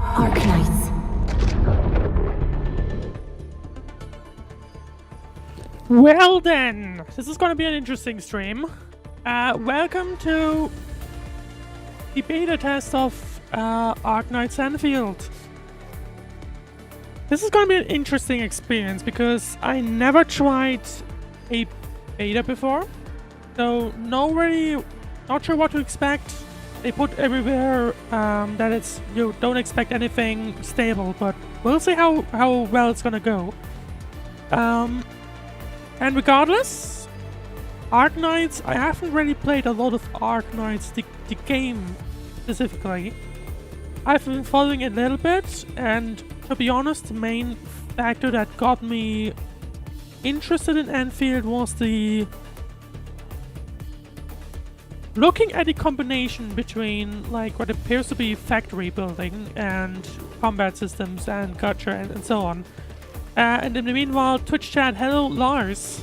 Arknights. Well then, this is gonna be an interesting stream. Welcome to the beta test of Arknights Whenfield. This is gonna be an interesting experience because I never tried a beta before, so not sure what to expect. They put everywhere that you don't expect anything stable, but we'll see how well it's gonna go. And regardless, Arknights, I haven't really played a lot of Arknights, the game specifically. I've been following it a little bit, and to be honest, the main factor that got me interested in Whenfield was the looking at the combination between like what appears to be factory building and combat systems and gacha and so on. And in the meanwhile, Twitch chat, hello Lars,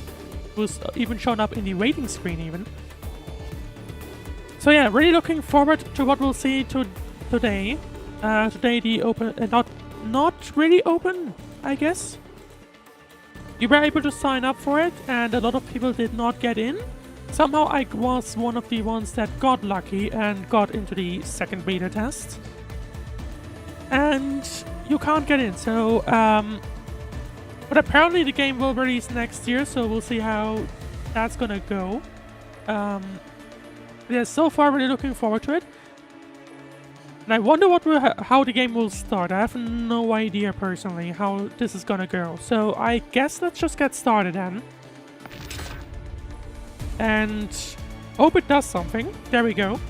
who's even shown up in the waiting screen even. So yeah, really looking forward to what we'll see today. Today the open, not really open, I guess. You were able to sign up for it, and a lot of people did not get in. Somehow I was one of the ones that got lucky and got into the second beta test. And you can't get in, so but apparently the game will release next year, so we'll see how that's gonna go. Yeah, so far really looking forward to it. And I wonder how the game will start. I have no idea personally how this is gonna go. So I guess let's just get started then. And hope it does something. There we go.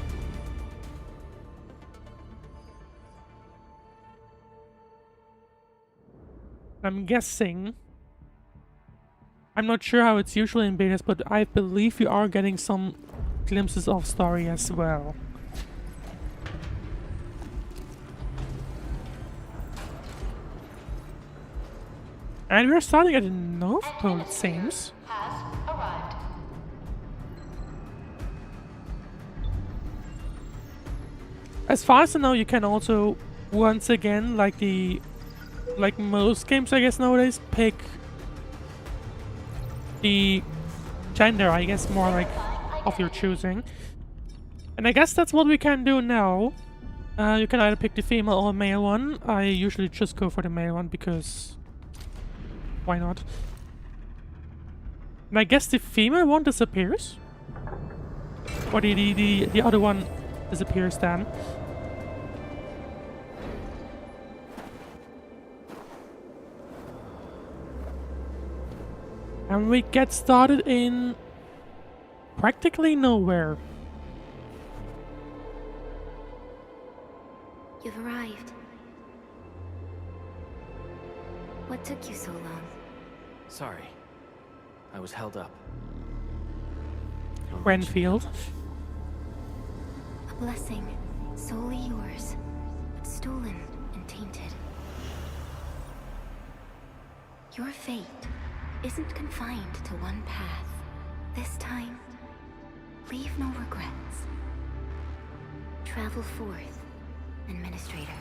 I'm guessing. I'm not sure how it's usually in betas, but I believe we are getting some glimpses of story as well. And we're starting at Nowfield, it seems. As far as I know, you can also, once again, like most games I guess nowadays, pick the gender, I guess, more like of your choosing. And I guess that's what we can do now. You can either pick the female or male one. I usually just go for the male one because why not? And I guess the female one disappears, or the other one disappears then. And we get started in practically nowhere. You've arrived. What took you so long? Sorry. I was held up. Whenfield. A blessing, solely yours, but stolen and tainted. Your fate isn't confined to one path. This time, leave no regrets. Travel forth, Administrator.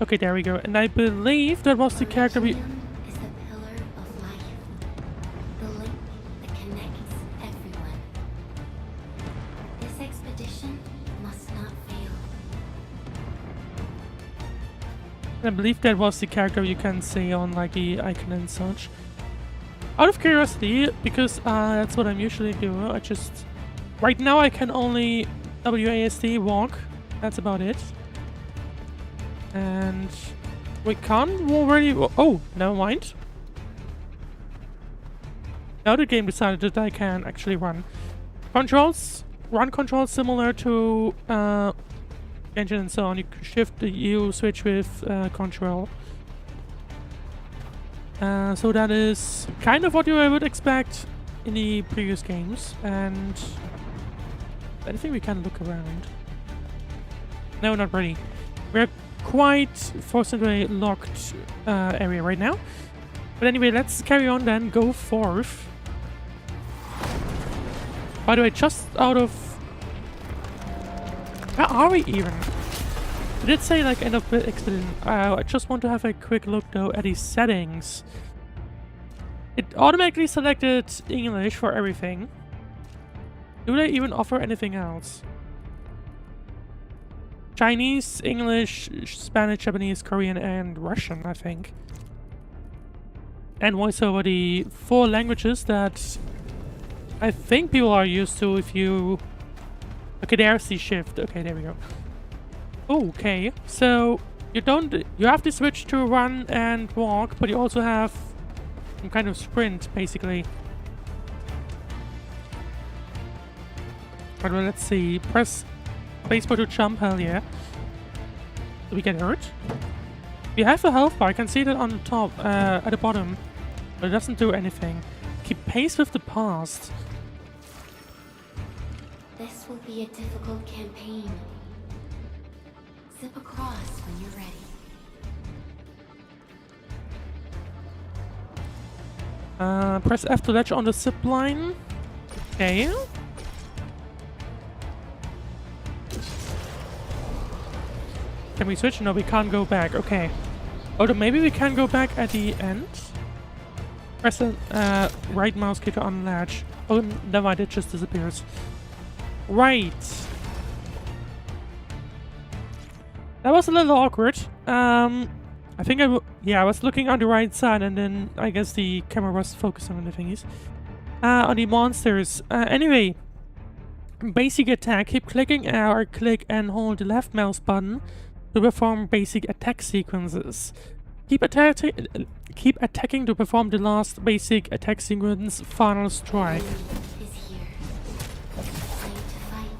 Okay, there we go. And I believe that was the character we... Is the pillar of life, the link that connects everyone. This expedition must not fail. I believe that was the character you can see on like the icon and such. Out of curiosity, because that's what I'm usually doing, I just... Right now I can only WASD walk, that's about it. And we can't already... Oh, never mind. Now the game decided that I can actually run. Run controls similar to engine and so on. You shift the U switch with control. So that is kind of what you would expect in the previous games. And I think we can look around. No, not really. We're quite forced into a locked area right now. But anyway, let's carry on then, go forth. By the way, just out of Where are we even? It did say like end of expedition. I just want to have a quick look though at these settings. It automatically selected English for everything. Do they even offer anything else? Chinese, English, Spanish, Japanese, Korean, and Russian, I think. And voiceover the 4 languages that I think people are used to if you... Okay, there's the shift. Okay, there we go. Okay, so you have to switch to run and walk, but you also have some kind of sprint, basically. But well, let's see. Press spacebar to jump, hell yeah. Do we get hurt? We have a health bar, I can see that on the top, at the bottom. But it doesn't do anything. Keep pace with the past. This will be a difficult campaign. Zip across when you're ready. Press F to latch on the zip line. Okay. Can we switch? No, we can't go back. Okay. Although maybe we can go back at the end. Press the right mouse key to unlatch. Oh, never mind, it just disappears. Right. That was a little awkward. I think I was looking on the right side and then I guess the camera was focusing on the thingies. On the monsters. Anyway. Basic attack. Keep clicking or click and hold the left mouse button to perform basic attack sequences. Keep attacking to perform the last basic attack sequence, Final Strike. Is here. Ready to fight.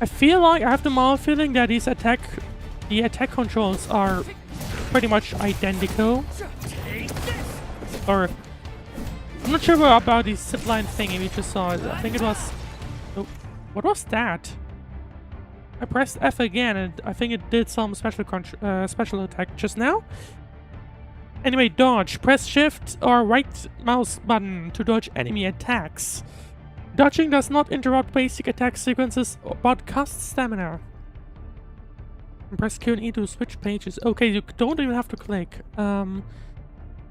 I feel like I have the mild feeling that the attack controls are pretty much identical. Or I'm not sure about the zipline thingy we just saw. I think it was. Oh, what was that? I pressed F again, and I think it did some special attack just now. Anyway, dodge. Press Shift or right mouse button to dodge enemy attacks. Dodging does not interrupt basic attack sequences, but costs stamina. And press Q and E to switch pages. Okay, you don't even have to click.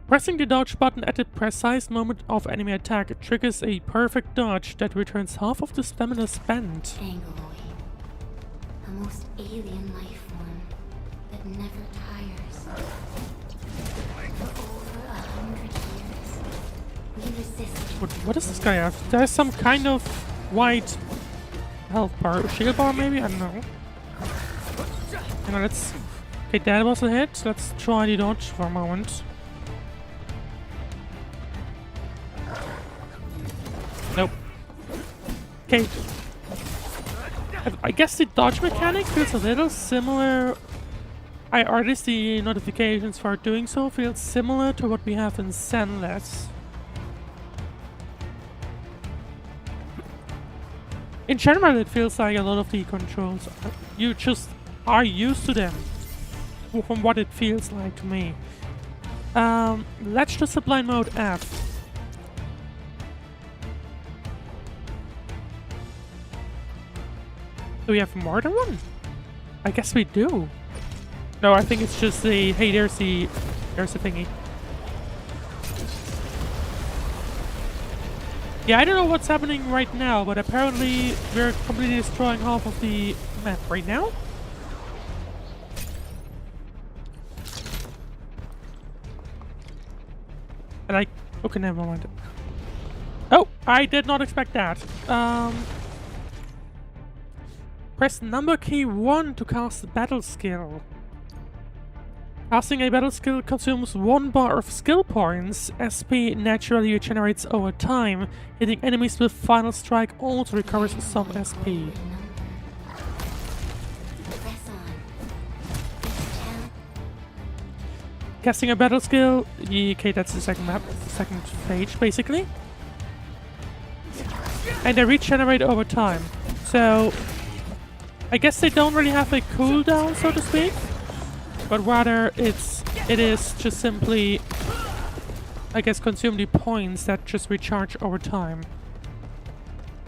Pressing the dodge button at the precise moment of enemy attack triggers a perfect dodge that returns half of the stamina spent. Angoloid. A most alien life form that never tires. For over 100 years, we resisted. What does this guy have? There's some kind of white health bar, shield bar maybe? I don't know. Hang on, let's... Okay, that was a hit. Let's try the dodge for a moment. Nope. Okay. I guess the dodge mechanic feels a little similar. Or at least the notifications for doing so feels similar to what we have in Zenless. In general, it feels like a lot of the controls, you just are used to them. From what it feels like to me. Latch to zipline mode F. Do we have more than one? I guess we do. No, I think it's just the... Hey, there's the thingy. Yeah, I don't know what's happening right now, but apparently we're completely destroying half of the map right now. And I... Okay, never mind. Oh, I did not expect that. Press number key 1 to cast battle skill. Casting a battle skill consumes 1 bar of skill points. SP naturally regenerates over time. Hitting enemies with Final Strike also recovers some SP. Casting a battle skill. Okay, that's the second map, second page basically. And they regenerate over time. So I guess they don't really have a cooldown, so to speak, but rather it is just simply I guess, consume the points that just recharge over time.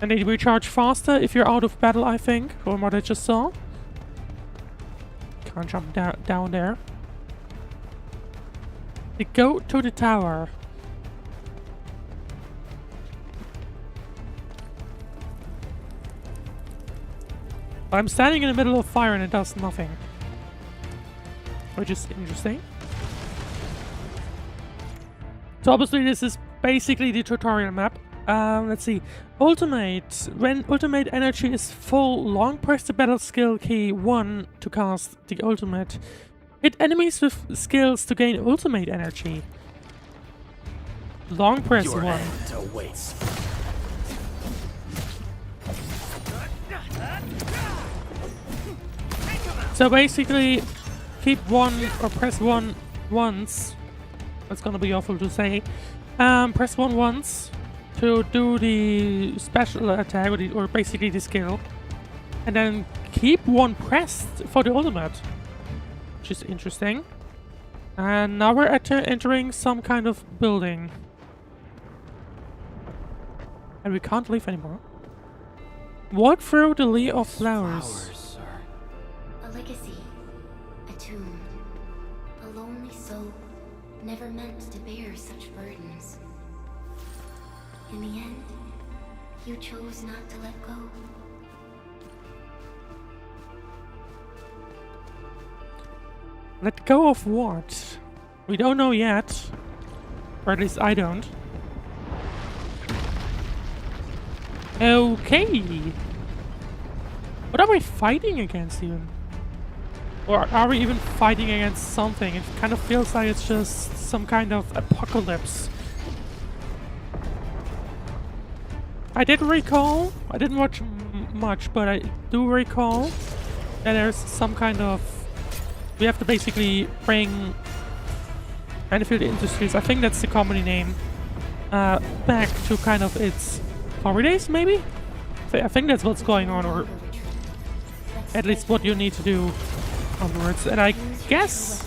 And they recharge faster if you're out of battle, I think, from what I just saw. Can't jump down there. They go to the tower. I'm standing in the middle of fire and it does nothing. Which is interesting. So obviously this is basically the tutorial map. Let's see. Ultimate. When ultimate energy is full, long press the battle skill key 1 to cast the ultimate. Hit enemies with skills to gain ultimate energy. Long press Your 1. end awaits. So basically, keep 1 or press 1 once. That's gonna be awful to say. Press 1 once to do the special attack or basically the skill. And then keep 1 pressed for the ultimate. Which is interesting. And now we're entering some kind of building. And we can't leave anymore. Walk through the Lee of Flowers. A legacy, a tomb, a lonely soul, never meant to bear such burdens. In the end, you chose not to let go. Let go of what? We don't know yet. Or at least I don't. Okay. What are we fighting against even? Or are we even fighting against something? It kind of feels like it's just some kind of apocalypse. I did recall, I didn't watch much, but I do recall that there's some kind of... We have to basically bring Whenfield Industries, I think that's the company name, back to kind of its holidays, maybe? I think that's what's going on, or at least what you need to do onwards. And I guess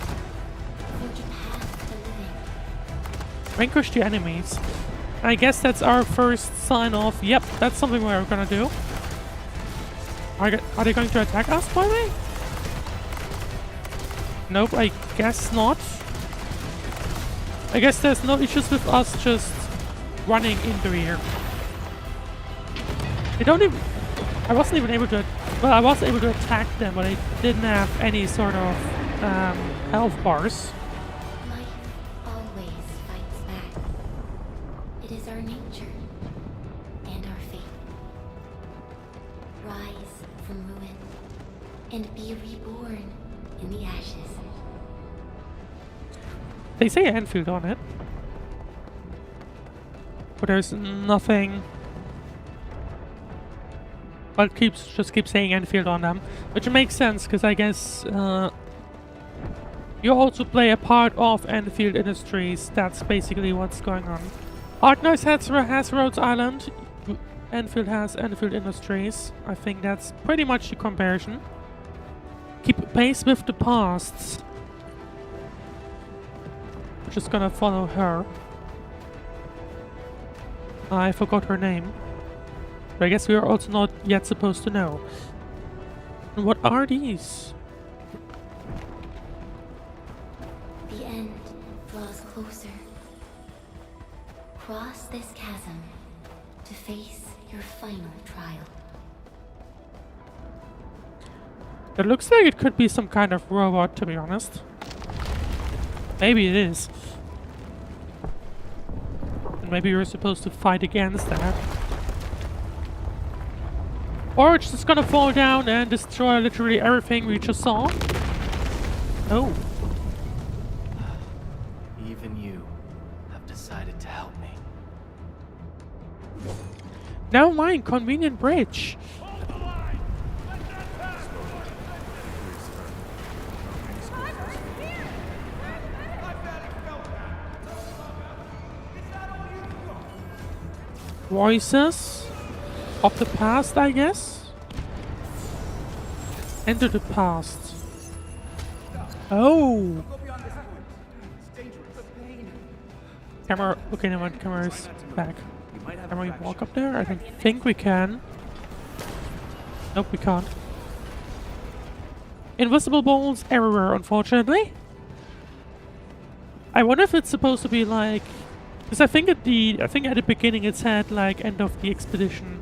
vanquish the enemies. I guess that's our first sign of, yep, that's something we're gonna do. Are they going to attack us, by the way? Nope, I guess not. I guess there's no issues with us just running into here. They don't even... I wasn't even able to... Well, I was able to attack them, but I didn't have any sort of health bars. Life always fights back. It is our nature and our fate. Rise from ruin and be reborn in the ashes. They say Enfield on it. But there's nothing... But just keep saying Enfield on them. Which makes sense, because I guess you also play a part of Enfield Industries. That's basically what's going on. Arknights has Rhode Island. Enfield has Enfield Industries. I think that's pretty much the comparison. Keep pace with the past. We're just gonna follow her. I forgot her name. But I guess we are also not yet supposed to know. And what are these? The end draws closer. Cross this chasm to face your final trial. It looks like it could be some kind of robot, to be honest. Maybe it is. And maybe you're supposed to fight against that. Or it's just gonna fall down and destroy literally everything we just saw. Oh. Even you have decided to help me. Never mind, convenient bridge. Voices of the past, I guess. Enter the past. Oh. Camera. Okay, never mind. Camera is back. Can we walk up there? I don't think we can. Nope, we can't. Invisible balls everywhere, unfortunately. I wonder if it's supposed to be like, because I think at the beginning it said like end of the expedition.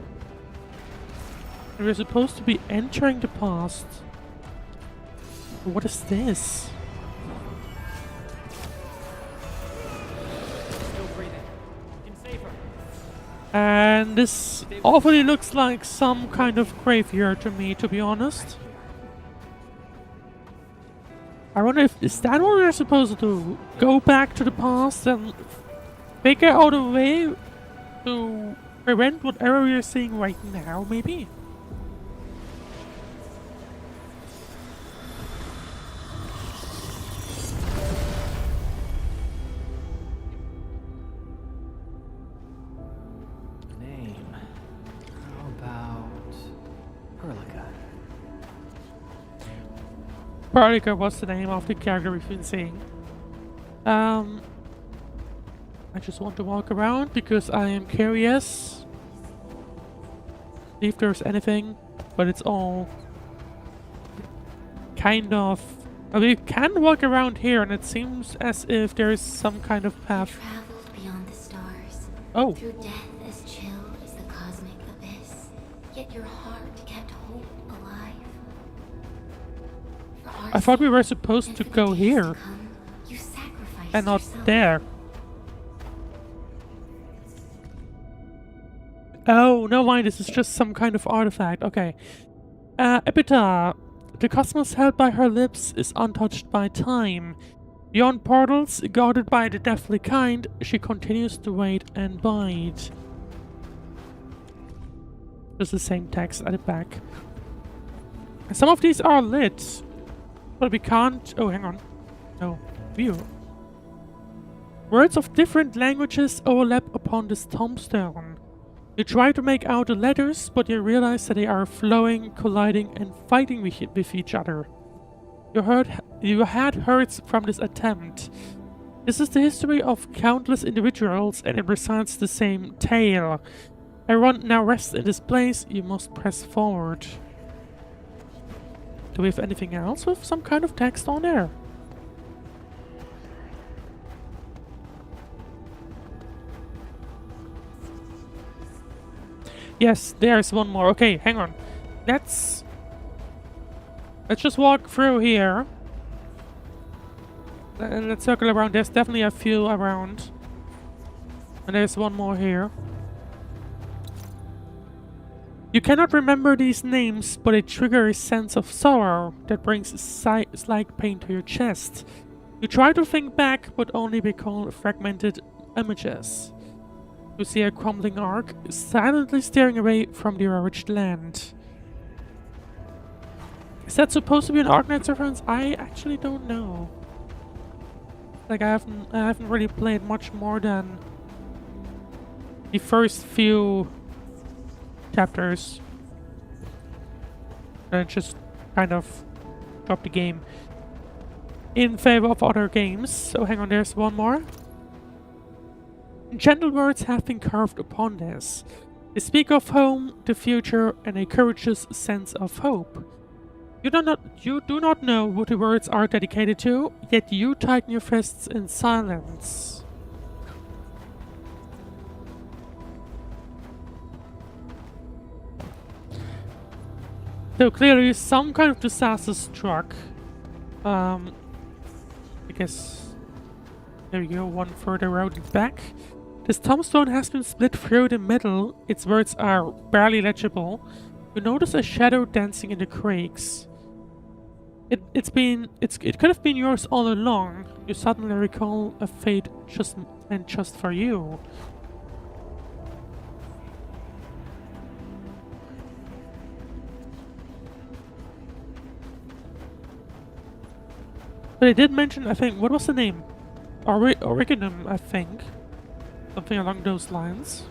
And we're supposed to be entering the past. What is this? Still breathing. You can save her. And this awfully looks like some kind of graveyard to me, to be honest. I wonder if is that what we're supposed to do? Go back to the past and figure out a way to prevent whatever we're seeing right now, maybe? Name. How about Perlica? Perlica was the name of the character we've been seeing. I just want to walk around because I am curious. See if there's anything, but it's all kind of... we can walk around here and it seems as if there is some kind of You path. traveled beyond the stars. Oh, Through death as chill as the cosmic abyss. Yet your heart kept hope alive. For our I thought we sake were supposed and to for the go days here to come, you sacrificed and not yourself. there. Oh, no mind, this is just some kind of artifact. Okay. Epita. The cosmos held by her lips is untouched by time. Beyond portals, guarded by the deathly kind, she continues to wait and bide. Just the same text at the back. Some of these are lit, but we can't... Oh, hang on. No. View. Words of different languages overlap upon this tombstone. You try to make out the letters, but you realize that they are flowing, colliding, and fighting with each other. You had heard from this attempt. This is the history of countless individuals, and it recites the same tale. Everyone now rests in this place. You must press forward. Do we have anything else with some kind of text on there? Yes, there's one more. Okay, hang on. Let's just walk through here. And let's circle around. There's definitely a few around. And there's one more here. You cannot remember these names, but they trigger a sense of sorrow that brings a slight pain to your chest. You try to think back, but only recall fragmented images. You see a crumbling ark, silently staring away from the ravaged land. Is that supposed to be an Arknights reference? I actually don't know. Like I haven't really played much more than the first few chapters. And just kind of dropped the game in favor of other games. So hang on, there's one more. Gentle words have been carved upon this. They speak of home, the future, and a courageous sense of hope. You do not know what the words are dedicated to, yet you tighten your fists in silence. So clearly some kind of disaster struck. I guess there we go, one further out and back. This tombstone has been split through the middle. Its words are barely legible. You notice a shadow dancing in the craigs. It could have been yours all along. You suddenly recall a fate just for you. But I did mention, I think, what was the name? Originum, I think. Something along those lines.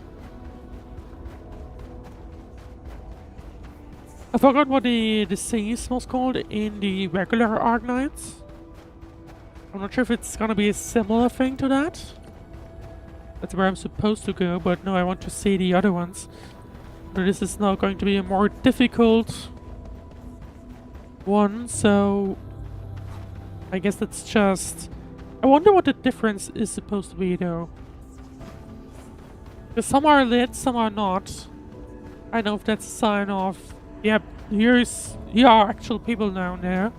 I forgot what the disease was called in the regular Arknights. I'm not sure if it's gonna be a similar thing to that. That's where I'm supposed to go, but no, I want to see the other ones. But this is now going to be a more difficult one, so I guess that's just... I wonder what the difference is supposed to be, though. Because some are lit, some are not. I don't know if that's a sign of... Yep, here are actual people down there.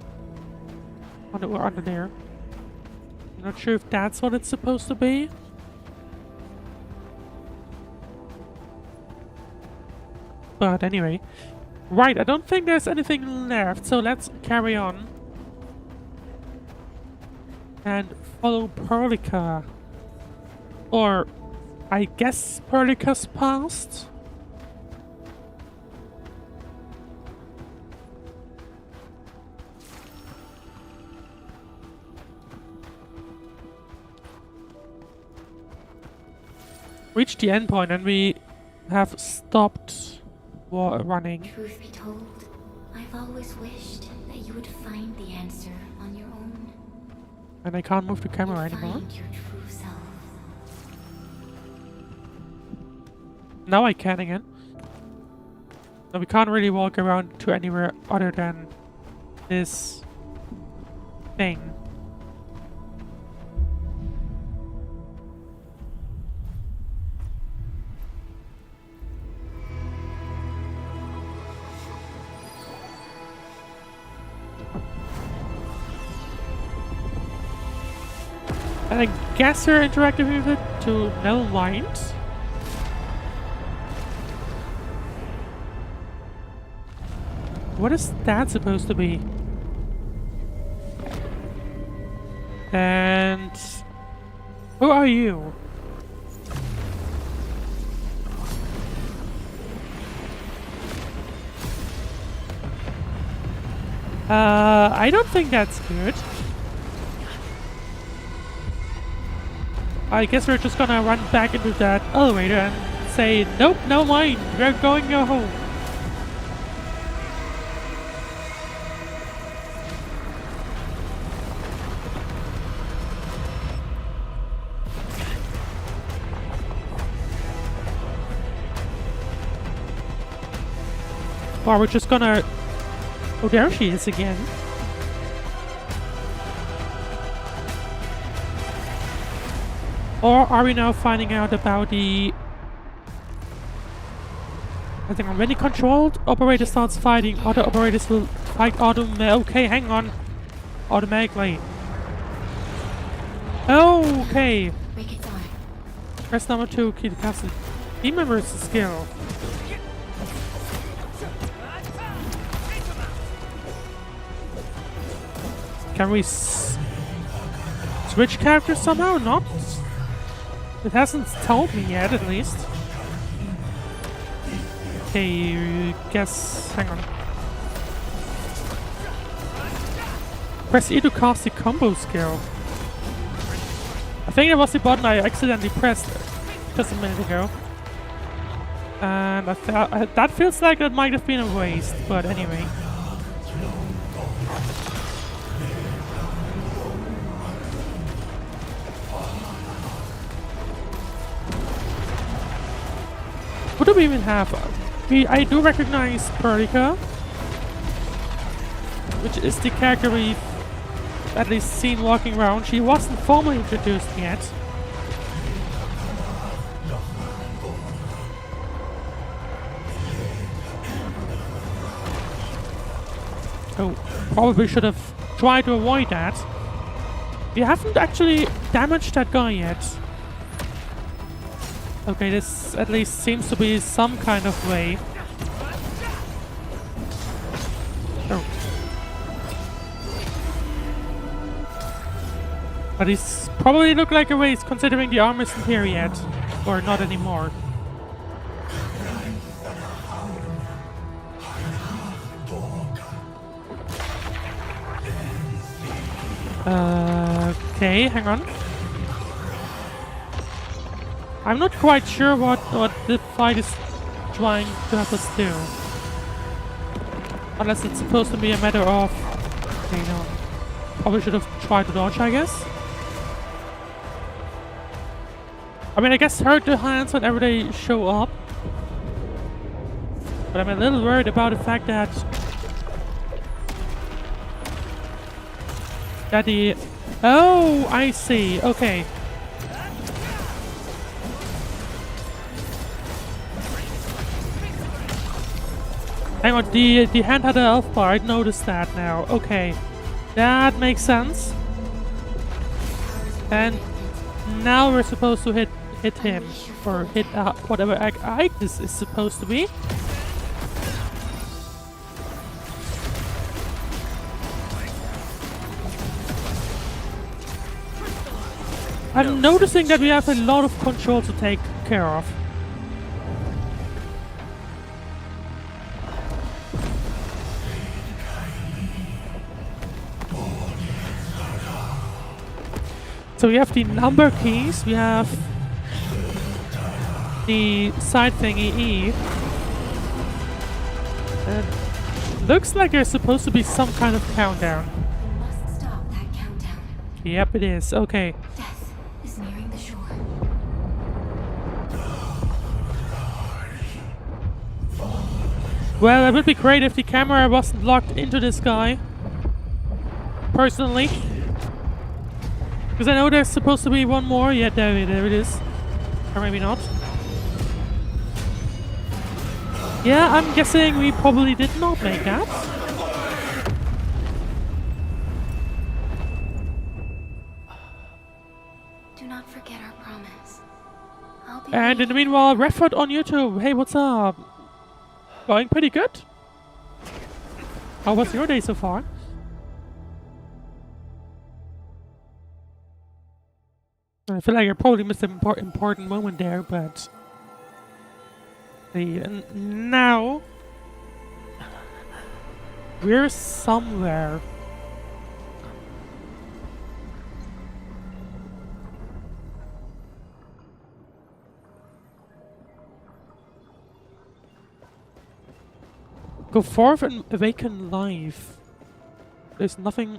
Under there. I'm not sure if that's what it's supposed to be. But anyway. Right, I don't think there's anything left, so let's carry on. And follow Perlica. Or, I guess Perlica's past? Reached the endpoint and we have stopped running. Truth be told, I've always wished that you would find the answer on your own. And I can't move the camera You'd anymore. find your true self. Now I can again. So we can't really walk around to anywhere other than this thing. And I guess you're interacting with it to no mind. What is that supposed to be? And who are you? I don't think that's good. I guess we're just gonna run back into that elevator and say, nope, no mind, we're going home. Or we're just gonna... Oh, there she is again. Or are we now finding out about the... I think when really controlled, operator starts fighting, other operators will fight okay, hang on. Automatically. Okay. Ricketts on. Press number 2, key to cast team members skill. Can we switch characters somehow? Not? It hasn't told me yet, at least. Okay, guess... hang on. Press E to cast the combo skill. I think it was the button I accidentally pressed just a minute ago. And I thought... that feels like that might have been a waste, but anyway. What do we even have? I do recognize Perlica, which is the character we've at least seen walking around. She wasn't formally introduced yet. Oh, probably should have tried to avoid that. We haven't actually damaged that guy yet. Okay, this at least seems to be some kind of way. Oh. But he's probably look like a waste considering the arm isn't here yet. Or not anymore. Okay, hang on. I'm not quite sure what the fight is trying to have us do. Unless it's supposed to be a matter of... okay, no. Probably should have tried to dodge, I guess. I mean, I guess hurt the hands whenever they show up. But I'm a little worried about the fact that the... Oh, I see. Okay. Hang on, the hand had a health bar. I noticed that now. Okay. That makes sense. And now we're supposed to hit him. Or hit whatever Arknights is supposed to be. I'm noticing that we have a lot of control to take care of. So we have the number keys, we have the side thingy E. And looks like there's supposed to be some kind of countdown. We must stop that countdown. Yep, it is. Okay. Death is nearing the shore. Well, it would be great if the camera wasn't locked into this guy. Personally. Because I know there's supposed to be one more. Yeah, there it is. Or maybe not. Yeah, I'm guessing we probably did not make that. Do not forget our promise. I'll be And in the meanwhile, Redford on YouTube. Hey, what's up? Going pretty good. How was your day so far? I feel like I probably missed an important moment there, but... And now... We're somewhere. Go forth and awaken life. There's nothing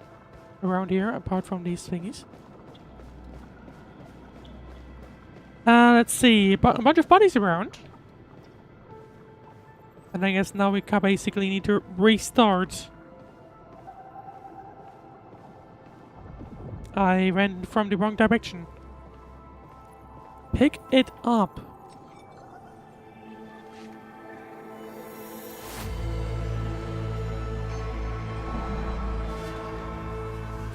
around here apart from these thingies. Let's see, a bunch of bodies around. And I guess now we basically need to restart. I ran from the wrong direction. Pick it up.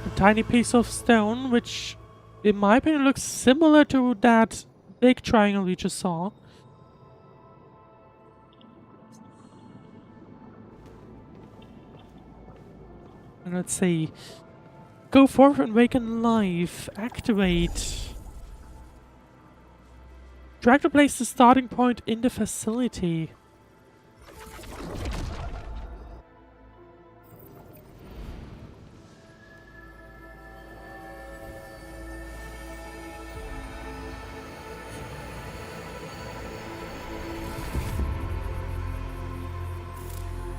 A tiny piece of stone, which in my opinion looks similar to that big triangle we just saw. And let's see. Go forth and awaken life. Activate. Drag to place the starting point in the facility.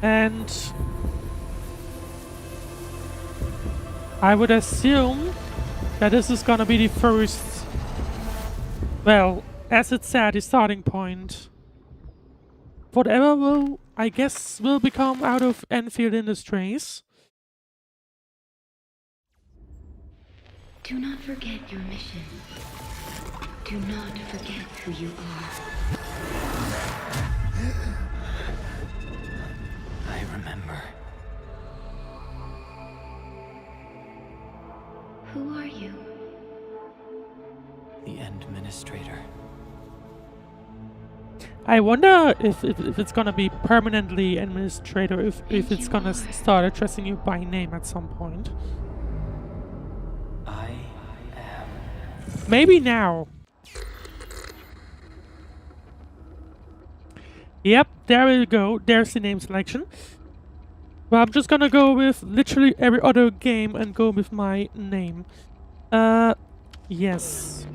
And I would assume that this is gonna be the first, well, as it said, the starting point. Whatever will, I guess, will become out of Enfield Industries. Do not forget your mission. Do not forget who you are. I remember. Who are you? The Administrator. I wonder if it's gonna be permanently administrator, if it's gonna start addressing you by name at some point. I am. Maybe now. Yep, there we go. There's the name selection. Well, I'm just gonna go with literally every other game and go with my name. Yes.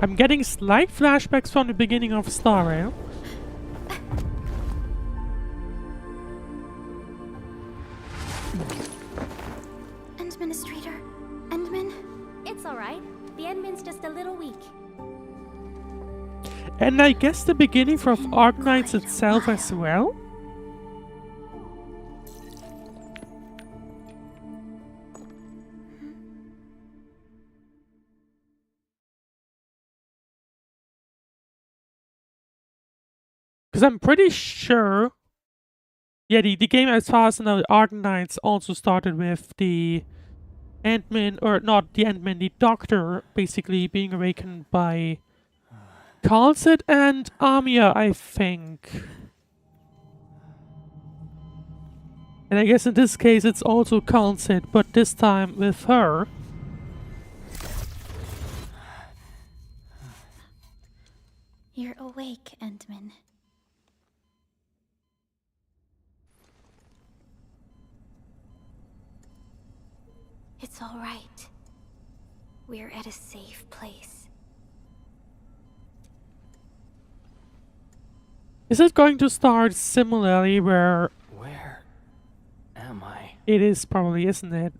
I'm getting slight flashbacks from the beginning of Star Rail. Administrator, Endman? It's alright. The Endman's just a little weak. And I guess the beginning of Arknights itself as well? Because I'm pretty sure... Yeah, the game as far as I know, Arknights also started with the Ant-Man, or not the Ant-Man, the Doctor basically being awakened by Khalsid and Amia, I think. And I guess in this case it's also Khalsid, but this time with her. You're awake, Endman. It's all right. We're at a safe place. Is it going to start similarly where... Where am I? It is probably, isn't it?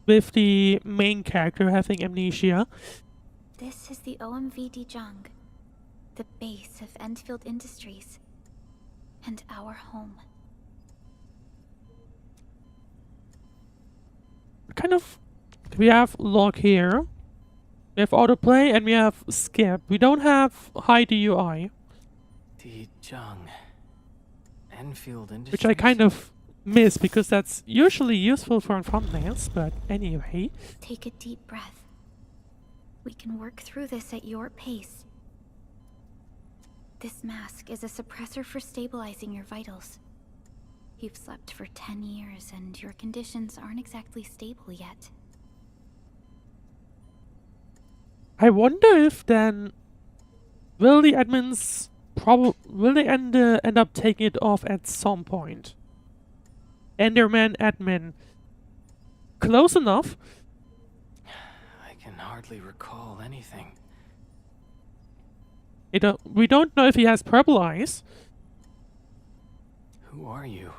With the main character having amnesia. This is the OMV Dijong, the base of Enfield Industries, and our home. Kind of... We have log here. We have autoplay and we have skip. We don't have high DUI. Dijong. Enfield Industries. Which I kind of miss because that's usually useful for thumbnails, but anyway. Take a deep breath. We can work through this at your pace. This mask is a suppressor for stabilizing your vitals. You've slept for 10 years and your conditions aren't exactly stable yet. I wonder if then... Will the admins... will they end up taking it off at some point? Enderman admin. Close enough. I can hardly recall anything. We don't know if he has purple eyes. Who are you?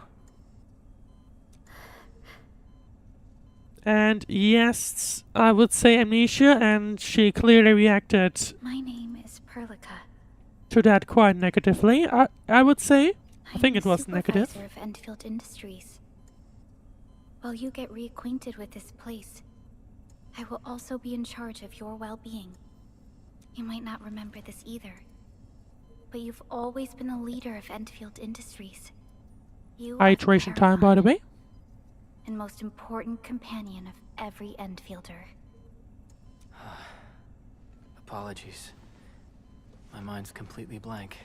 And yes, I would say amnesia, and she clearly reacted My name is Perlica. to that quite negatively. I would say. I think it was I'm negative. supervisor of Enfield Industries. While you get reacquainted with this place, I will also be in charge of your well-being. You might not remember this either, but you've always been a leader of Enfield Industries. You are the Iteration time, by the paragon way. and most important companion of every Enfielder. Apologies. My mind's completely blank.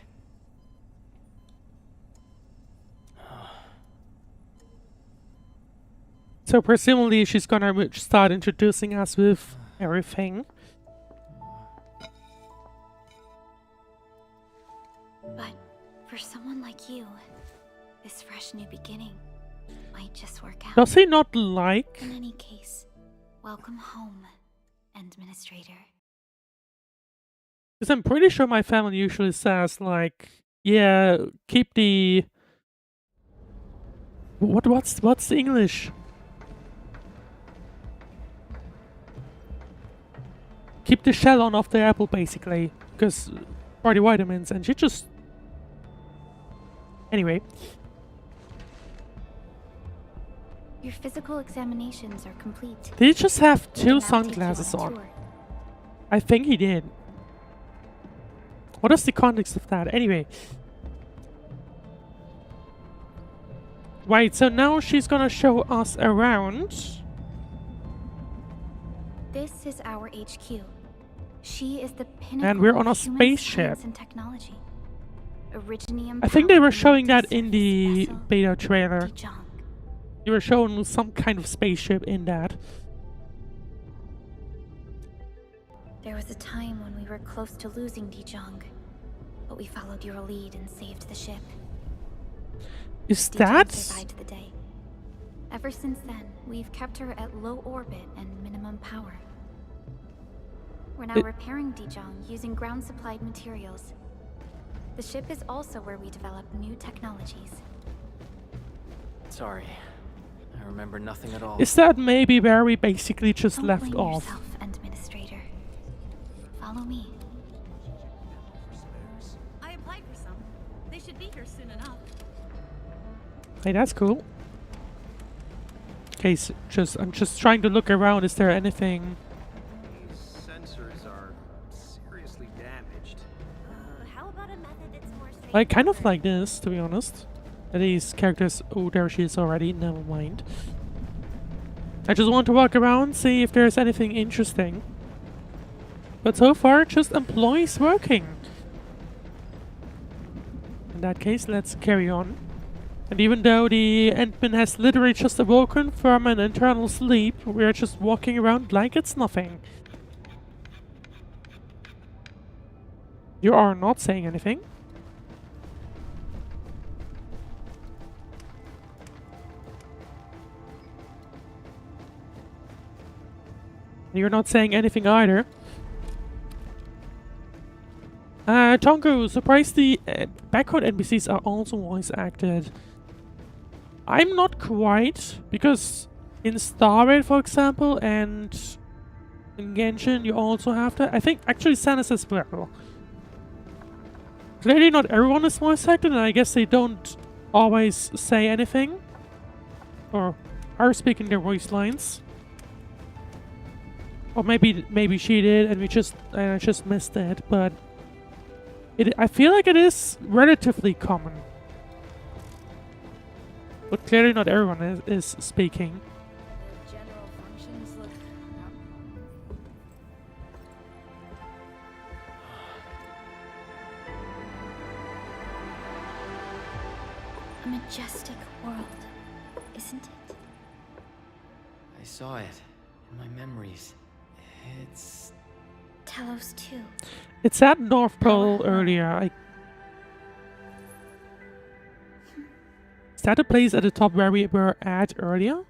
So presumably she's gonna start introducing us with everything. But for someone like you, this fresh new beginning might just work out. Does he not like... In any case, welcome home, Administrator. Because I'm pretty sure my family usually says, like, yeah, keep the... What's the English? Keep the shell on of the apple, basically. Because for the vitamins, and she just... Anyway. Your physical examinations are complete. Did he just have We two can now take you sunglasses on a on? tour. I think he did. What is the context of that? Anyway. Right, so now she's gonna show us around. This is our HQ. She is the pinnacle And we're on a of human spaceship. science and technology. Originally I think they were empowered showing that in multi-surface the vessel, beta trailer. Dijong. They were showing some kind of spaceship in that. There was a time when we were close to losing Dijong, but we followed your lead and saved the ship. Is Dijong that... survived the day. Ever since then, we've kept her at low orbit and minimum power. We're now repairing Dijon using ground-supplied materials. The ship is also where we develop new technologies. Sorry. I remember nothing at all. Is that maybe where we basically just Don't left blame off? yourself, Administrator. Follow me. I applied for some. They should be here soon enough. Hey, that's cool. Okay, so I'm just trying to look around. Is there anything? These sensors are seriously damaged. How about a method that's more I kind of like this, to be honest. These characters. Oh, there she is already. Never mind. I just want to walk around, see if there's anything interesting. But so far, just employees working. In that case, let's carry on. And even though the Endman has literally just awoken from an internal sleep, we're just walking around like it's nothing. You are not saying anything. You're not saying anything either. Tonko, surprised the background NPCs are also voice acted. I'm not quite, because in Starraid, for example, and in Genshin, you also have that. I think actually Sanus as well. Clearly not everyone is voice acted, and I guess they don't always say anything. Or are speaking their voice lines. Or maybe she did, and I just missed it. But I feel like it is relatively common. But clearly not everyone is speaking. The general functions look... A majestic world, isn't it? I saw it in my memories. It's... Talos 2. It's at North Pole earlier. Is that the place at the top where we were at earlier?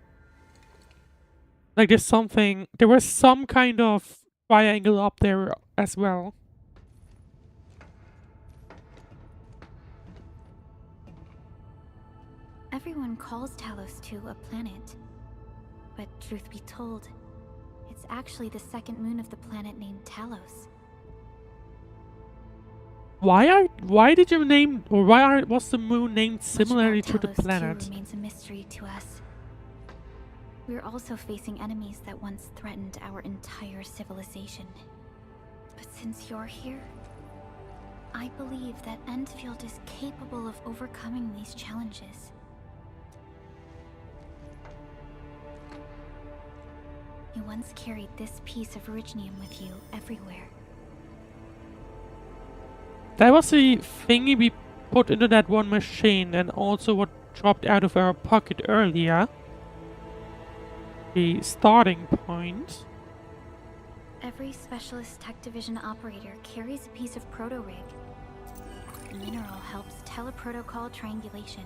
Like there's something... There was some kind of triangle up there as well. Everyone calls Talos 2 a planet. But truth be told, it's actually the second moon of the planet named Talos. Why did you name, or was the moon named similarly to the Much about planet? Talos 2 remains a mystery to us. We're also facing enemies that once threatened our entire civilization. But since you're here, I believe that Endfield is capable of overcoming these challenges. You once carried this piece of Originium with you everywhere. That was the thingy we put into that one machine, and also what dropped out of our pocket earlier. The starting point. Every Specialist Tech Division operator carries a piece of proto-rig. The mineral helps teleprotocol triangulation.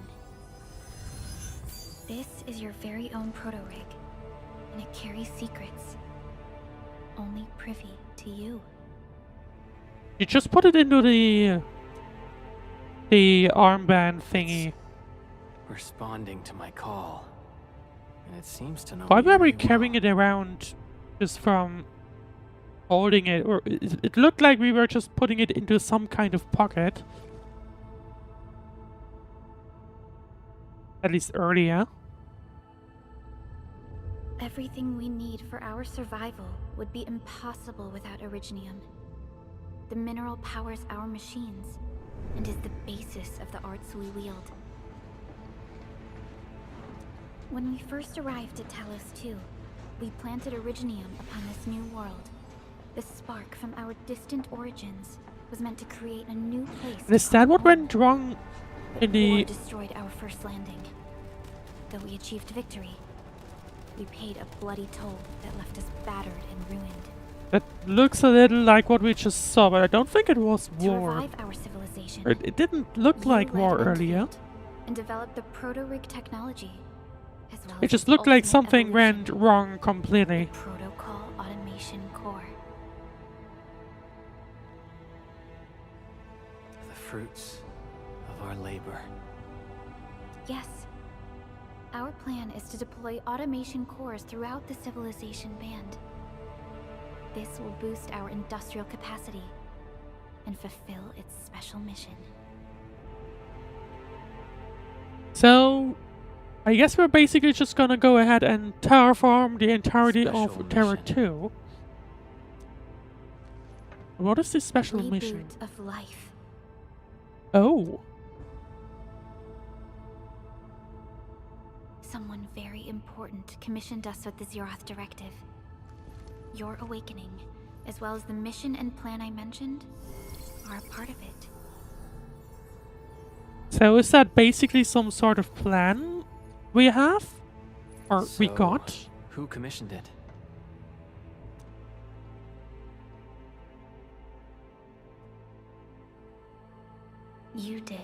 This is your very own proto-rig, and it carries secrets. Only privy to you. You just put it into the armband thingy. responding to my call. And it seems to know Why me were we very carrying well. it around just from holding it? Or it looked like we were just putting it into some kind of pocket. At least earlier. Everything we need for our survival would be impossible without Originium. The mineral powers our machines, and is the basis of the arts we wield. When we first arrived at Talos 2, we planted Originium upon this new world. The spark from our distant origins was meant to create a new place. And is that what went wrong But in the... war destroyed our first landing. Though we achieved victory, we paid a bloody toll that left us battered and ruined. That looks a little like what we just saw, but I don't think it was To war. revive our civilization, It didn't look like you war led earlier. Whenfield and developed the proto-rig technology, as well It as just its looked like ultimate something evolution, went wrong completely. the Protocol Automation Core. fruits of our labor. Yes. Our plan is to deploy automation cores throughout the civilization band. This will boost our industrial capacity and fulfill its special mission. So, I guess we're basically just gonna go ahead and terraform the entirety Special of Terra mission. 2. What is this special Reboot mission? of life. Oh. Someone very important commissioned us with the Zeroth Directive. Your awakening, as well as the mission and plan I mentioned, are a part of it. So is that basically some sort of plan we have? Or we So, got? Who commissioned it? You did.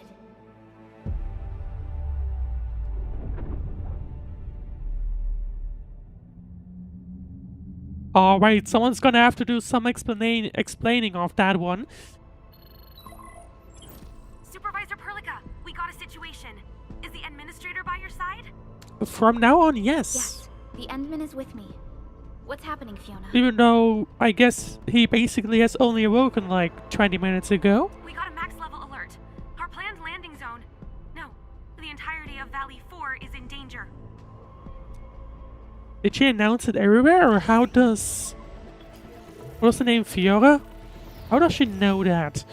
Alright, someone's gonna have to do some explaining of that one. Supervisor Perlica, we got a situation. Is the administrator by your side? From now on, yes. Yes, the Endman is with me. What's happening, Fiona? Even though I guess he basically has only awoken like 20 minutes ago. We got a max level alert. Our planned landing zone. No, the entirety of Valley 4 is in danger. Did she announce it everywhere, or how does... What's the name, Fiora? How does she know that?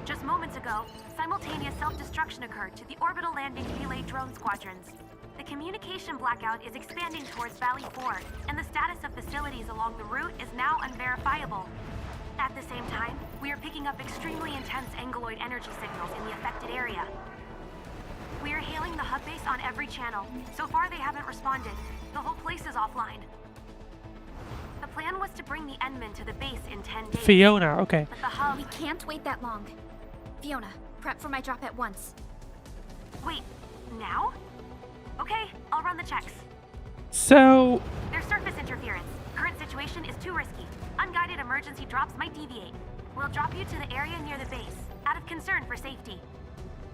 Just moments ago, simultaneous self-destruction occurred to the orbital landing relay drone squadrons. The communication blackout is expanding towards Valley 4, and the status of facilities along the route is now unverifiable. At the same time, we are picking up extremely intense angeloid energy signals in the affected area. We are hailing the hub base on every channel. So far, they haven't responded. The whole place is offline. The plan was to bring the Endman to the base in 10 days. Fiona, okay. But the hub... We can't wait that long. Fiona, prep for my drop at once. Wait, now? Okay, I'll run the checks. So, There's surface interference. Current situation is too risky. Unguided emergency drops might deviate. We'll drop you to the area near the base, out of concern for safety.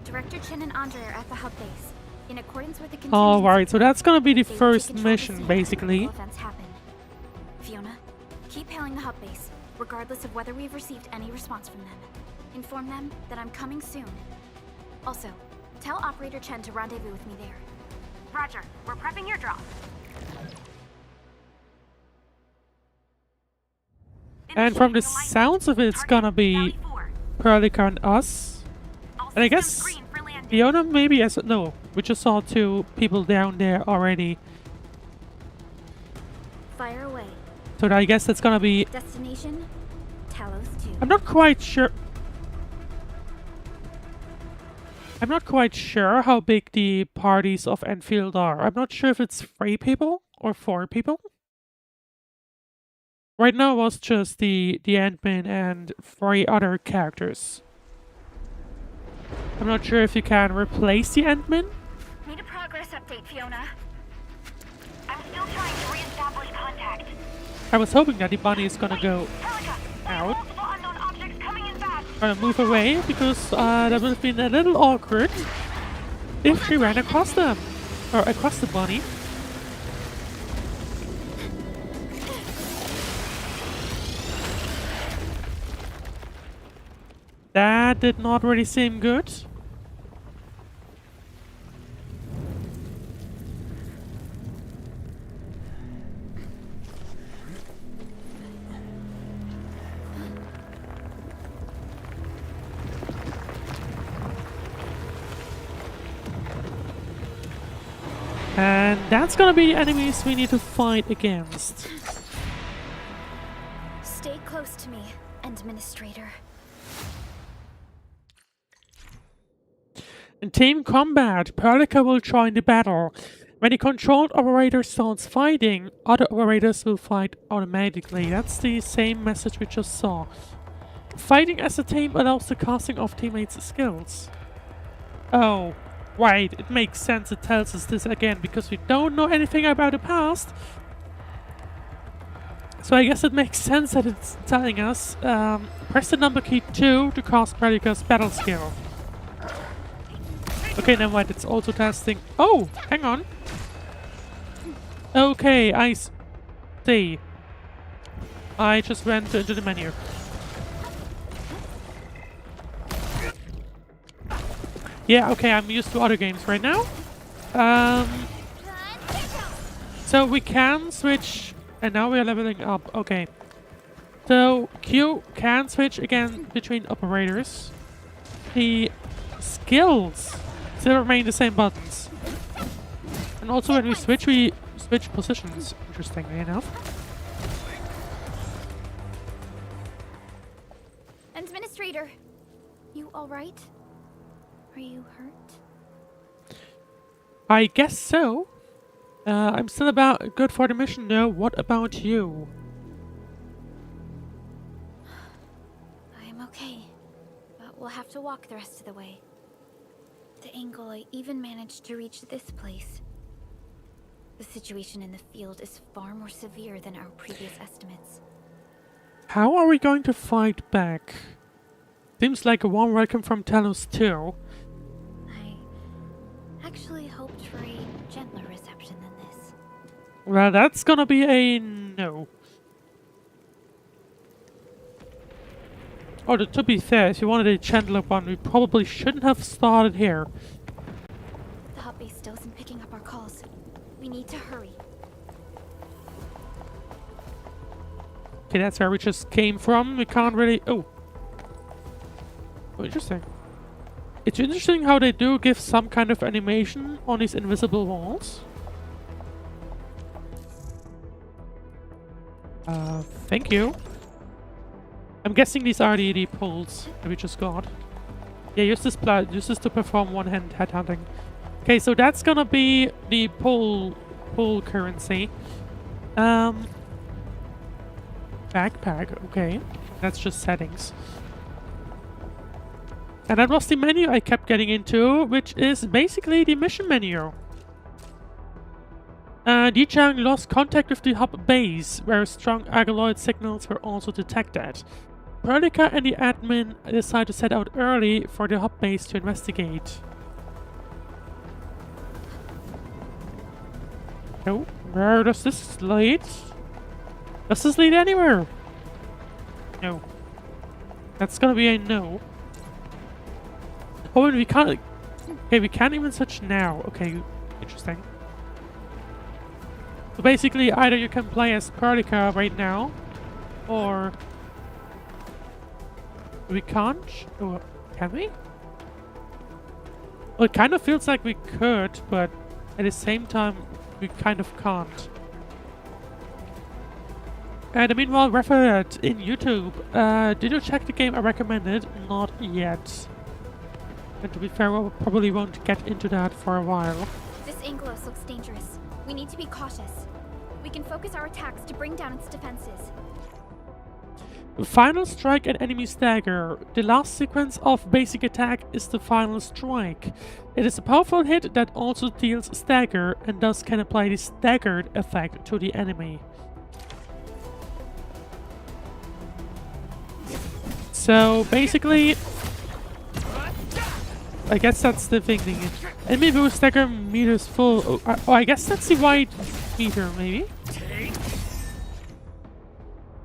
Director Chen and Andre are at the hub base. In accordance with the contingency alright, so that's gonna be the they will first take control of the mission, scene basically. when events happen. Fiona, keep hailing the hub base, regardless of whether we've received any response from them. Inform them that I'm coming soon. Also, tell Operator Chen to rendezvous with me there. Roger, we're prepping your drop. And from the Initiating alignment. sounds of it, it's Target gonna be Valley 4. Perlica and us. All And I systems guess green for landing. Fiona maybe as... No, we just saw two people down there already. Fire away. So I guess that's gonna be... Destination, Talos 2. I'm not quite sure... I'm not quite sure how big the parties of Enfield are. I'm not sure if it's 3 people or 4 people. Right now it was just the admin and 3 other characters. I'm not sure if you can replace the admin. Need a progress update, Fiona. I'm still trying to re-establish contact. I was hoping that the bunny is gonna go Perlica, there are out. multiple unknown objects coming in fast. Gonna move away because that would have been a little awkward if she ran across them. Or across the bunny. That did not really seem good. And that's gonna be enemies we need to fight against. Stay close to me, Administrator. In team combat, Perlica will join the battle. When the controlled operator starts fighting, other operators will fight automatically. That's the same message we just saw. Fighting as a team allows the casting of teammates' skills. Oh, right, it makes sense it tells us this again because we don't know anything about the past. So So I guess it makes sense that it's telling us, press the number key 2 to cast Predicus battle skill. Okay, never mind, it's also testing. Oh, hang on. Okay, I see. I just went into the menu. Yeah, okay, I'm used to other games right now. So we can switch, and now we are leveling up. Okay. So Q can switch again between operators. The skills still remain the same buttons. And also when we switch positions, interestingly enough. Administrator, you alright? Are you hurt? I guess so. I'm still about good for the mission though. What about you? I'm okay, but we'll have to walk the rest of the way. The angle I even managed to reach this place. The situation in the field is far more severe than our previous estimates. How are we going to fight back? Seems like a warm welcome from Talos too. I actually hoped for a gentler reception than this. Well, that's gonna be a no. Oh, to be fair, if you wanted a gentler one, we probably shouldn't have started here. The hub base still isn't picking up our calls. We need to hurry. Okay, that's where we just came from. We can't really... Oh, interesting. It's interesting how they do give some kind of animation on these invisible walls. Thank you. I'm guessing these are the poles that we just got. Yeah, use this to perform one-hand headhunting. Okay, so that's gonna be the pole currency. Backpack, okay. That's just settings. And that was the menu I kept getting into, which is basically the mission menu. Dichang lost contact with the hub base, where strong Agaloid signals were also detected. Perlica and the admin decide to set out early for the hub base to investigate. Oh, where does this lead? Does this lead anywhere? No. That's gonna be a no. Oh, and we can't... Okay, we can't even switch now. Okay, interesting. So basically, either you can play as Perlica right now, or... We can't? Or can we? Well, it kind of feels like we could, but at the same time, we kind of can't. And meanwhile, referred in YouTube, did you check the game I recommended? Not yet. And to be fair, we probably won't get into that for a while. This Angelos looks dangerous. We need to be cautious. We can focus our attacks to bring down its defenses. Final strike and enemy stagger. The last sequence of basic attack is the final strike. It is a powerful hit that also deals stagger and thus can apply the staggered effect to the enemy. So basically, I guess that's the thing. Enemy boost stagger meters full. Oh, I guess that's the wide meter, maybe?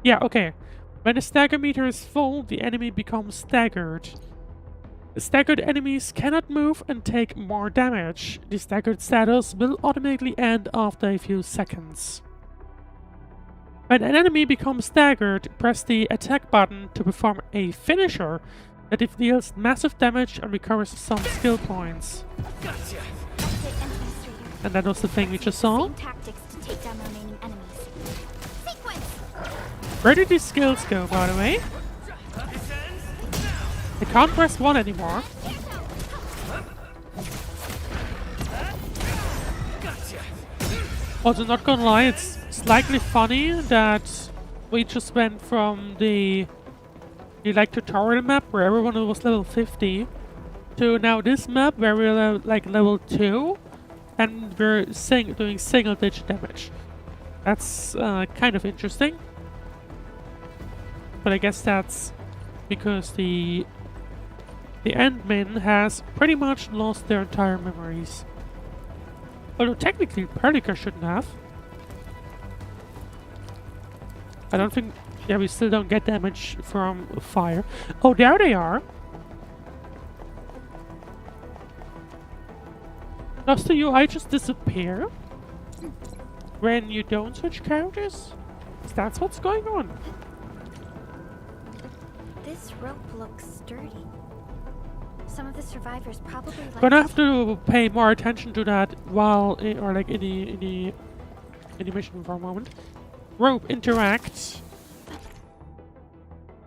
Yeah, okay. When the stagger meter is full, the enemy becomes staggered. The staggered enemies cannot move and take more damage. The staggered status will automatically end after a few seconds. When an enemy becomes staggered, press the attack button to perform a finisher that deals massive damage and recovers some skill points. Gotcha. And that was the thing we just saw. Tactics to take down the remaining enemies. Sequence. Where did these skills go, by the way? I can't press 1 anymore. Also, not gonna lie, it's slightly funny that we just went from the like tutorial map where everyone was level 50 to now this map where we're like level 2 and we're doing single digit damage. That's kind of interesting. but I guess that's because the admin has pretty much lost their entire memories. Although technically Perlica shouldn't have. I don't think... Yeah, we still don't get damage from fire. Oh, there they are! Does the UI just disappear when you don't switch characters? That's what's going on. This rope looks sturdy. Some of the survivors probably like Gonna have to pay more attention to that while, or like in the mission for a moment. Rope interact.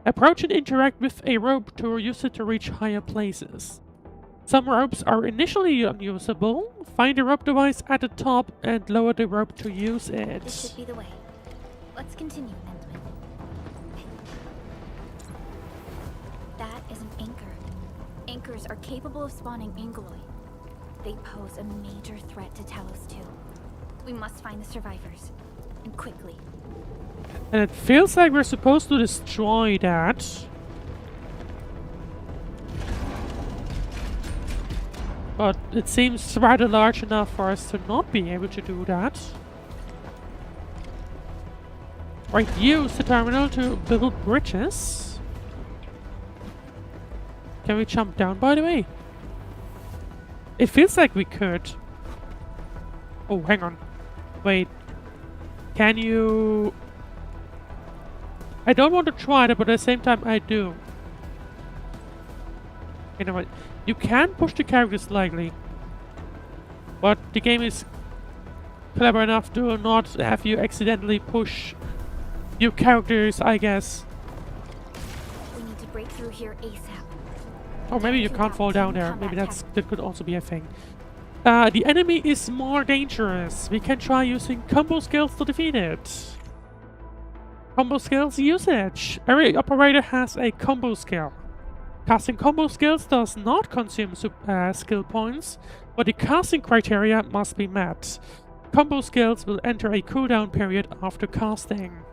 Approach and interact with a rope to use it to reach higher places. Some ropes are initially unusable. Find a rope device at the top and lower the rope to use it. This should be the way. Let's continue, Endman. That is an anchor. Anchors are capable of spawning Angeloi. They pose a major threat to Talos too. We must find the survivors. And quickly. And it feels like we're supposed to destroy that. But it seems rather large enough for us to not be able to do that. Right, use the terminal to build bridges. Can we jump down, by the way? It feels like we could. Oh, hang on. Wait. Can you... I don't want to try that, but at the same time I do. You know what? You can push the characters slightly. But the game is clever enough to not have you accidentally push your characters, I guess. We need to break through here ASAP. Or maybe you can't fall down there. Maybe that could also be a thing. The enemy is more dangerous. We can try using combo skills to defeat it. Combo skills usage. Every operator has a combo skill. Casting combo skills does not consume skill points, but the casting criteria must be met. Combo skills will enter a cooldown period after casting.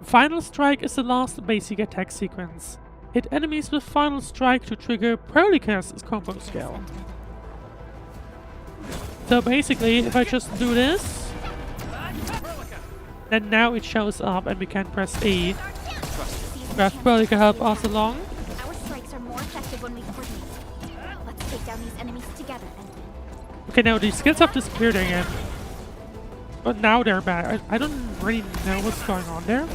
Final Strike is the last basic attack sequence. Hit enemies with Final Strike to trigger Perlica's combo skill. So basically, if I just do this, then now it shows up and we can press E. Perhaps Perlica help us along. Our strikes are more effective when we coordinate. Let's take down these enemies together. Okay, now the skills have disappeared again. But now they're back. I don't really know what's going on there.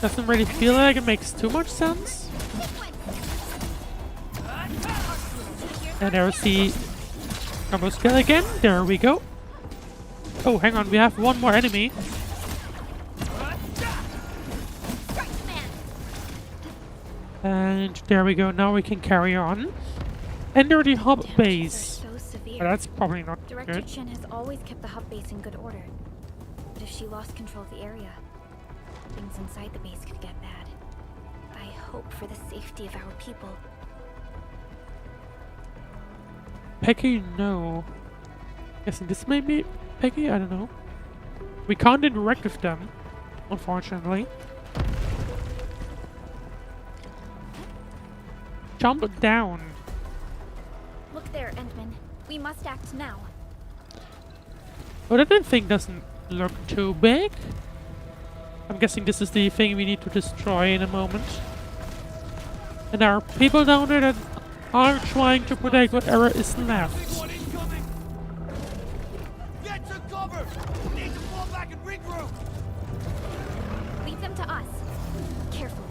Doesn't really feel like it makes too much sense. And there's the combo skill again. There we go. Oh, hang on. We have one more enemy. And there we go. Now we can carry on. Enter the hub base. Oh, that's probably not Director good. Chen has always kept the hub base in good order. But if she lost control of the area, things inside the base could get bad. I hope for the safety of our people. Peggy, no. Guessing this may be Peggy? I don't know. We can't interact with them, unfortunately. Jump down. Look there, Endman. We must act now. Oh, that thing doesn't look too big. I'm guessing this is the thing we need to destroy in a moment. And there are people down there that are trying to protect whatever is left. Get to cover! We need to fall back and regroup! Leave them to us. Careful,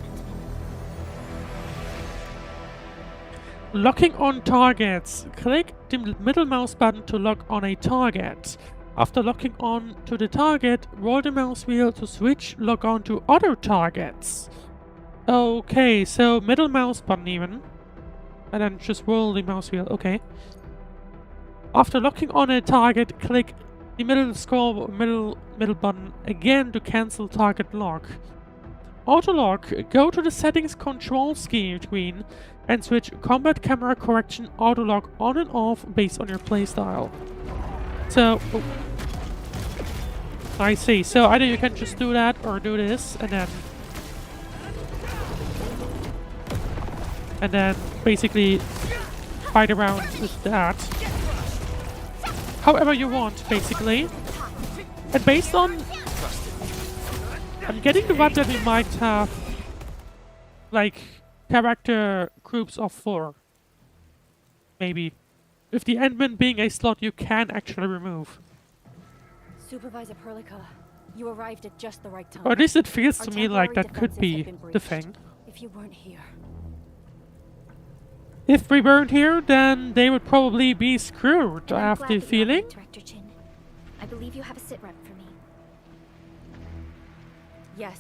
Endman. Locking on targets. Click the middle mouse button to lock on a target. After locking on to the target, roll the mouse wheel to switch lock on to other targets. Okay, so middle mouse button even. And then just roll the mouse wheel, okay. After locking on a target, click the middle button again to cancel target lock. Auto lock, go to the settings control screen and switch combat camera correction auto lock on and off based on your playstyle. So, I see. So either you can just do that or do this, and then basically fight around with that. However you want, basically. And based on... I'm getting the vibe that we might have, like, character groups of 4. Maybe. With the Endman being a slot you can actually remove. Supervisor Perlica, you arrived at just the right time. Or at least it feels Our to me like temporary that could defenses be have been the breached. thing. If you weren't here, If we weren't here, then they would probably be screwed, I I'm have glad the that you're feeling. right, Director Chin. I believe you have a sit rep for me. yes,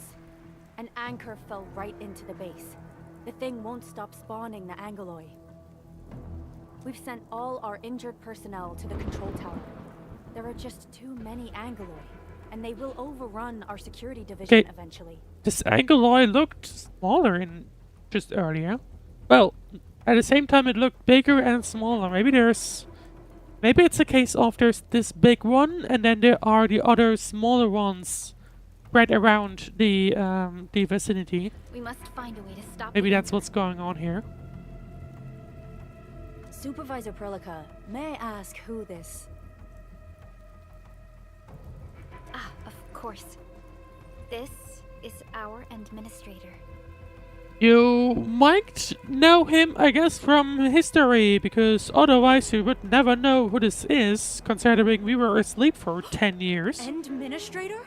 an anchor fell right into the base. The thing won't stop spawning the Angoloi. We've sent all our injured personnel to the control tower. There are just too many Angoloi, and they will overrun our security division eventually. This Angoloi looked smaller in just earlier. Well, at the same time it looked bigger and smaller. Maybe it's a case of there's this big one, and then there are the other smaller ones spread around the vicinity. We must find a way to stop Maybe the that's Anchor. what's going on here. Supervisor Perlica, may I ask who this... Ah, of course. This is our administrator. You might know him, I guess, from history, because otherwise you would never know who this is, considering we were asleep for 10 years. Administrator?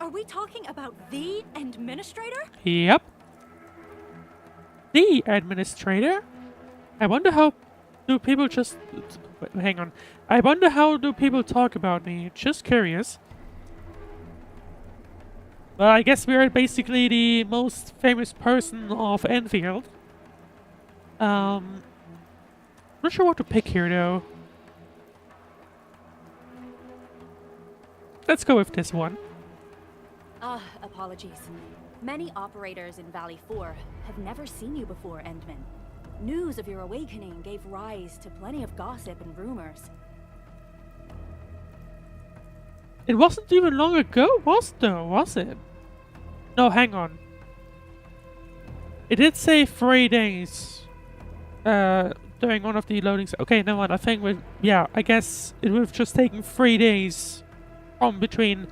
Are we talking about the Administrator? Yep. The administrator? I wonder how do people just... Wait, hang on. I wonder how do people talk about me. Just curious. Well, I guess we're basically the most famous person of Enfield. Not sure what to pick here, though. Let's go with this one. Apologies. Many operators in Valley 4 have never seen you before, Endman. News of your awakening gave rise to plenty of gossip and rumors. It wasn't even long ago, was it? No, hang on. It did say 3 days during one of the loadings. Okay, no one. I think I guess it would have just taken 3 days from between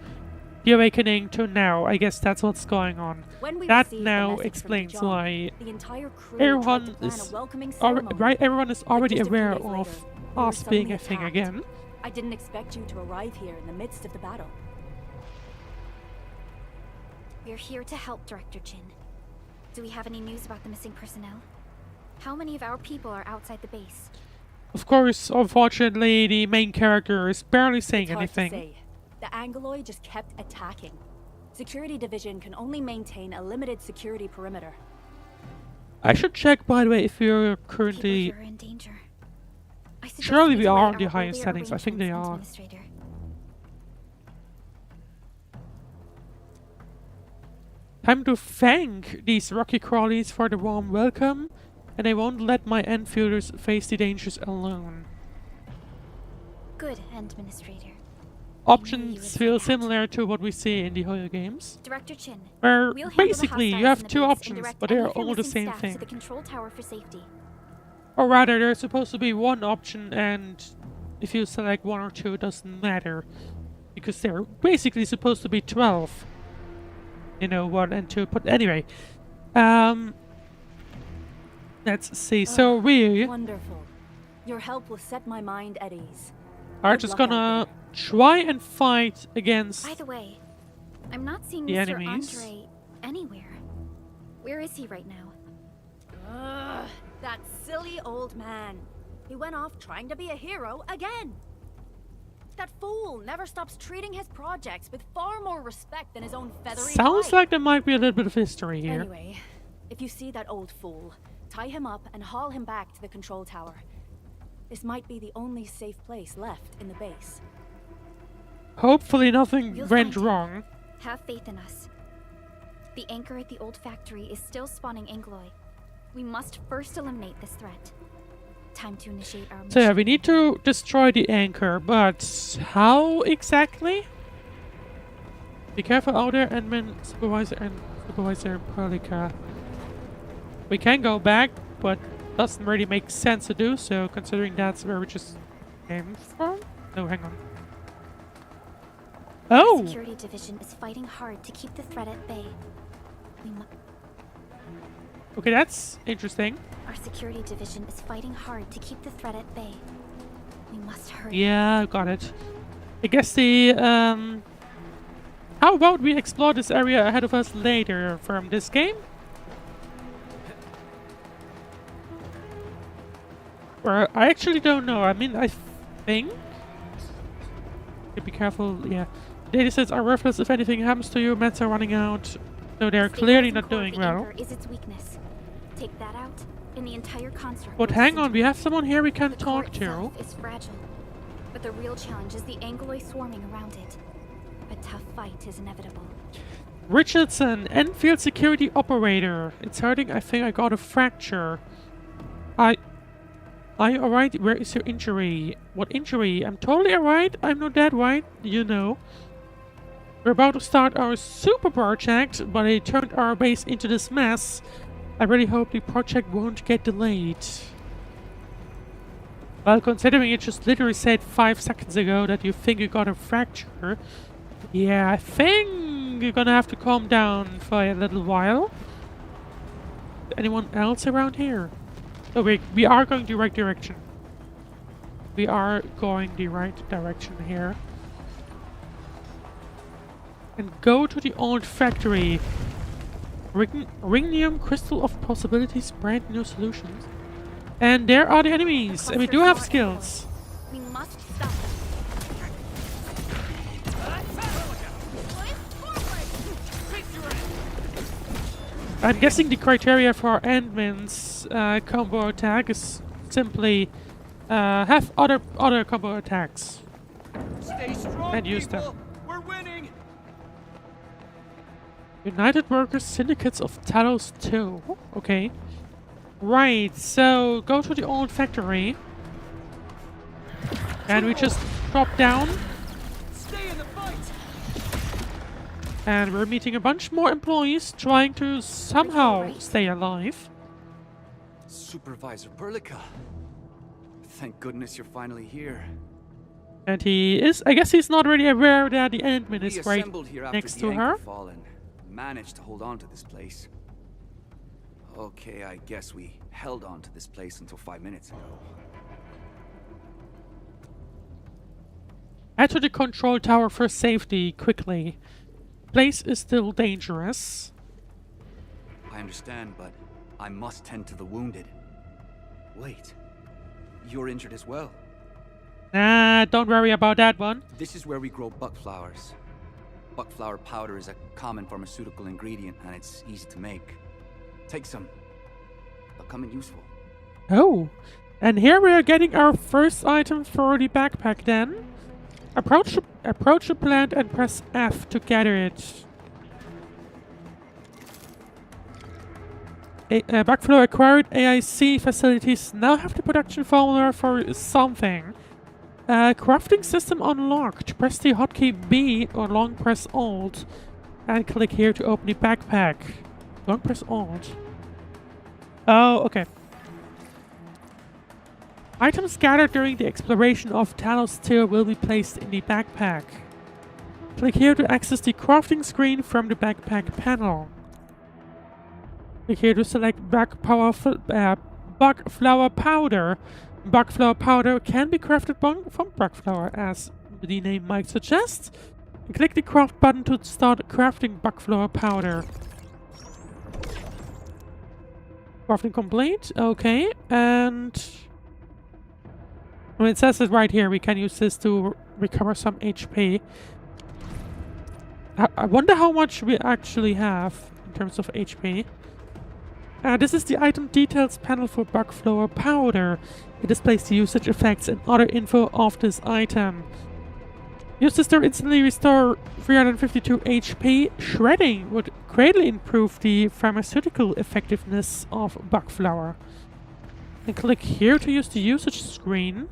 the awakening to now. I guess that's what's going on. When we That received the now message from explains Dijon, why the entire crew everyone tried to plan is a welcoming ceremony. everyone is already just a few aware days of later, we were us being suddenly a thing attacked. again. I didn't expect you to arrive here in the midst of the battle. We're here to help, Director Chin. Do we have any news about the missing personnel? How many of our people are outside the base? Of course, unfortunately, the main character is barely saying It's hard to anything. say. The Angoloi just kept attacking. Security Division can only maintain a limited security perimeter. I should check, by the way, if we're People currently... here are in danger. I suggest Surely we delay are on our the highest earlier settings. I think they arrangements, are. Administrator. Time to thank these rocky crawlies for the warm welcome, and I won't let my Enfielders face the dangers alone. Good, Administrator. Options feel similar to what we see in the Hoyo games, Director Chin, where we'll handle the basically you hostiles have in the 2 base and options, direct but any they're of your all the missing same staff thing. to the control tower for safety. Or rather, there's supposed to be 1 option, and if you select 1 or 2, it doesn't matter. Because they're basically supposed to be 12. You know, 1 and 2, but anyway. Let's see, so we Wonderful. Your help will set my mind at ease. are Good just luck out gonna there. try and fight against... By the way, I'm not seeing The Mr. enemies. Andre anywhere. Where is he right now? Ugh, that silly old man. He went off trying to be a hero again. That fool never stops treating his projects with far more respect than his own feathery Sounds wife. like there might be a little bit of history here. Anyway, if you see that old fool, tie him up and haul him back to the control tower. This might be the only safe place left in the base. Hopefully nothing We'll went find him. wrong. Have faith in us. The anchor at the old factory is still spawning Angoloi. We must first eliminate this threat. Time to initiate our mission. So yeah, we need to destroy the anchor, but how exactly? Be careful out there, admin, supervisor, and supervisor Perlica. We can go back, but doesn't really make sense to do so, considering that's where we just came from. No, hang on. Oh! The security division is fighting hard to keep the threat at bay. Okay, that's interesting. Our security division is fighting hard to keep the threat at bay. We must hurry. Yeah, got it. I guess the, how about we explore this area ahead of us later from this game? Or I actually don't know. I mean, I think... Be careful, yeah. Data sets are worthless if anything happens to you. Meds are running out. So they're clearly not doing well. Is its weakness. Take that out, and the entire construct. But hang on, we have someone here we can the talk core to. itself is fragile, but the real challenge is the Angloid swarming around it. A tough fight is inevitable. Richardson, Enfield security operator. It's hurting. I think I got a fracture. Are you alright? Where is your injury? What injury? I'm totally alright. I'm not dead, right? You know. We're about to start our super project, but they turned our base into this mess. I really hope the project won't get delayed. Well, considering you just literally said 5 seconds ago that you think you got a fracture, yeah, I think you're gonna have to calm down for a little while. Anyone else around here? Oh wait, we are going the right direction. We are going the right direction here. And go to the old factory. Ringnium Crystal of Possibilities, brand new solutions. And there are the enemies, and we do have skills. We must stop them. I'm guessing the criteria for Ant-Man's combo attack is simply have other combo attacks. Stay strong, And use people. them. We're winning. United Workers Syndicates of Talos 2. Okay. Right, so go to the old factory. And we just drop down. Stay in the fight. And we're meeting a bunch more employees trying to somehow stay alive. Supervisor Perlica. Thank goodness you're finally here. And he is, I guess he's not really aware that the admin We is right assembled here after next the to anchor her. fall and managed to hold on to this place. Okay, I guess we held on to this place until 5 minutes ago. Head to the control tower for safety, quickly. Place is still dangerous. I understand, but I must tend to the wounded. Wait, you're injured as well. Nah, don't worry about that one. This is where we grow buckflowers. Buckflower powder is a common pharmaceutical ingredient and it's easy to make. Take some. They'll come in useful. Oh, and here we are getting our first item for the backpack then. Approach the plant and press F to gather it. Backflow acquired AIC facilities now have the production formula for something. Crafting system unlocked. Press the hotkey B or long press Alt and click here to open the backpack. Long press Alt. Oh, okay. Items gathered during the exploration of Talos 2 will be placed in the backpack. Click here to access the crafting screen from the backpack panel. Click here to select Buckflower Powder. Buckflower Powder can be crafted from Buckflower, as the name might suggest. And click the craft button to start crafting Buckflower Powder. Crafting complete, okay, and... Well, it says it right here, we can use this to recover some HP. I wonder how much we actually have in terms of HP. This is the item details panel for Buckflower Powder. It displays the usage effects and other info of this item. Use this to instantly restore 352 HP. Shredding would greatly improve the pharmaceutical effectiveness of Buckflower. And click here to use the usage screen.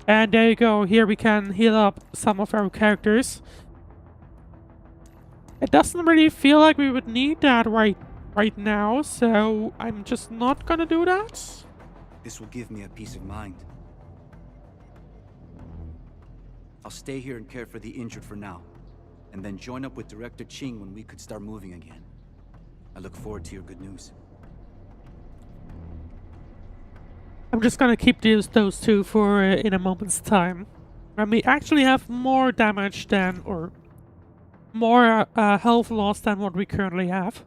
And there you go, here we can heal up some of our characters. It doesn't really feel like we would need that right now, so I'm just not gonna do that. This will give me a peace of mind. I'll stay here and care for the injured for now, and then join up with Director Ching when we could start moving again. I look forward to your good news. I'm just gonna keep those two for in a moment's time. When we actually have more damage than, or more health loss than what we currently have.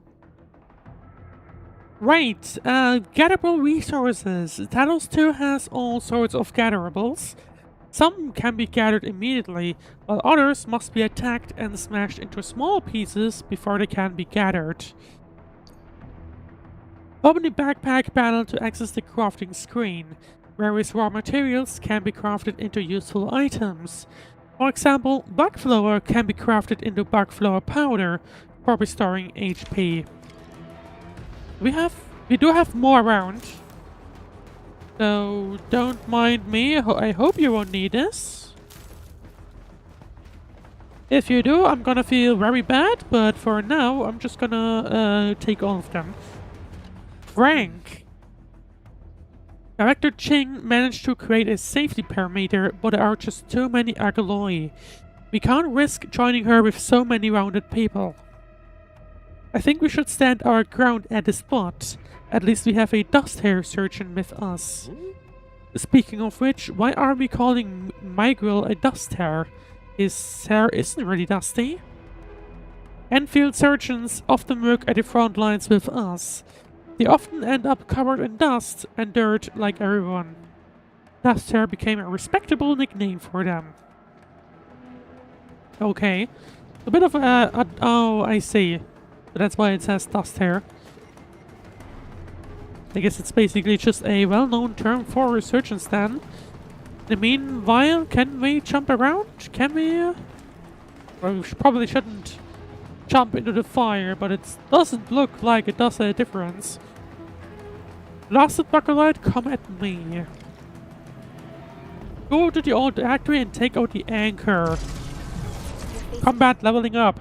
Right, gatherable resources. Talos 2 has all sorts of gatherables. Some can be gathered immediately, while others must be attacked and smashed into small pieces before they can be gathered. Open the backpack panel to access the crafting screen. Various raw materials can be crafted into useful items. For example, bug flour can be crafted into bug flour powder for restoring HP. We do have more around, so don't mind me. I hope you won't need this. If you do, I'm gonna feel very bad, but for now, I'm just gonna take all of them. Rank. Director Ching managed to create a safety parameter, but there are just too many Argaloi. We can't risk joining her with so many rounded people. I think we should stand our ground at this spot. At least we have a dust hair surgeon with us. Speaking of which, why are we calling Miguel a dust hair? His hair isn't really dusty. Enfield surgeons often work at the front lines with us. They often end up covered in dust and dirt like everyone. Dust hair became a respectable nickname for them. Okay. A bit of a oh, I see. So that's why it says dust hair. I guess it's basically just a well-known term for resurgence then. In the meanwhile, can we jump around? Can we? Well, we probably shouldn't jump into the fire, but it doesn't look like it does a difference. Blasted Buckalite, come at me. Go to the old factory and take out the anchor. Combat leveling up.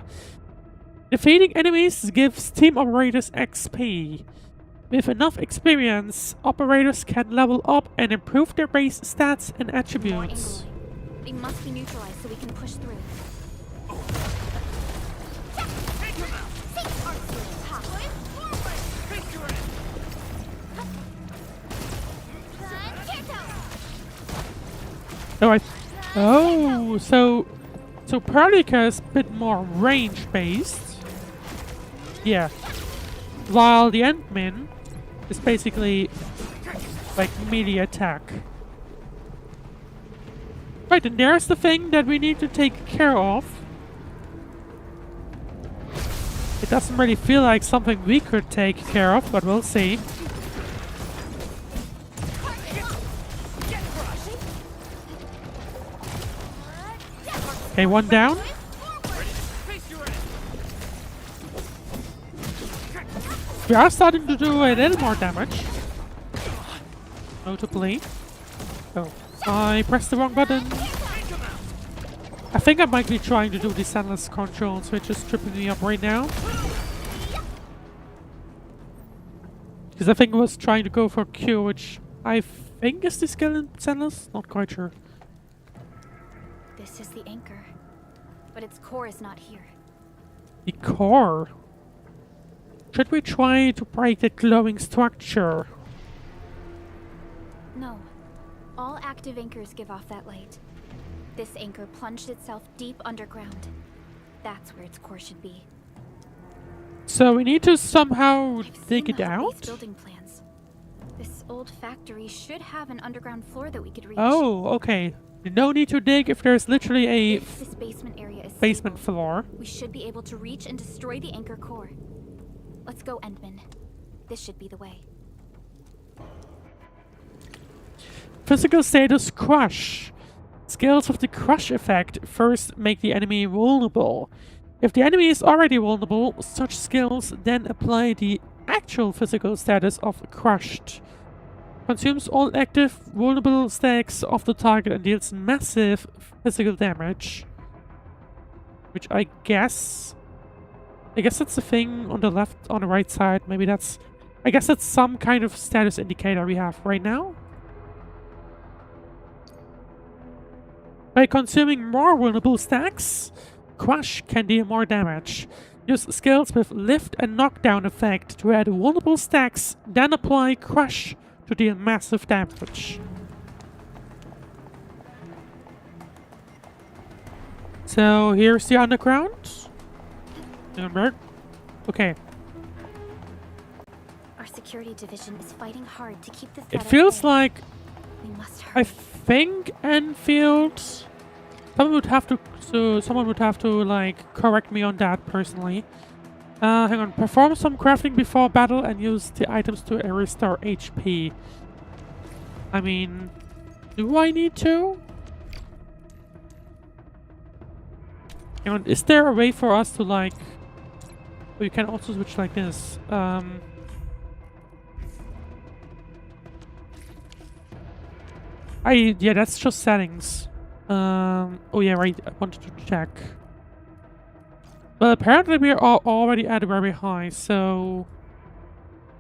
Defeating enemies gives team operators XP. With enough experience, operators can level up and improve their base stats and attributes. They must be neutralized so we can push through. So Perlica is a bit more range based. Yeah. While the Ant-Man is basically like melee attack. Right, and there's the thing that we need to take care of. It doesn't really feel like something we could take care of, but we'll see. Okay, one down. We are starting to do a little more damage. Notably. Oh, I pressed the wrong button. I think I might be trying to do the Sunless controls, which is tripping me up right now. Because I think I was trying to go for Q, which I think is the skill in Sunless. Not quite sure. This is the anchor, but its core is not here. The core? Should we try to break the glowing structure? No. All active anchors give off that light. This anchor plunged itself deep underground. That's where its core should be. So we need to somehow dig it out? These building plans. This old factory should have an underground floor that we could reach. Oh, okay. No need to dig if there's literally a if this basement area is basement stable, floor. We should be able to reach and destroy the anchor core. Let's go, Endman. This should be the way. Physical status Crush. Skills of the Crush effect first make the enemy vulnerable. If the enemy is already vulnerable, such skills then apply the actual physical status of Crushed. Consumes all active vulnerable stacks of the target and deals massive physical damage. Which I guess I guess that's the thing on the left, on the right side. Maybe that's... I guess that's some kind of status indicator we have right now. By consuming more vulnerable stacks, Crush can deal more damage. Use skills with lift and knockdown effect to add vulnerable stacks, then apply Crush to deal massive damage. So here's the underground. Remember? Okay. Our security division is fighting hard to keep the threat It feels at bay. like We must hurry. I think Enfield. Someone would have to like correct me on that personally. Hang on. Perform some crafting before battle and use the items to restore HP. I mean, do I need to? Hang on. Is there a way for us to like? Oh, you can also switch like this. Yeah, that's just settings. Oh yeah, right, I wanted to check. Well, apparently we are already at very high, so...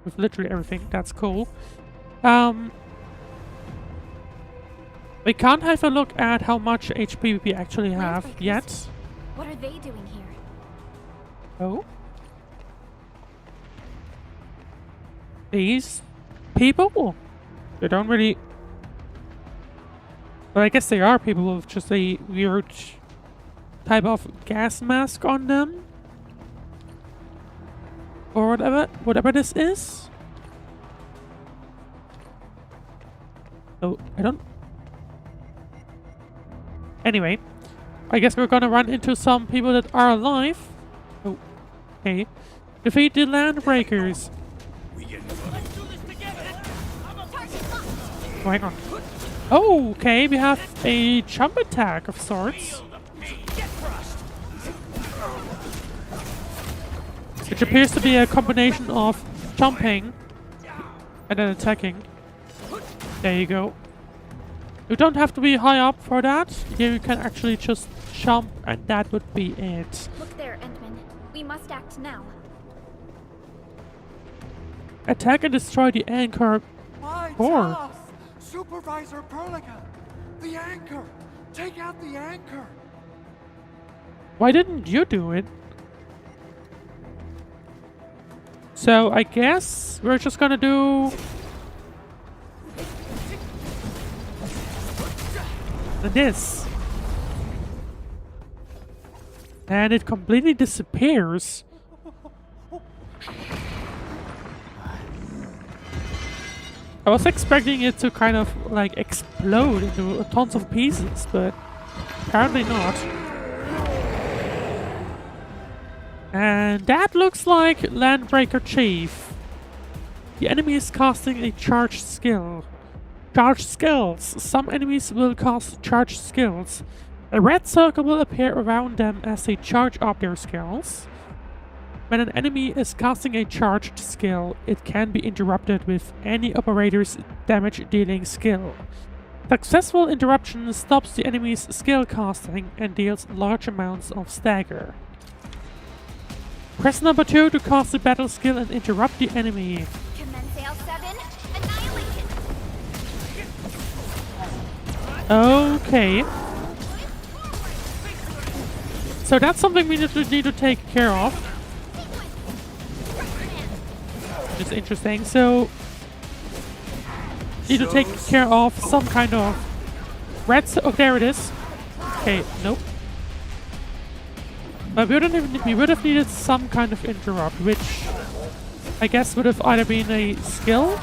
with literally everything, that's cool. We can't have a look at how much HP we actually have Landbreakers. yet. What are they doing here? Oh? These people? They don't really... Well, I guess they are people with just a weird type of gas mask on them. Or whatever this is. Oh, I don't... Anyway, I guess we're gonna run into some people that are alive. Oh, okay. Defeat the Landbreakers. Oh, hang on. Oh, okay, we have a jump attack of sorts. Which appears to be a combination of jumping and then attacking. There you go. You don't have to be high up for that. Here you can actually just jump and that would be it. Look there, Endman. We must act now. Attack and destroy the anchor core. Supervisor Perlica! The anchor! Take out the anchor! Why didn't you do it? So I guess we're just gonna do this. And it completely disappears. I was expecting it to kind of like explode into tons of pieces, but apparently not. And that looks like Landbreaker Chief. The enemy is casting a charged skill. Charged skills. Some enemies will cast charged skills. A red circle will appear around them as they charge up their skills. When an enemy is casting a charged skill, it can be interrupted with any operator's damage-dealing skill. Successful interruption stops the enemy's skill casting and deals large amounts of stagger. Press number 2 to cast the battle skill and interrupt the enemy. Commence L7. Annihilation. Okay. So that's something we need to take care of. It's interesting. So need to take care of some kind of red. Oh, there it is. Okay, nope. But we would have needed some kind of interrupt, which I guess would have either been a skill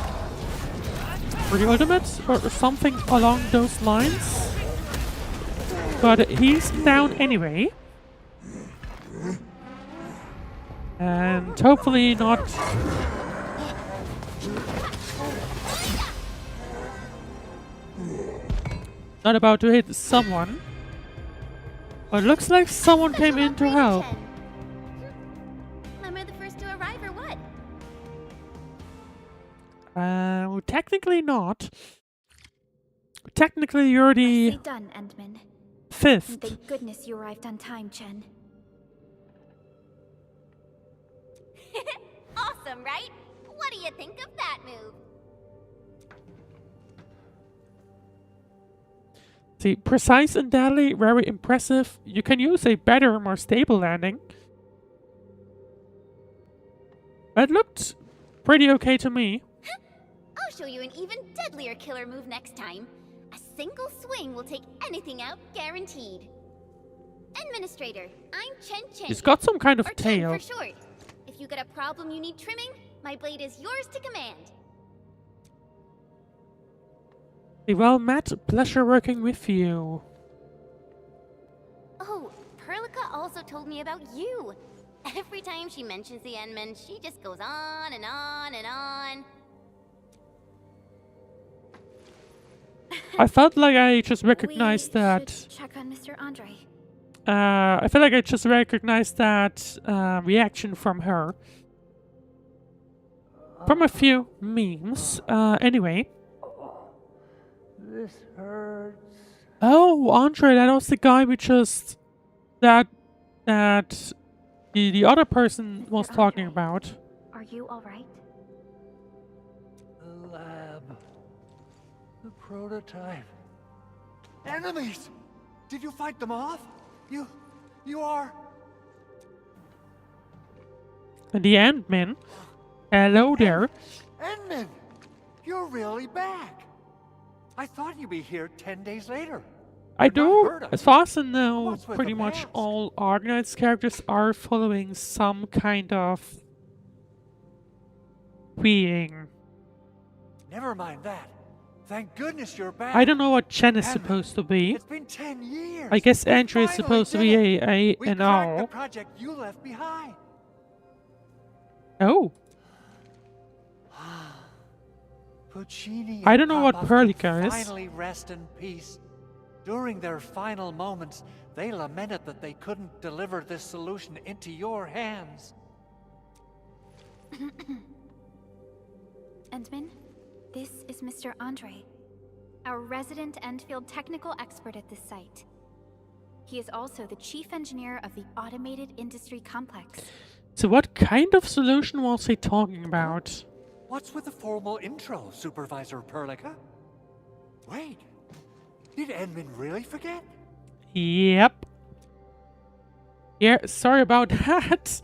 or the ultimate or something along those lines. But he's down anyway. And hopefully not... not about to hit someone. But it looks like someone came in to help. Am I the first to arrive or what? Technically not. Technically you're the Nicely done, Endman. 5th. Thank goodness you arrived on time, Chen. Awesome, right? What do you think of that move? See, precise and deadly, very impressive. You can use a better, more stable landing. It looked pretty okay to me. I'll show you an even deadlier killer move next time. A single swing will take anything out, guaranteed. Administrator, I'm Chen Chen. He's got some kind of or tail. Chen for short. If you got a problem you need trimming, my blade is yours to command. Well, Matt, pleasure working with you. Oh, Perlica also told me about you. Every time she mentions the Endmen, she just goes on and on and on. I felt like I just recognized that. Should check on Mr. Andre. I feel like I just recognized that reaction from her. From a few memes. Anyway. This hurts. Oh, Andre, that was the guy we just... That the other person was talking about. Are you alright? The lab. The prototype. Enemies! Did you fight them off? You are... The Ant-Man. Hello there. Endman! You're really back! I thought you'd be here 10 days later. I You've not do, heard of as it. far as I know, What's with pretty the much pants? all Arknights characters are following some kind of being. Never mind that. Thank goodness you're back. I don't know what Jen is Emma, supposed to be. It's been 10 years. I guess We Andrew is finally supposed to did be it. We an cracked the owl. project you left behind. Oh, Puccini I and don't know what Popov Perlica can is. finally rest in peace. During their final moments, they lamented that they couldn't deliver this solution into your hands. Endman, this is Mr. Andre, our resident Endfield technical expert at this site. He is also the chief engineer of the automated industry complex. so what kind of solution was he talking about? What's with the formal intro, Supervisor Perlica? Wait, did Endman really forget? Yep. Yeah, sorry about that.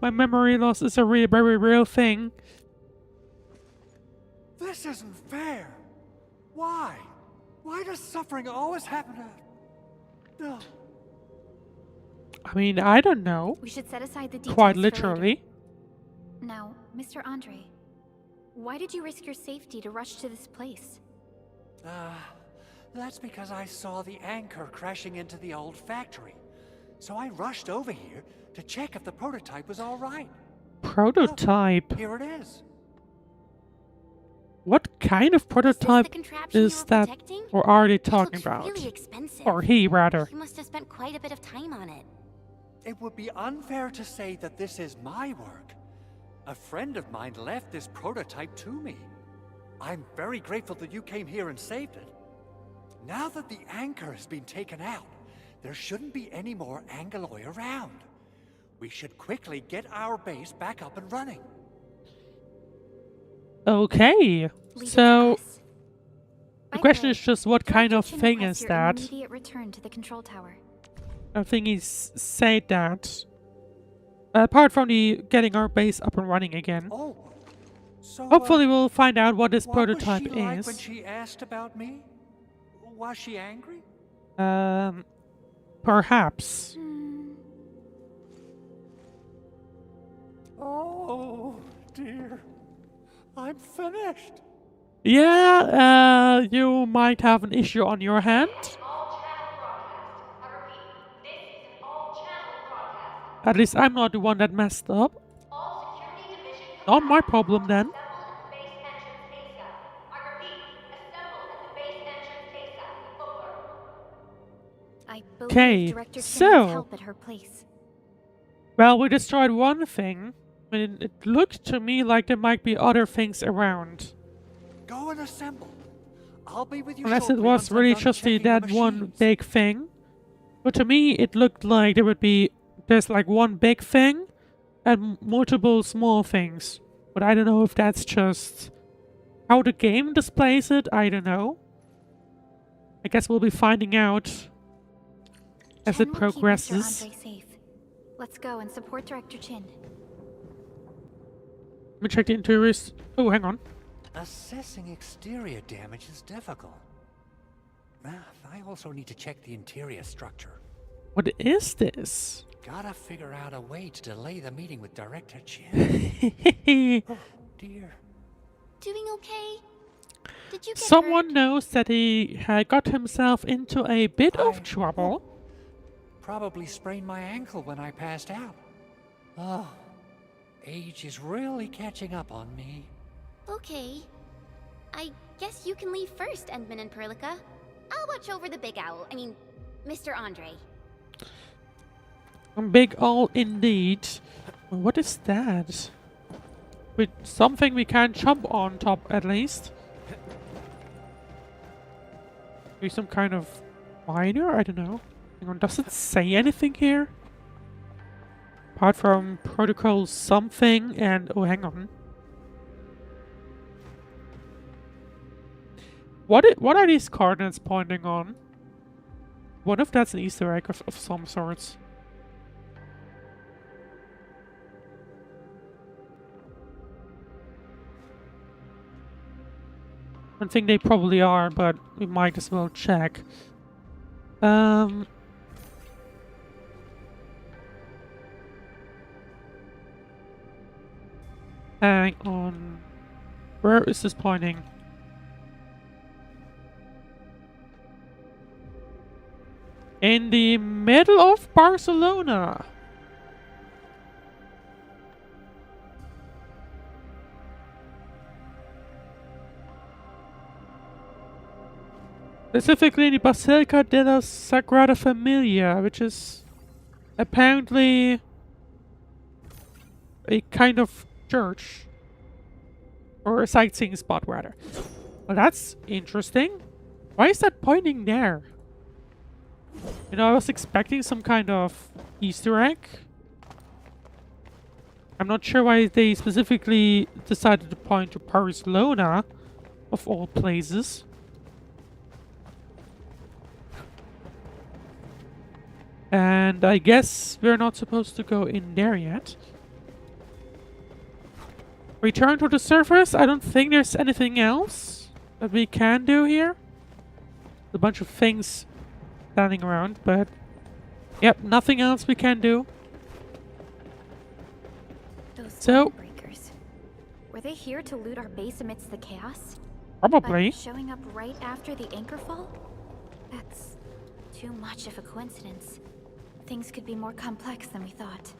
My memory loss is a very real thing. This isn't fair. Why? Why does suffering always happen to... No. I mean, I don't know. We should set aside the details Quite for later. literally. Now, Mr. Andre, why did you risk your safety to rush to this place? That's because I saw the anchor crashing into the old factory. So I rushed over here to check if the prototype was all right. Prototype? Here it is. What kind of prototype contraption is you were that, protecting? or are they It talking looks about? really expensive. Or he, rather. You must have spent quite a bit of time on it. It would be unfair to say that this is my work. A friend of mine left this prototype to me. I'm very grateful that you came here and saved it. Now that the anchor has been taken out, there shouldn't be any more Angoloi around. We should quickly get our base back up and running. Okay, Leave it to so us. the By question way, is just what kind of Director Chin thing requests is your that? Immediate return to the control tower. I think he's said that. Apart from the getting our base up and running again. Oh, so Hopefully we'll find out what this what prototype was she like is. when she asked about me? Was she angry? Perhaps. Oh, dear. I'm finished. Yeah, you might have an issue on your hand. At least I'm not the one that messed up. Not my problem then. I believe Okay, Director Chin so- needs help at her place. Well, we destroyed one thing. I mean, it looked to me like there might be other things around. Go and assemble. I'll be with you Unless it shortly was once I'm really done just checking the that one machines. big thing. But to me, it looked like there would be... There's like one big thing, and multiple small things. But I don't know if that's just how the game displays it. I don't know. I guess we'll be finding out as Chen it will progresses. Keep Mr. Andre safe. Let's go and support Director Chin. Let me check the interiors. Oh, hang on. Assessing exterior damage is difficult. I also need to check the interior structure. What is this? Gotta figure out a way to delay the meeting with Director Chin. Oh, dear. Doing okay? Did you get Someone hurt? knows that he had got himself into a bit of I- trouble. Probably sprained my ankle when I passed out. Oh, age is really catching up on me. Okay. I guess you can leave first, Endman and Perlica. I'll watch over the big owl. I mean, Mr. Andre. A big owl indeed. What is that? With something we can jump on top at least. Maybe some kind of miner? I don't know. Hang on, does it say anything here? Apart from protocol something and... oh, hang on. What are these coordinates pointing on? What if that's an Easter egg of some sorts? I think they probably are, but we might as well check. Hang on. Where is this pointing? In the middle of Barcelona. Specifically in the Basilica della Sagrada Familia, which is apparently a kind of church. Or a sightseeing spot, rather. Well, that's interesting. Why is that pointing there? You know, I was expecting some kind of Easter egg. I'm not sure why they specifically decided to point to Barcelona, of all places. And I guess we're not supposed to go in there yet. Return to the surface? I don't think there's anything else that we can do here. A bunch of things standing around, but yep, nothing else we can do. Those breakers. Were they here to loot our base amidst the chaos? Probably. But showing up right after the anchor fall? That's too much of a coincidence. Things could be more complex than we thought.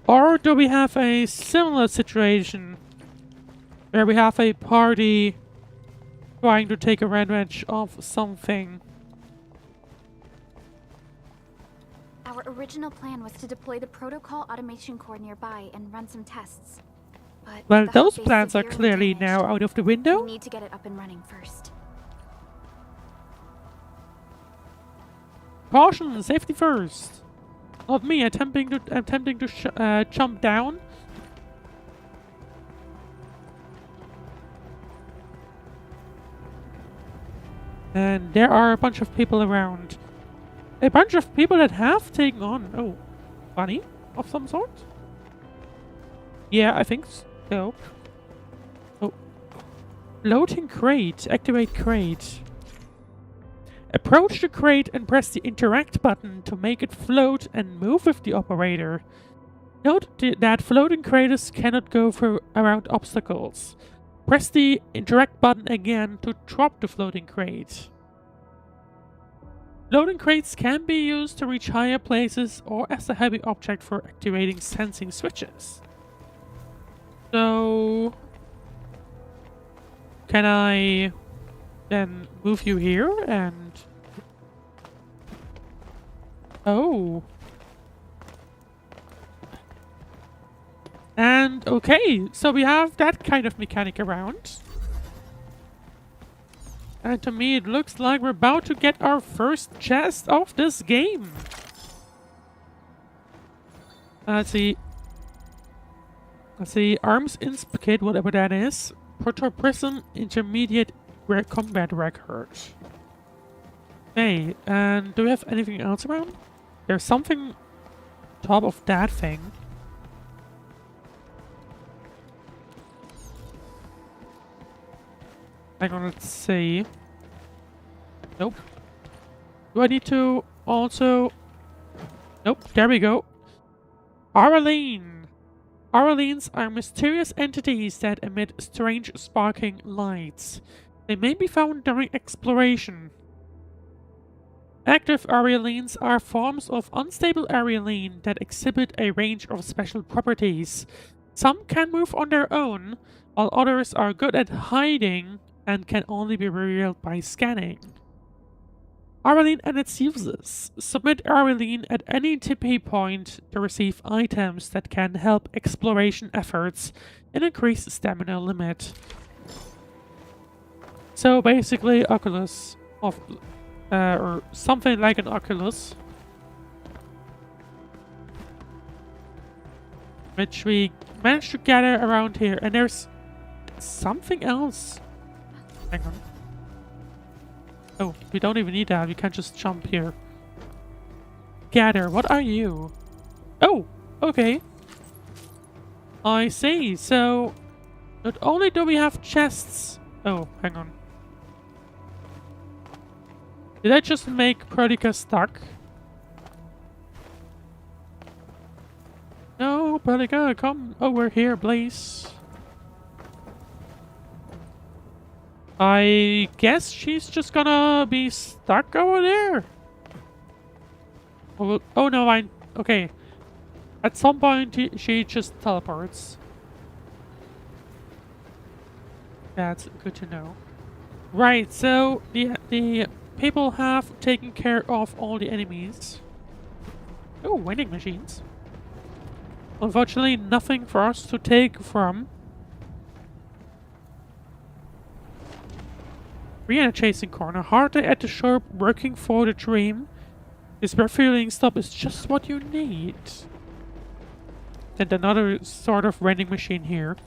Or do we have a similar situation where we have a party trying to take advantage of something? Our original plan was to deploy the protocol automation core nearby and run some tests. But Well, the those hub base plans are severely clearly damaged. now out of the We window. need to get it up and running first. Caution, safety first. Not me attempting to jump down. And there are a bunch of people around. A bunch of people that have taken on, oh, bunny of some sort? Yeah, I think so. Oh. Floating crate. Activate crate. Approach the crate and press the interact button to make it float and move with the operator. Note that floating craters cannot go around obstacles. Press the interact button again to drop the floating crate. Floating crates can be used to reach higher places or as a heavy object for activating sensing switches. So... can I then move you here and... oh. And okay, so we have that kind of mechanic around. And to me it looks like we're about to get our first chest of this game. Let's see. Let's see. Arms Inspecate, whatever that is. Protoprism Intermediate Combat Record. Hey, and do we have anything else around? There's something top of that thing. Hang on, let's see. Nope. Do I need to also... Nope, there we go. Auraline. Auralines are mysterious entities that emit strange sparkling lights. They may be found during exploration. Active auralines are forms of unstable auraline that exhibit a range of special properties. Some can move on their own, while others are good at hiding and can only be revealed by scanning. Auraline and its uses. Submit Auraline at any TP point to receive items that can help exploration efforts and increase stamina limit. So basically Oculus of or something like an Oculus, which we managed to gather around here, and there's something else. Hang on. Oh, we don't even need that. We can just jump here. Gather. What are you? Oh, okay. I see. So, not only do we have chests... Oh, hang on. Did I just make Perdica stuck? No, Perdica, come over here, please. I guess she's just gonna be stuck over there. Oh no, okay. At some point, she just teleports. That's good to know. Right, so the people have taken care of all the enemies. Oh, vending machines. Unfortunately, nothing for us to take from. We are in a chasing corner, hardly at the sharp, working for the dream. This refueling stop is just what you need. And another sort of vending machine here.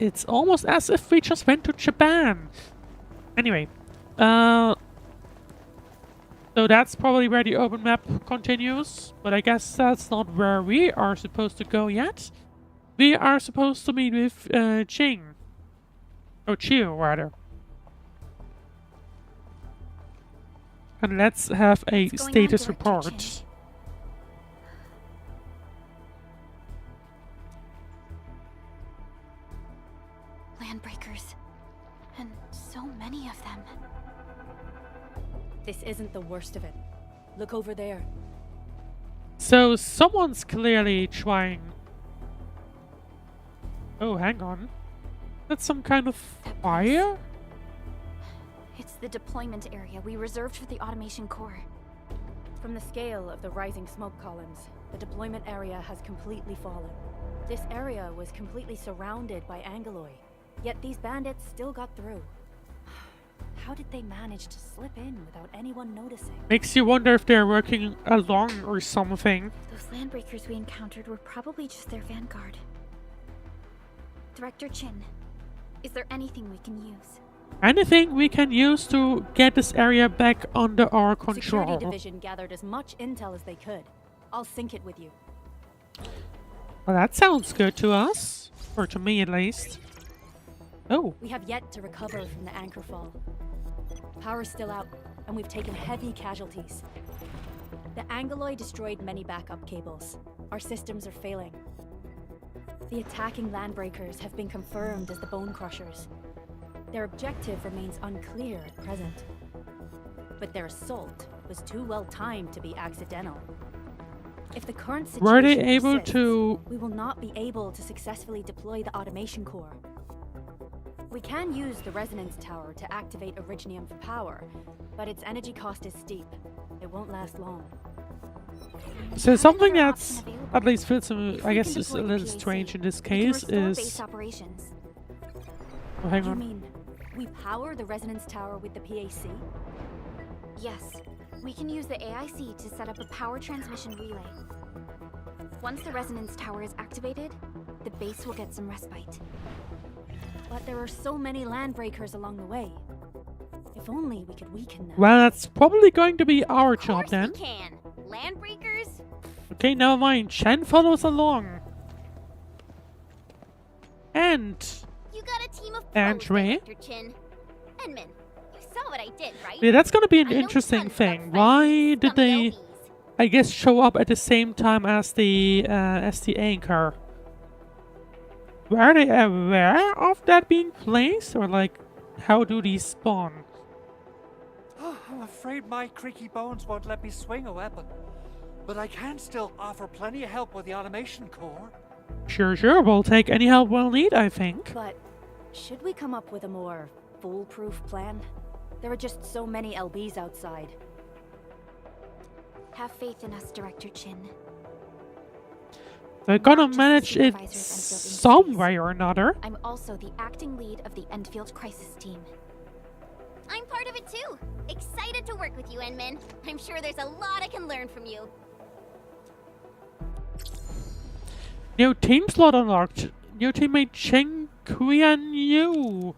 It's almost as if we just went to Japan. Anyway, so that's probably where the open map continues, but I guess that's not where we are supposed to go yet. We are supposed to meet with Ching. Oh, Chiu, rather. And let's have a status report. Landbreakers. And so many of them. This isn't the worst of it. Look over there. So someone's clearly trying... Oh, hang on. That's some kind of fire? It's the deployment area we reserved for the automation core. From the scale of the rising smoke columns, the deployment area has completely fallen. This area was completely surrounded by Angeloi, yet these bandits still got through. How did they manage to slip in without anyone noticing? Makes you wonder if they're working along or something. Those landbreakers we encountered were probably just their vanguard. Director Chin, is there anything we can use? Anything we can use to get this area back under our control. Security Division gathered as much intel as they could. I'll sync it with you. Well, that sounds good to us. Or to me, at least. Oh. We have yet to recover from the anchor fall. Power's still out, and we've taken heavy casualties. The Angeloi destroyed many backup cables. Our systems are failing. The attacking landbreakers have been confirmed as the Bone Crushers. Their objective remains unclear at present. But their assault was too well timed to be accidental. If the current situation were they able persists, to... we will not be able to successfully deploy the automation core. We can use the resonance tower to activate Originium for power, but its energy cost is steep. It won't last long. So something that's at least feels, I guess, is a little strange in this case is... Oh, hang on. You mean we power the resonance tower with the PAC? Yes. We can use the AIC to set up a power transmission relay. Once the resonance tower is activated, the base will get some respite. But there are so many land breakers along the way. If only we could weaken them. Well, that's probably going to be our Of job course then. we can. Landbreakers? Okay, never mind. Chen follows along. And You got a team of And pros, Ray? Dr. Chin. Edmund, you saw what I did, right? yeah, that's gonna be an I know interesting tons about thing. fighting Why these did scummy they, LBs. I guess, show up at the same time as the anchor? Were they aware of that being placed, or like, how do these spawn? I'm afraid my creaky bones won't let me swing a weapon. But I can still offer plenty of help with the automation core. Sure, we'll take any help we'll need, I think. But should we come up with a more foolproof plan? There are just so many LBs outside. Have faith in us, Director Chin. We're gonna Not just the manage it supervisor of Enfield some Industries. way or another. I'm also the acting lead of the Enfield Crisis Team. I'm part of it too. Excited to work with you, Enmin. I'm sure there's a lot I can learn from you. New team slot unlocked. New teammate Cheng Qian Yu.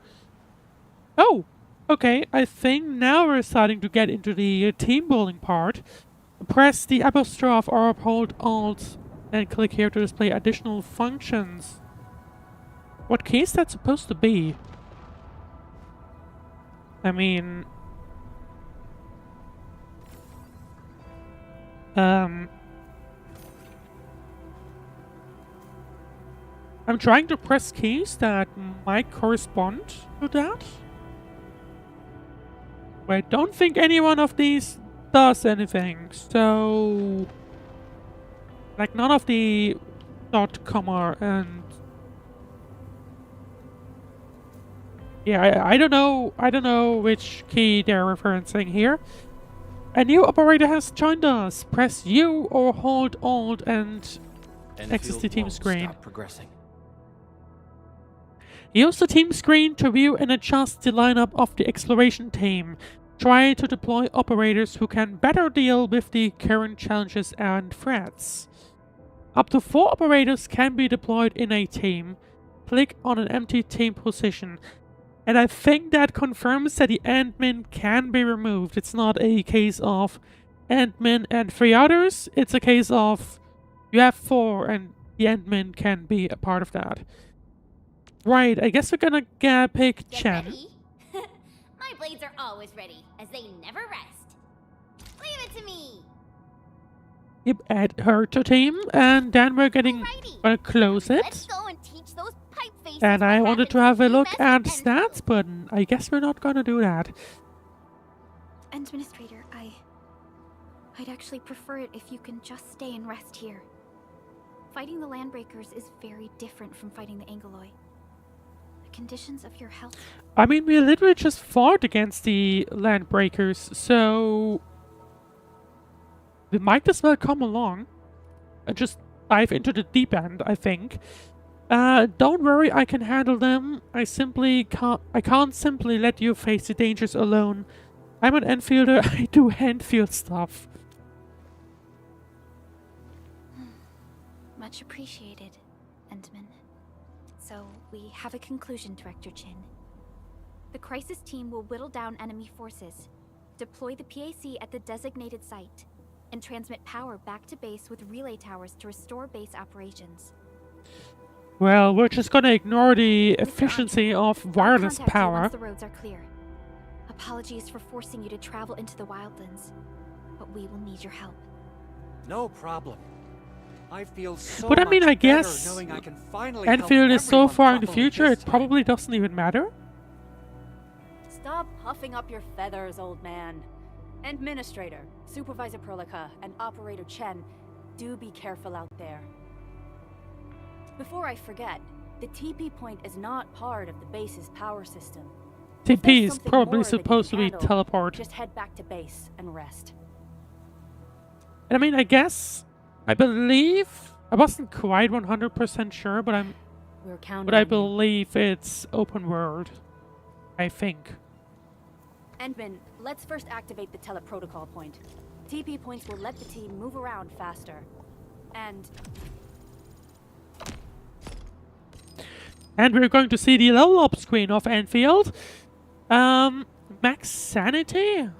Oh, okay. I think now we're starting to get into the team building part. Press the apostrophe or hold Alt and click here to display additional functions. What key is that supposed to be? I mean... I'm trying to press keys that might correspond to that. But I don't think any one of these does anything, so... Like none of the dot, comma, and... Yeah, I don't know which key they're referencing here. A new operator has joined us. Press U or hold Alt and access the team won't screen. Stop progressing. Use the team screen to view and adjust the lineup of the exploration team. Try to deploy operators who can better deal with the current challenges and threats. Up to 4 operators can be deployed in a team. Click on an empty team position. And I think that confirms that the admin can be removed. It's not a case of admin and 3 others. It's a case of you have 4 and the admin can be a part of that. Right, I guess we're gonna pick Get Chen. ready? My blades are always ready, as they never rest. Leave it to me. Yep, add her to team, and then we're gonna close Let's it. go and teach those pipe faces And I what wanted to happens have a when you look mess at with stats, Enfield. but I guess we're not gonna do that. Administrator, I'd actually prefer it if you can just stay and rest here. Fighting the Landbreakers is very different from fighting the Angoloi. The conditions of your health... I mean, we literally just fought against the Landbreakers, so... we might as well come along and just dive into the deep end, I think. Don't worry, I can handle them. I can't simply let you face the dangers alone. I'm an Enfielder, I do Enfield stuff. Much appreciated, Endman. So, we have a conclusion, Director Chin. The crisis team will whittle down enemy forces, deploy the PAC at the designated site, and transmit power back to base with relay towers to restore base operations. Well, we're just gonna ignore the Mr. efficiency Arknight, of I'll wireless contact you power. once the roads are clear. Apologies for forcing you to travel into the wildlands, but we will need your help. No problem. I feel so But I mean, much I better guess knowing I can finally help Enfield is so everyone far in the properly future, this it time. probably doesn't even matter. Stop puffing up your feathers, old man. Administrator, Supervisor Perlica, and Operator Chen, do be careful out there. Before I forget, the TP point is not part of the base's power system. If TP there's is something probably more that you supposed to can be handle, teleport. Just head back to base and rest. And I mean, I guess, I believe, I wasn't quite 100% sure, but We're counting but I on you. believe it's open world. I think. Endman, Let's first activate the teleprotocol point. TP points will let the team move around faster. And we're going to see the level up screen of Enfield. Max sanity?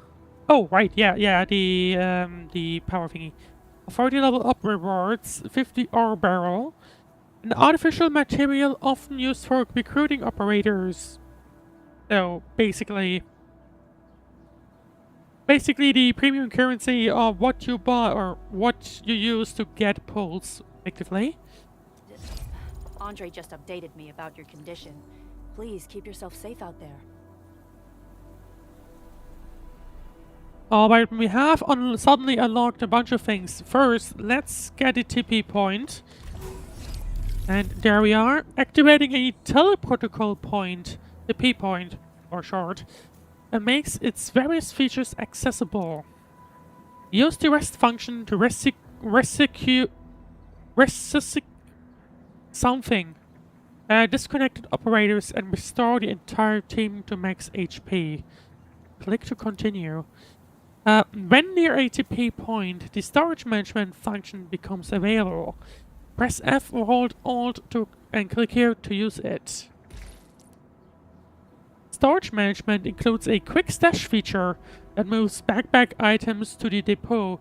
Oh, right, yeah, the power thingy. Authority level up rewards 50 ore barrel. An artificial material often used for recruiting operators. So, basically the premium currency of what you buy or what you use to get pulls, effectively. Andre just updated me about your condition. Please keep yourself safe out there. Alright, we have suddenly unlocked a bunch of things. First, let's get the TP point. And there we are, activating a teleprotocol point, the P point, or short, and makes its various features accessible. Use the rest function to resuscitate something. Disconnected operators and restore the entire team to max HP. Click to continue. When near a TP point, the storage management function becomes available. Press F or hold Alt and click here to use it. Storage management includes a quick stash feature that moves backpack items to the depot,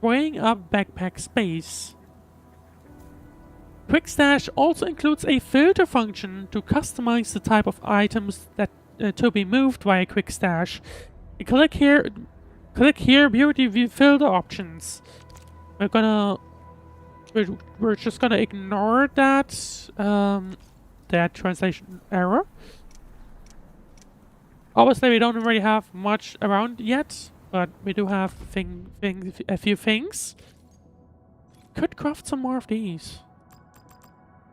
freeing up backpack space. Quick stash also includes a filter function to customize the type of items that to be moved via quick stash. Click here, view the filter options. We're just gonna ignore that that translation error. Obviously, we don't really have much around yet, but we do have a few things. Could craft some more of these.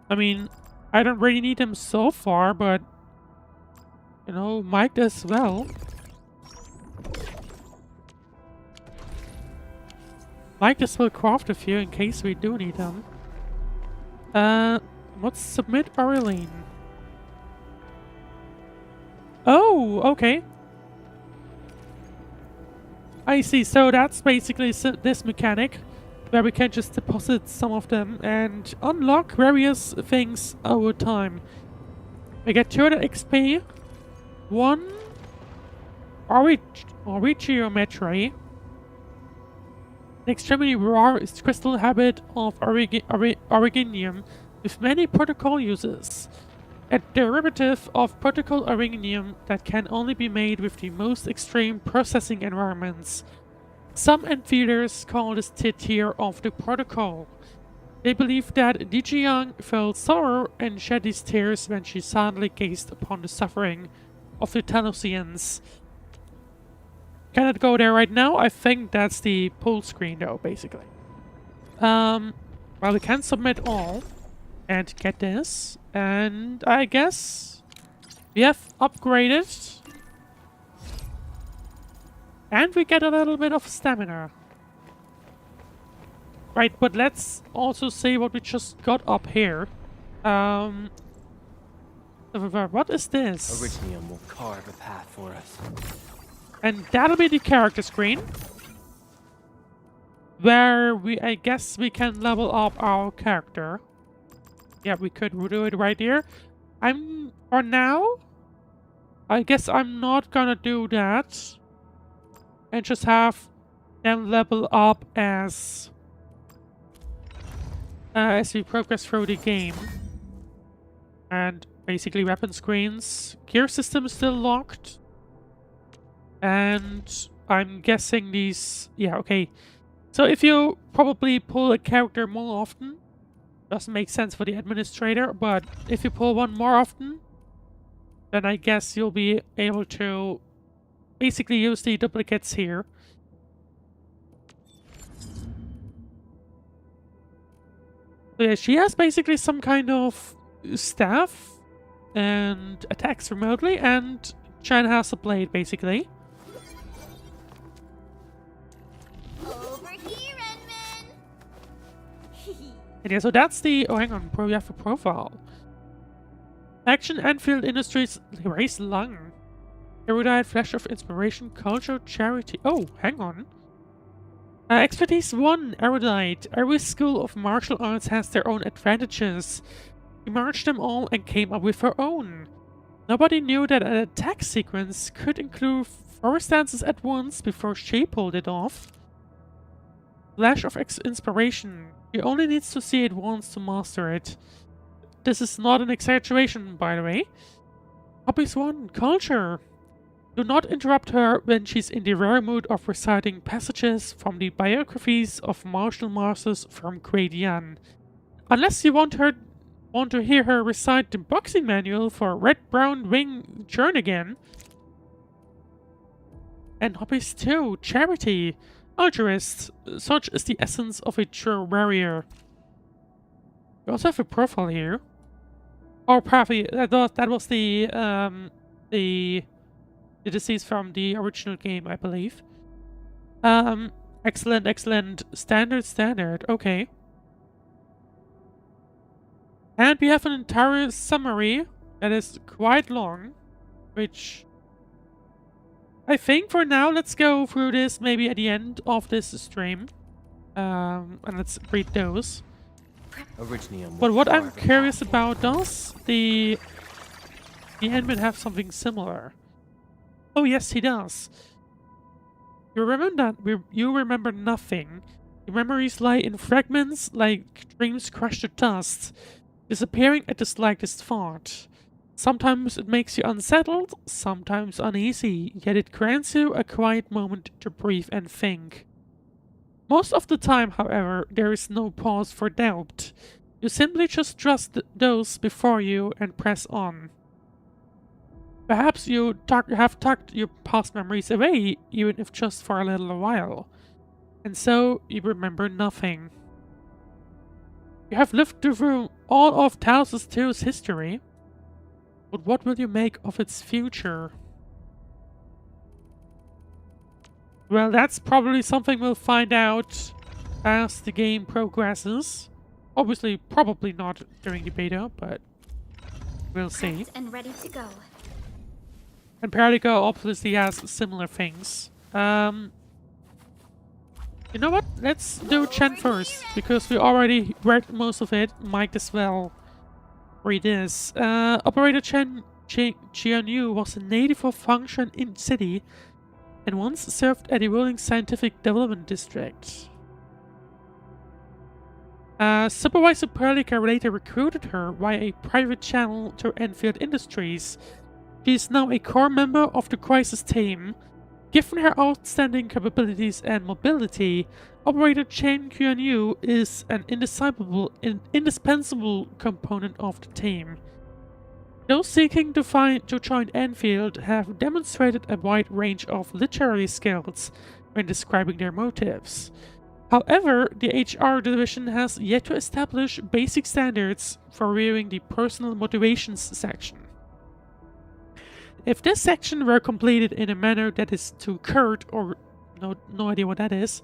I mean, I don't really need them so far, but you know, might as well. Might as well craft a few in case we do need them. Let's submit Aurelene. Oh, okay. I see, so that's basically this mechanic where we can just deposit some of them and unlock various things over time. We get 200 XP, 1 Origiometry, an extremely rare crystal habit of Originium with many protocol uses. A derivative of protocol Originium that can only be made with the most extreme processing environments. Some Enfielders call this tier of the protocol. They believe that Dijiang felt sorrow and shed these tears when she sadly gazed upon the suffering of the Talosians. Cannot go there right now. I think that's the pull screen though, basically. Well, we can submit all and get this. And I guess we have upgraded. And we get a little bit of stamina. Right, but let's also see what we just got up here. What is this? Originium will carve a path for us. And that'll be the character screen. Where I guess we can level up our character. Yeah, we could do it right here. For now, I guess I'm not gonna do that. And just have them level up as we progress through the game. And basically weapon screens. Gear system is still locked. And I'm guessing these... Yeah, okay. So if you probably pull a character more often, doesn't make sense for the administrator, but if you pull one more often, then I guess you'll be able to basically use the duplicates here. So yeah, she has basically some kind of staff and attacks remotely, and Chan has a blade, basically. Over here, Redman! And yeah, so that's the... Oh, hang on. We have a profile. Action Enfield Industries race lung. Erudite, flash of inspiration, culture, charity. Oh, hang on. Expertise 1, Erudite. Every school of martial arts has their own advantages. We merged them all and came up with our own. Nobody knew that an attack sequence could include 4 stances at once before she pulled it off. Flash of inspiration. She only needs to see it once to master it. This is not an exaggeration, by the way. Hobbies 1, culture. Do not interrupt her when she's in the rare mood of reciting passages from the biographies of martial masters from Gradian. Unless you want to hear her recite the boxing manual for Red Brown Wing Jernigan. And hobbies 2, charity. Altruist. Such is the essence of a true warrior. We also have a profile here. Or probably that was the disease from the original game, I believe. Excellent, excellent. Standard. Okay. And we have an entire summary that is quite long, which I think for now, let's go through this maybe at the end of this stream. And let's read those. But what I'm curious about, does the Endman have something similar? Oh yes, he does. You remember nothing. Your memories lie in fragments like dreams crushed to dust, disappearing at the slightest thought. Sometimes it makes you unsettled, sometimes uneasy, yet it grants you a quiet moment to breathe and think. Most of the time, however, there is no pause for doubt. You simply just trust those before you and press on. Perhaps you have tucked your past memories away, even if just for a little while. And so, you remember nothing. You have lived through all of Talos 2's history, but what will you make of its future? Well, that's probably something we'll find out as the game progresses. Obviously, probably not during the beta, but we'll see. And ready to go. And Paralico obviously has similar things. You know what? Let's do Chen first, because we already read most of it. Might as well read this. Operator Chen Qianyu was a native of Fangshan City and once served at the Wuling Scientific Development District. Supervisor Perlica later recruited her via a private channel to Enfield Industries. She is now a core member of the Crisis team. Given her outstanding capabilities and mobility, Operator Chen Qianyu is an indispensable component of the team. Those seeking to join Enfield have demonstrated a wide range of literary skills when describing their motives. However, the HR division has yet to establish basic standards for reviewing the personal motivations section. If this section were completed in a manner that is too curt, or no idea what that is,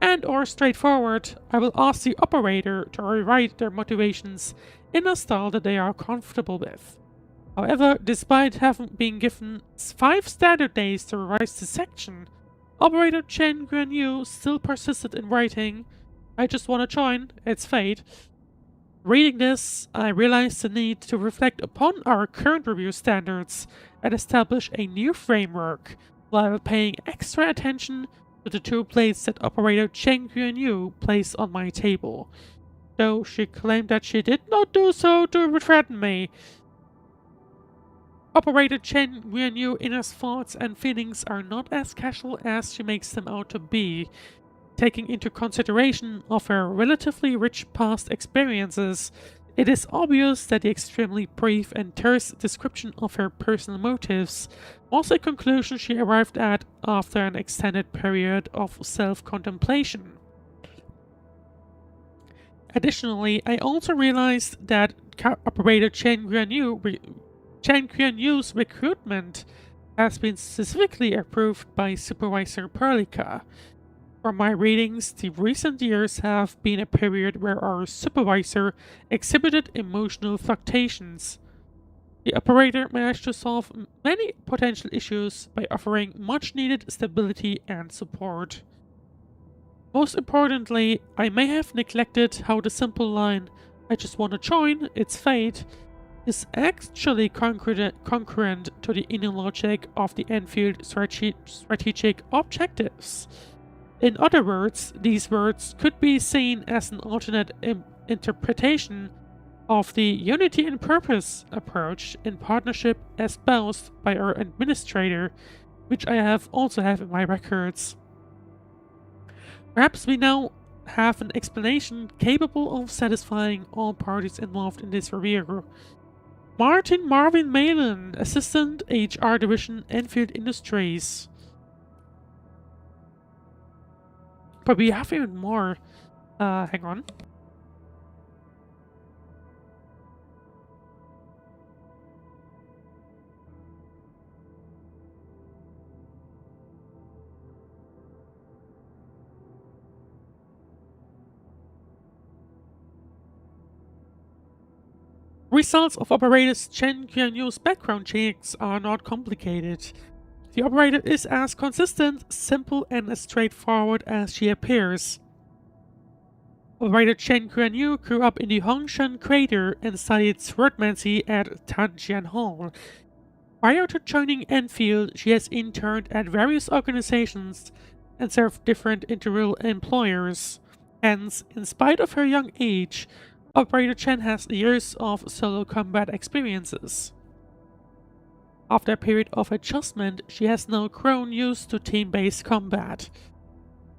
and or straightforward, I will ask the operator to rewrite their motivations in a style that they are comfortable with. However, despite having been given 5 standard days to revise the section, Operator Chen Guanyu still persisted in writing, "I just want to join, it's fate." Reading this, I realized the need to reflect upon our current review standards and establish a new framework, while paying extra attention to the 2 plates that Operator Chen Guanyu placed on my table, though she claimed that she did not do so to threaten me. Operator Chen Guanyu's inner thoughts and feelings are not as casual as she makes them out to be. Taking into consideration of her relatively rich past experiences, it is obvious that the extremely brief and terse description of her personal motives was a conclusion she arrived at after an extended period of self-contemplation. Additionally, I also realized that Operator Chen Guanyu's recruitment has been specifically approved by Supervisor Perlica. From my readings, the recent years have been a period where our supervisor exhibited emotional fluctuations. The operator managed to solve many potential issues by offering much-needed stability and support. Most importantly, I may have neglected how the simple line, "I just want to join, it's fate," is actually concurrent to the inner logic of the Enfield strategic objectives. In other words, these words could be seen as an alternate interpretation of the unity in purpose approach in partnership espoused by our administrator, which I also have in my records. Perhaps we now have an explanation capable of satisfying all parties involved in this review. Marvin Malin, Assistant HR Division, Enfield Industries. But we have even more. Hang on. Results of Operator Chen Qianyu's background checks are not complicated. The operator is as consistent, simple, and as straightforward as she appears. Operator Chen Qianyu grew up in the Hongshan Crater and studied swordmancy at Tanjian Hall. Prior to joining Enfield, she has interned at various organizations and served different interval employers. Hence, in spite of her young age, Operator Chen has years of solo combat experiences. After a period of adjustment, she has now grown used to team-based combat.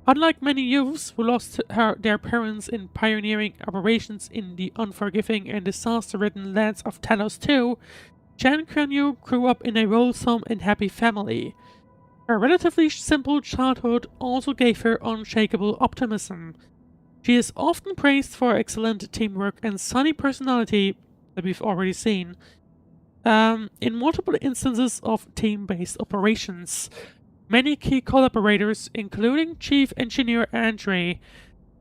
Unlike many youths who lost their parents in pioneering operations in the unforgiving and disaster-ridden lands of Talos II, Chen Qianyu grew up in a wholesome and happy family. Her relatively simple childhood also gave her unshakable optimism. She is often praised for excellent teamwork and sunny personality that we've already seen in multiple instances of team-based operations. Many key collaborators, including Chief Engineer Andre,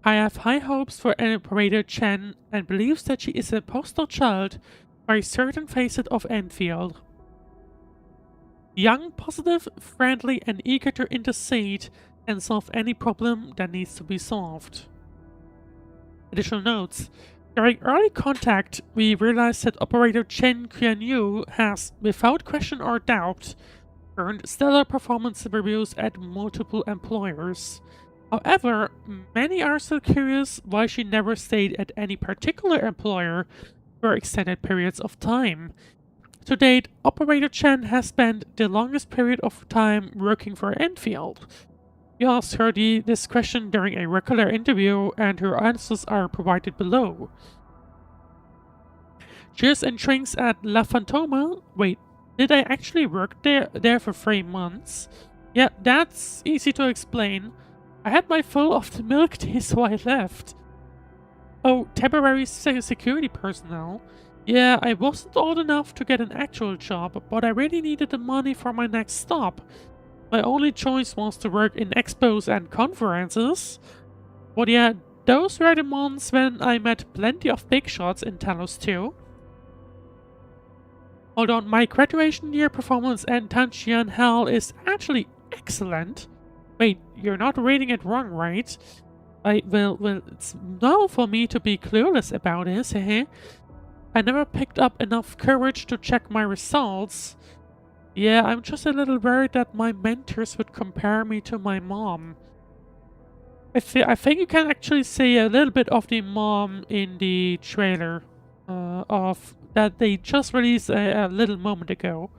have high hopes for Operator Chen and believes that she is a poster child for a certain facet of Enfield. Young, positive, friendly, and eager to intercede and solve any problem that needs to be solved. Additional notes. During early contact, we realized that Operator Chen Qianyu has, without question or doubt, earned stellar performance reviews at multiple employers. However, many are still curious why she never stayed at any particular employer for extended periods of time. To date, Operator Chen has spent the longest period of time working for Enfield. We asked her this question during a regular interview, and her answers are provided below. Cheers and drinks at La Fantoma. Wait, did I actually work there for 3 months? Yeah, that's easy to explain. I had my fill of the milk tea, so I left. Oh, temporary security personnel. Yeah, I wasn't old enough to get an actual job, but I really needed the money for my next stop. My only choice was to work in expos and conferences. But yeah, those were the months when I met plenty of big shots in Talos 2. Hold on, my graduation year performance in Tanjian Hall is actually excellent. Wait, you're not reading it wrong, right? Well, it's now for me to be clueless about this, eh? I never picked up enough courage to check my results. Yeah, I'm just a little worried that my mentors would compare me to my mom. I think you can actually see a little bit of the mom in the trailer of that they just released a little moment ago.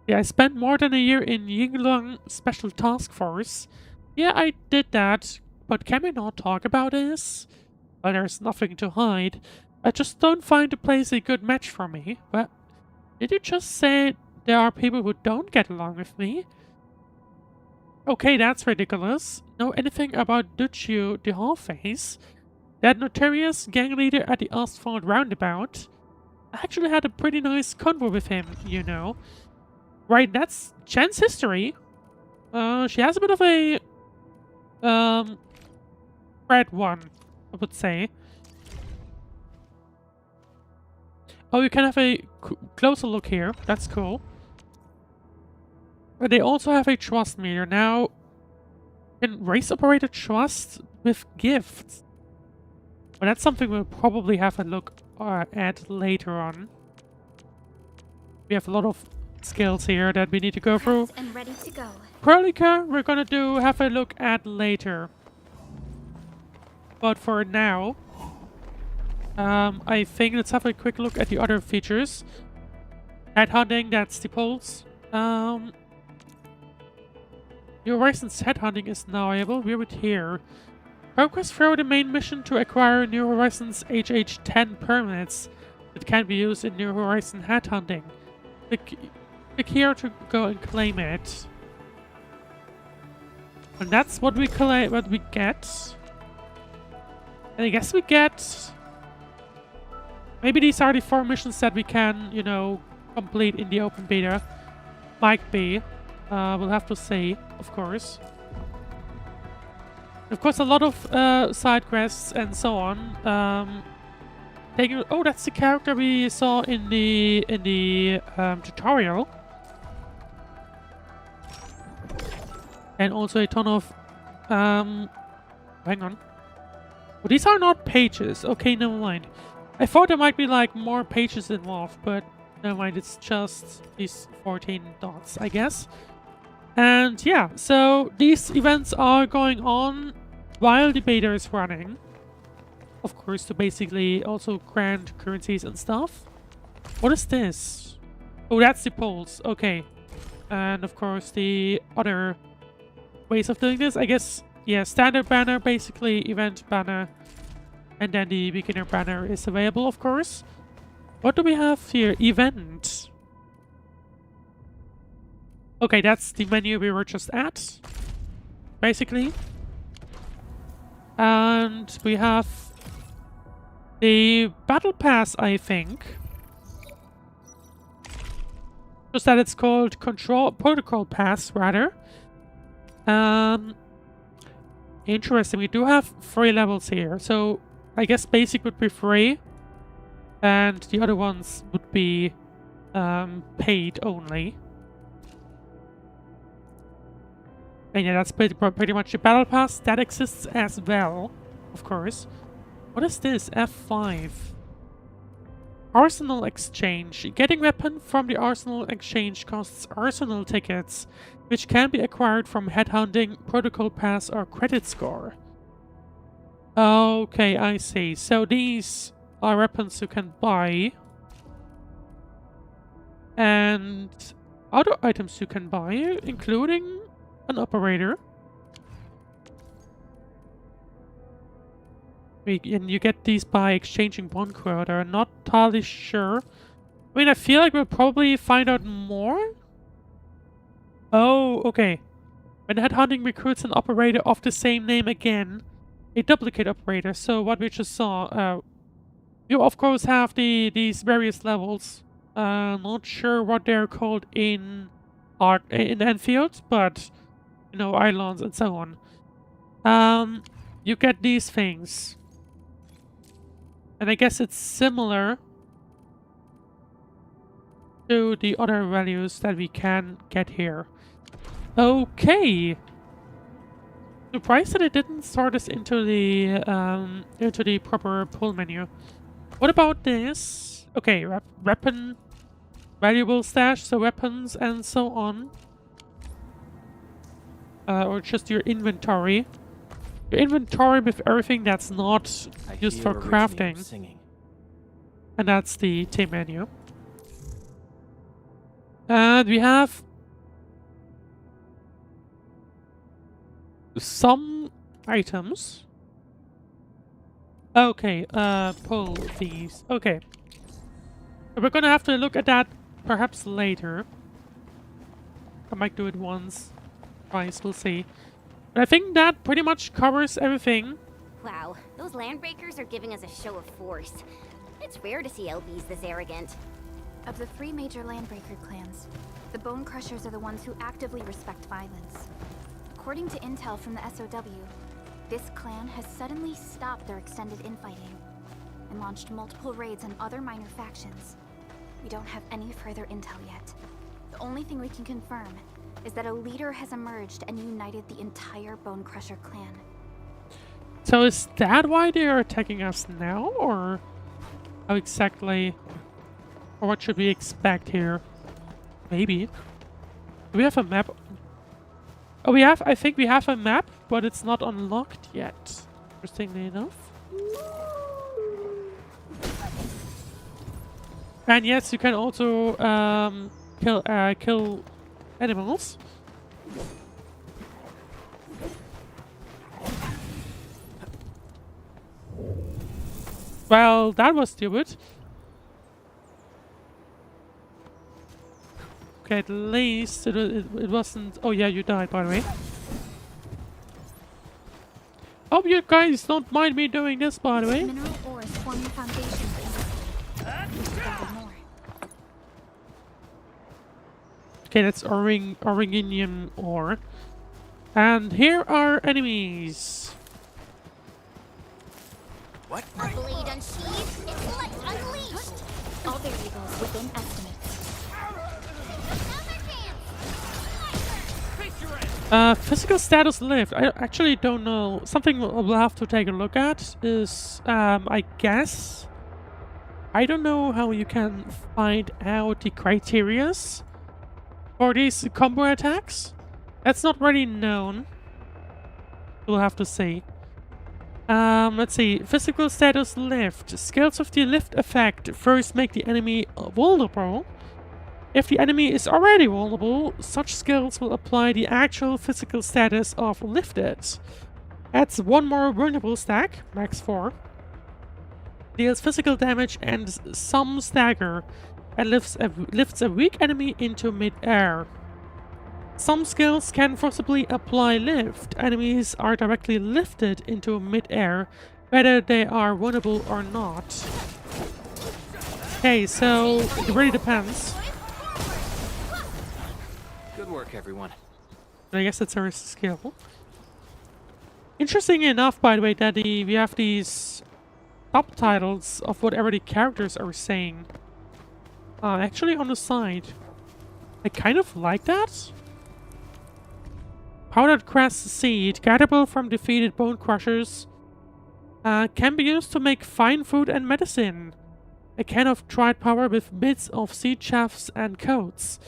Yeah, I spent more than a year in Yinglong Special Task Force. Yeah, I did that, but can we not talk about this? Well, there's nothing to hide. I just don't find the place a good match for me. But did you just say there are people who don't get along with me? Okay, that's ridiculous. Know anything about Duccio the Hallface? That notorious gang leader at the Asphalt Roundabout? I actually had a pretty nice convo with him, you know. Right, that's Chen's history. She has a bit of a red one, I would say. Oh, you can have a closer look here. That's cool. But they also have a trust meter. Now, you can raise operator trust with gifts. But that's something we'll probably have a look at later on. We have a lot of skills here that we need to go through. Prepped and ready to go. Prolica, we're gonna have a look at later. But for now, I think let's have a quick look at the other features. Headhunting, that's the pulse. New Horizons headhunting is now able. We're with here. Progress through the main mission to acquire New Horizons HH10 permits that can be used in New Horizon headhunting. Click here to go and claim it. And that's what we get. And I guess we get... Maybe these are the 4 missions that we can, you know, complete in the open beta. Might be. We'll have to see, of course. Of course, a lot of side quests and so on. Oh, that's the character we saw in the tutorial. And also a ton of... hang on. Well, these are not pages. Okay, never mind. I thought there might be like more pages involved, but never mind. It's just these 14 dots, I guess. And yeah, so these events are going on while the beta is running. Of course, to basically also grant currencies and stuff. What is this? Oh, that's the pulse. Okay. And of course, the other ways of doing this, I guess, yeah, standard banner, basically, event banner, and then the beginner banner is available, of course. What do we have here? Event. Okay, that's the menu we were just at, basically. And we have the battle pass, I think. Just that it's called protocol pass, rather. Interesting. We do have 3 levels here, so I guess basic would be free, and the other ones would be paid only. And yeah, that's pretty much the battle pass that exists as well, of course. What is this? F5. Arsenal exchange. Getting weapon from the arsenal exchange costs arsenal tickets, which can be acquired from headhunting, protocol pass, or credit score. Okay, I see. So these are weapons you can buy. And other items you can buy, including an operator. And you get these by exchanging one quota. I'm not entirely sure. I mean, I feel like we'll probably find out more. Oh, okay. When headhunting recruits an operator of the same name again, a duplicate operator. So what we just saw, you of course have these various levels. Not sure what they're called in Enfield, but you know, islands and so on. You get these things. And I guess it's similar to the other values that we can get here. Okay. Surprised that it didn't sort us into the proper pull menu. What about this? Okay, weapon, valuable stash, so weapons and so on. Or just your inventory. Your inventory with everything that's not used for crafting. And that's the team menu. And we have some items. Okay, pull these. Okay. We're gonna have to look at that perhaps later. I might do it once. Twice, we'll see. But I think that pretty much covers everything. Wow, those landbreakers are giving us a show of force. It's rare to see LBs this arrogant. Of the 3 major landbreaker clans, the Bone Crushers are the ones who actively respect violence. According to intel from the SOW, this clan has suddenly stopped their extended infighting. And launched multiple raids on other minor factions. We don't have any further intel yet. The only thing we can confirm is that a leader has emerged and united the entire Bone Crusher clan. So is that why they are attacking us now, or how exactly, or what should we expect here? Maybe. Do we have a map? Oh, we have, I think we have a map, but it's not unlocked yet, interestingly enough. And yes, you can also kill animals. Well, that was stupid. Okay, at least it wasn't... Oh yeah, you died, by the way. Hope you guys don't mind me doing this, by the way. Mineral ores form the foundation for industry. We've discovered more. Okay, that's Originium ore. And here are enemies. What? A blade unsheathed, its light unleashed. All variables within estimates. Physical status lift. I actually don't know. Something we'll have to take a look at is, I guess... I don't know how you can find out the criterias for these combo attacks. That's not really known. We'll have to see. Let's see. Physical status lift. Skills of the lift effect first make the enemy vulnerable. If the enemy is already vulnerable, such skills will apply the actual physical status of lifted. Adds one more vulnerable stack, max 4. Deals physical damage and some stagger, and lifts a weak enemy into mid-air. Some skills can forcibly apply lift. Enemies are directly lifted into mid-air, whether they are vulnerable or not. Okay, so it really depends. Good work, everyone. I guess that's our skill. Interesting enough, by the way, that we have these subtitles of whatever the characters are saying. Actually on the side. I kind of like that. Powdered grass seed, gatherable from defeated bone crushers, can be used to make fine food and medicine. A can of dried powder with bits of seed shafts and coats.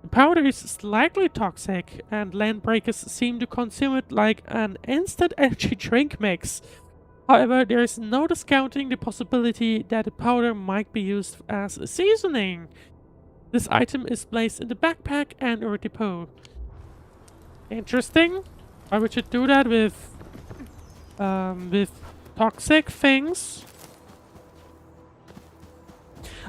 The powder is slightly toxic, and landbreakers seem to consume it like an instant energy drink mix. However, there is no discounting the possibility that the powder might be used as a seasoning. This item is placed in the backpack and or depot. Interesting. Why would you do that with toxic things?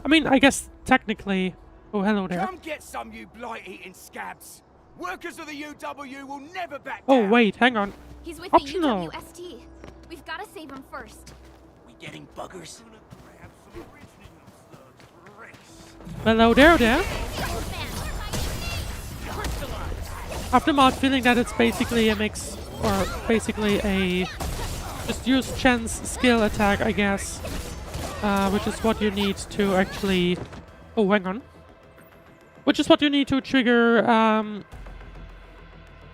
I mean, I guess technically... Oh, hello there. Come get some, you blight-eating scabs. Workers of the UW will never back Oh, down. wait, hang on. He's with Optional. the UWST. We've got to save him first. We getting buggers? Hello there. After mod feeling that it's basically a mix, or basically a just use Chen's skill attack, I guess, which is what you need to actually. Oh, hang on. Which is what you need to trigger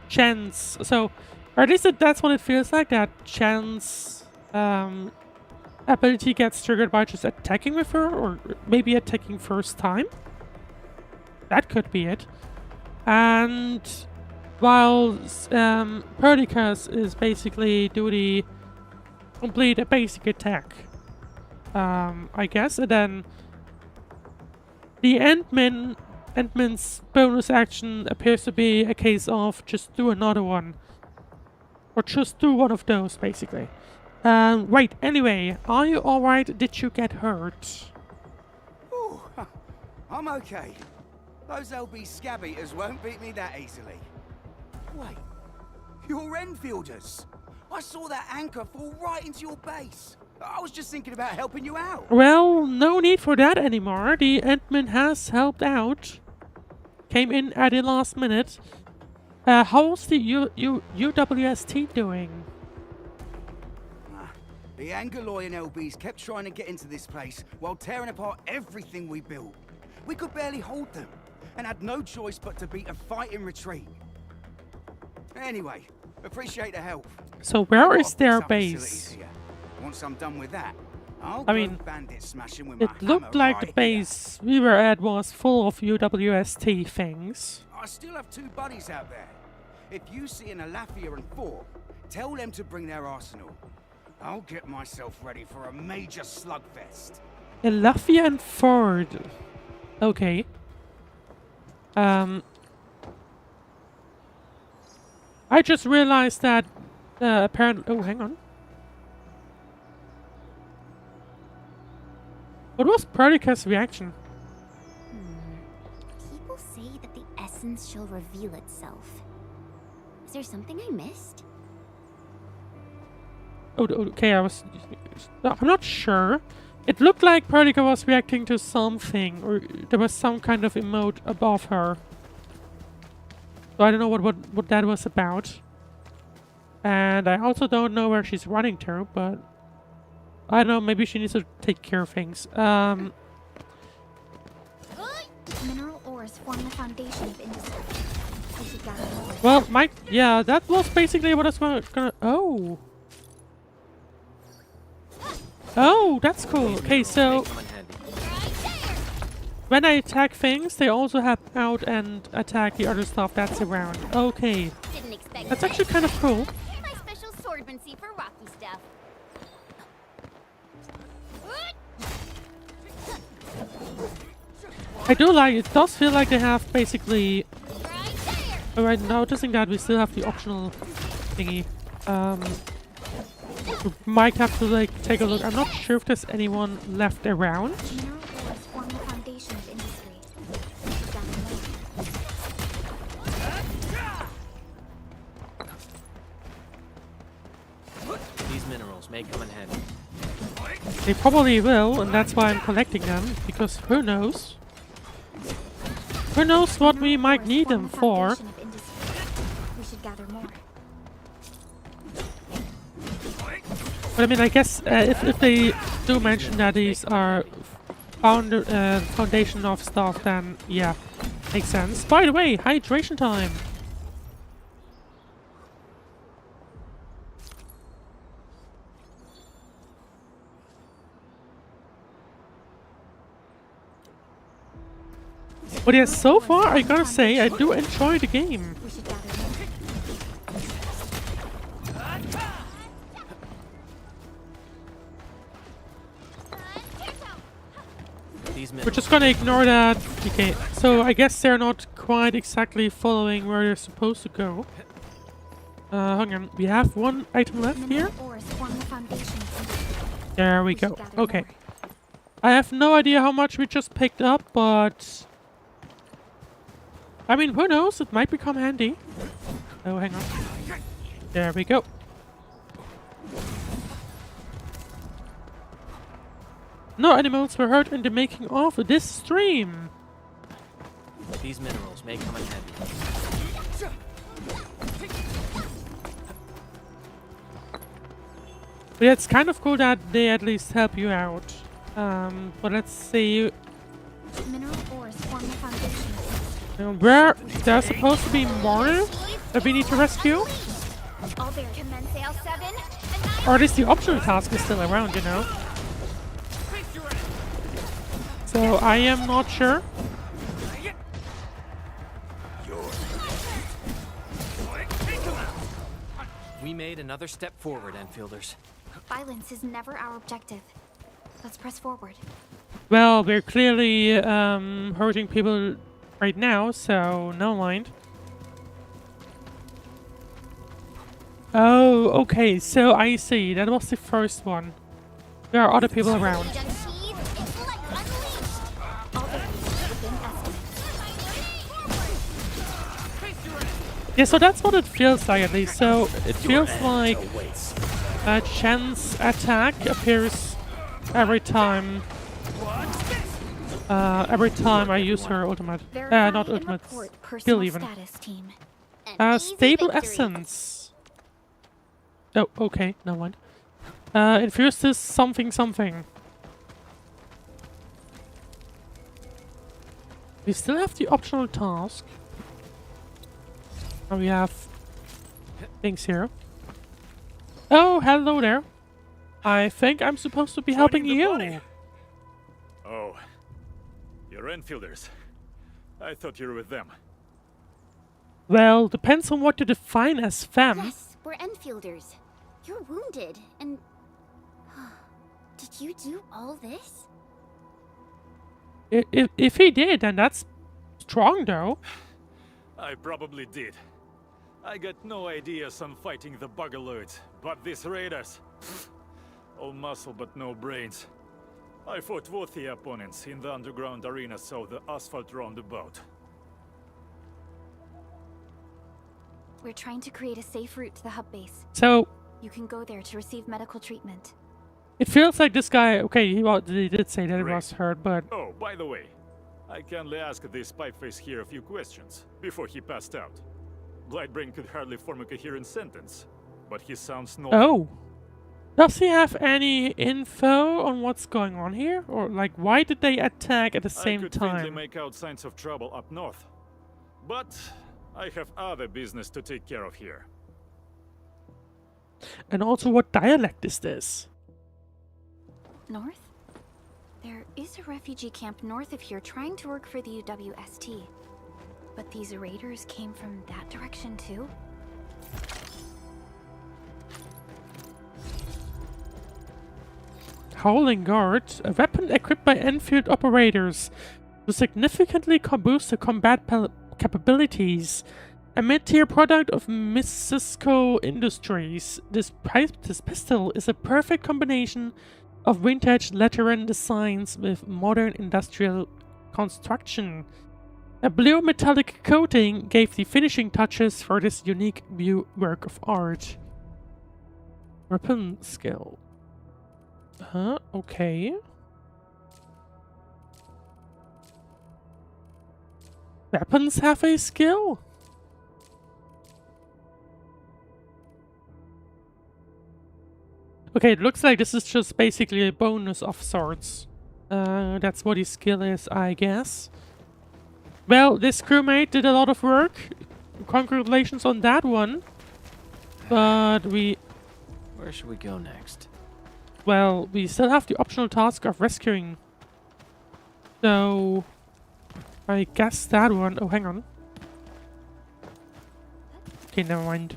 Chen's. So, or at least that's what it feels like. That Chen's ability gets triggered by just attacking with her, or maybe attacking first time. That could be it. And while Perdiccas is basically complete a basic attack, I guess, and then the Endman's bonus action appears to be a case of just do another one, or just do one of those, basically. Right. Anyway, are you all right? Did you get hurt? Ooh, I'm okay. Those LB scab eaters won't beat me that easily. Wait, you're Whenfielders. I saw that anchor fall right into your base. I was just thinking about helping you out. Well, no need for that anymore. The Endman has helped out. Came in at the last minute. How's the UWST doing? The Angoloi and LBs kept trying to get into this place while tearing apart everything we built. We could barely hold them, and had no choice but to beat a fighting retreat. Anyway, appreciate the help. So where I've is got their fix-up facilities base? here. Once I'm done with that, I'll I go mean, bandit smashing with it my looked hammer like the right base we were at was full of UWST things. here. I still have 2 buddies out there. If you see an Alafia and 4, tell them to bring their arsenal. I'll get myself ready for a major slugfest. Elafia and Ford. Okay. I just realized that apparently. Oh, hang on. What was Perdica's reaction? People say that the essence shall reveal itself. Is there something I missed? Oh, okay. I'm not sure. It looked like Perdica was reacting to something, or there was some kind of emote above her. So I don't know what that was about. And I also don't know where she's running to, but I don't know, maybe she needs to take care of things. Mineral ores form the foundation of industry. We should gather more. Well, yeah, that was basically what I was gonna. Oh. Oh, that's cool. Okay, so when I attack things, they also help out and attack the other stuff that's around. Okay. Didn't expect That's that. actually kind of cool. My special swordmancy for rocky stuff. I do like it. Does feel like they have basically. Alright, noticing that we still have the optional thingy. We might have to like take a look. I'm not sure if there's anyone left around. Mineral ores form the foundation of industry. We should gather more. These minerals may come in handy. They probably will, and that's why I'm collecting them, because who knows? Who knows what we might need them for? We should gather more. But I mean, I guess if they do mention that these are foundation of stuff, then yeah, makes sense. By the way, hydration time! But yeah, so far I gotta say I do enjoy the game. We should gather more. We're just gonna ignore that. Okay, so I guess they're not quite exactly following where they're supposed to go. Hang on, we have 1 item left here. Mineral ores form the foundation of industry. There we We should go. gather Okay. more. I have no idea how much we just picked up, but I mean, who knows? It might become handy. Oh, hang on. There we go. No animals were hurt in the making of this stream. These minerals may come in handy. But yeah, it's kind of cool that they at least help you out. But let's see. Mineral ores form the foundation of industry. Where there's supposed to be more that we need to rescue? All there. Commence L7. Or at least the optional task is still around, you know? So I am not sure. We made another step forward, Enfielders. Violence is never our objective. Let's press forward. Well, we're clearly hurting people right now, so no mind. Oh, okay, so I see. That was the first one. There are other people around. Yeah, so that's what it feels like at least. So it feels like a chance attack appears every time I use her ultimate. Not ultimate, skill even. Stable essence. Oh, okay, no mind. Infuse this something something. We still have the optional task. And we have things here. Oh, hello there. I think I'm supposed to be helping you. Oh, you're Enfielders. I thought you were with them. Well, depends on what you define as them. Yes, we're Enfielders. You're wounded, and... Did you do all this? If he did, then that's strong, though. I probably did. I got no ideas on fighting the Buggerloids, but these raiders... all muscle but no brains. I fought worthy opponents in the underground arena, so the asphalt roundabout. We're trying to create a safe route to the hub base. So... You can go there to receive medical treatment. It feels like this guy... Okay, he did say that it was hurt, but... Oh, by the way, I kindly asked this pipeface here a few questions before he passed out. Blightbrain could hardly form a coherent sentence, but he sounds normal. Oh! Does he have any info on what's going on here? Or, like, why did they attack at the same I could time? faintly make out signs of trouble up north. But I have other business to take care of here. And also, what dialect is this? North? There is a refugee camp north of here trying to work for the UWST. But these raiders came from that direction too? Howling Guard, a weapon equipped by Enfield operators to significantly boost the combat capabilities. A mid-tier product of Missisco Industries, this pistol is a perfect combination of vintage Lateran designs with modern industrial construction. A blue metallic coating gave the finishing touches for this unique work of art. Weapon skill. Okay. Weapons have a skill? Okay, it looks like this is just basically a bonus of sorts. That's what his skill is, I guess. Well, this crewmate did a lot of work. Congratulations on that one. But Where should we go next? Well, we still have the optional task of rescuing. So... I guess that one... Oh, hang on. Okay, never mind.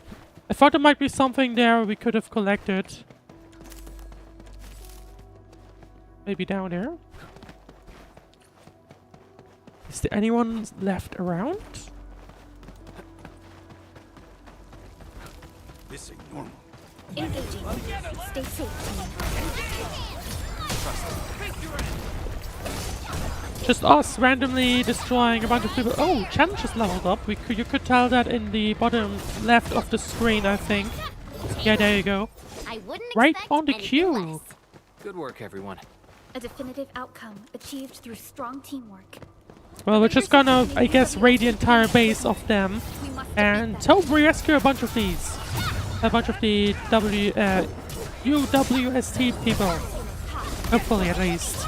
I thought there might be something there we could have collected. Maybe down there? Is there anyone left around? This ain't normal. Engaging. Stay safe. Just us randomly destroying a bunch of people. Oh, challenge is leveled up. You could tell that in the bottom left of the screen, I think. Yeah, there you go. I wouldn't Right expect on the anything queue. less. Good work, everyone. A definitive outcome achieved through strong teamwork. Well, we're just gonna, I guess, raid the entire base of them. We must And hope we rescue a bunch of these. A bunch of the UWST people. Hopefully, at least.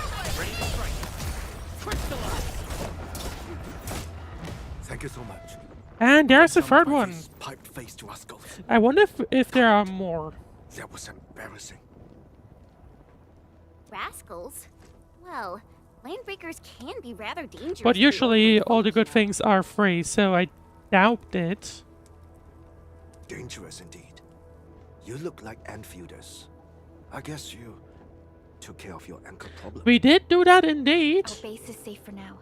Thank you so much. And there's the third one. Piped face to us, Ghost. I wonder if there are more. That was embarrassing. Rascals? Well, landbreakers can be rather dangerous. But to usually local all the folk, good you know. things are free, so I doubt it. Dangerous indeed. You look like Enfielders. I guess you took care of your anchor problem. We did do that indeed. Our base is safe for now.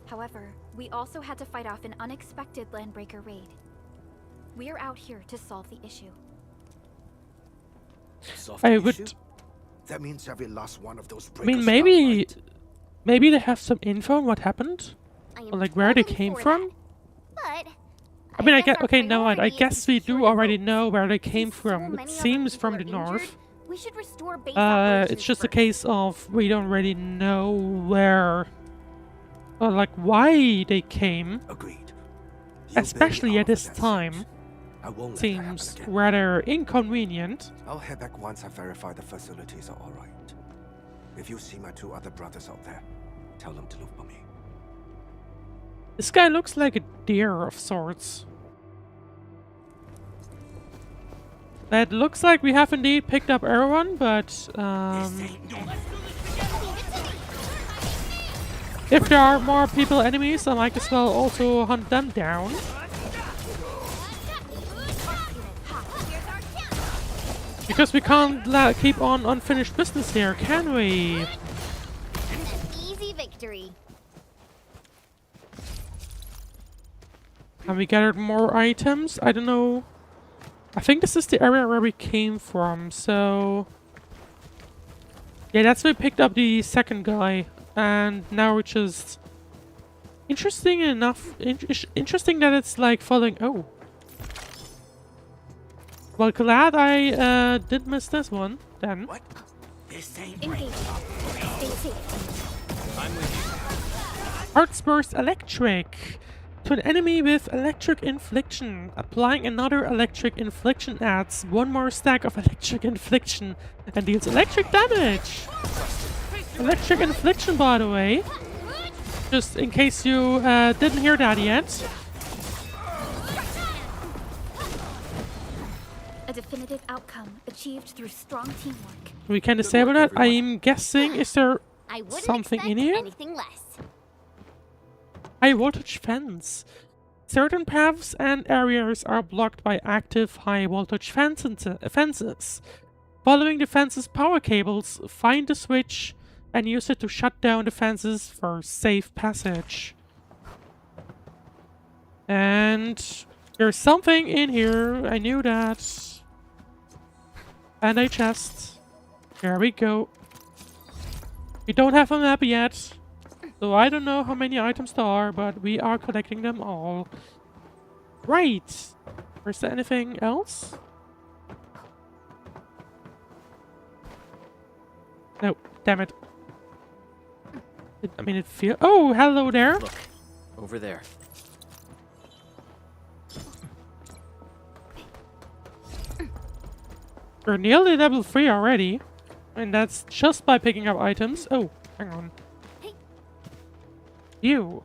However, we also had to fight off an unexpected landbreaker raid. We're out here to solve the issue. Solve I the would... issue? That means every last one of those I breakers mean, maybe... right. Maybe they have some info on what happened? I am Or like where they totally came for from? that. But I mean, I guess guess... our Okay, no, I priority is guess to we secure do the already votes. know where they came Since so from. many It of our seems people from are the injured, north. we should restore base It's operations just a first. case of we don't really know where... Or like why they came. Agreed. You Especially bail at out this for that time. search. I won't let that Seems happen again. rather inconvenient. I'll head back once I verify the facilities are all right. If you see my 2 other brothers out there, tell them to look for me. This guy looks like a deer of sorts. That looks like we have indeed picked up everyone, but if there are more people enemies, I might as well also hunt them down. Because we can't keep on unfinished business here, can we? Easy victory. And we gathered more items. I don't know. I think this is the area where we came from, so... Yeah, that's where we picked up the second guy. And now we're just... Interesting enough... interesting that it's like following... Oh. Well, glad I did miss this one, then. What? This ain't Engage. Stay safe. I'm with you. Hearts Burst Electric. To an enemy with electric infliction. Applying another electric infliction adds 1 more stack of electric infliction and deals electric damage. Electric infliction, by the way. Just in case you didn't hear that yet. A definitive outcome achieved through strong teamwork. We can disable that. I'm guessing, is there I wouldn't something in expect here? anything less. High voltage fence. Certain paths and areas are blocked by active high voltage fences. Following the fence's power cables, find the switch and use it to shut down the fences for safe passage. And there's something in here. I knew that. And a chest. There we go. We don't have a map yet. So I don't know how many items there are, but we are collecting them all. Right! Is there anything else? No, damn it. I mean, it feels... Oh, hello there! Look, over there. We're nearly level 3 already. And that's just by picking up items. Oh, hang on. Ew.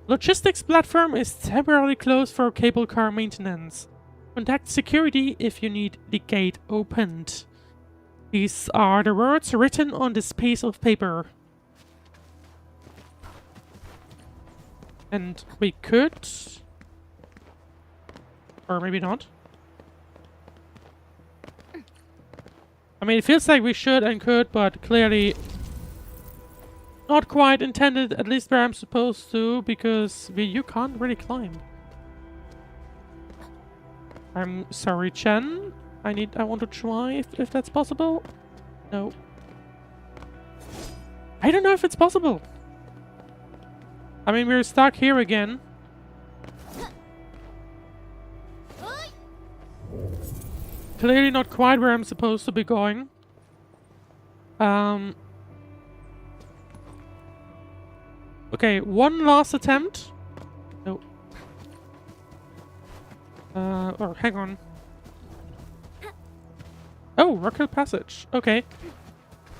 Logistics platform is temporarily closed for cable car maintenance. Contact security if you need the gate opened. These are the words written on this piece of paper. And we could... Or maybe not. I mean, it feels like we should and could, but clearly... Not quite intended, at least where I'm supposed to, because you can't really climb. I'm sorry, Chen. I want to try if that's possible. No. I don't know if it's possible. I mean, we're stuck here again. Clearly not quite where I'm supposed to be going. Okay, one last attempt. No. Or hang on. Oh, rocket passage. Okay. It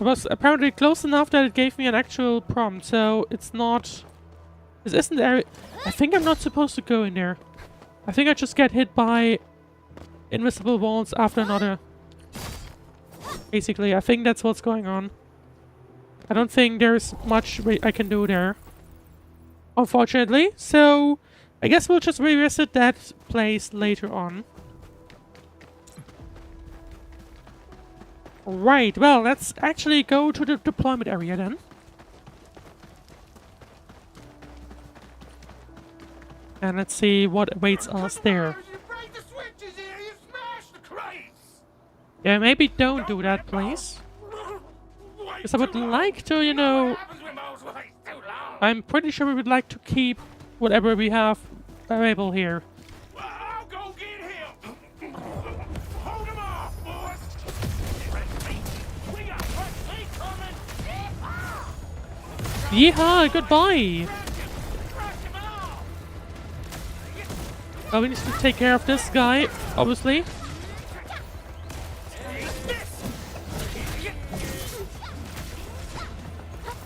was apparently close enough that it gave me an actual prompt, so it's not... This isn't the area... I think I'm not supposed to go in there. I think I just get hit by invisible walls after another. Basically, I think that's what's going on. I don't think there's much I can do there. Unfortunately, so I guess we'll just revisit that place later on. Right, well, let's actually go to the deployment area then. And let's see what awaits us there. Yeah, maybe don't do that, please. Because I would like to, you know... I'm pretty sure we would like to keep whatever we have available here. I'll go get him. Hold him off, boys. We got coming. Yeehaw, goodbye! Well, we need to take care of this guy, obviously.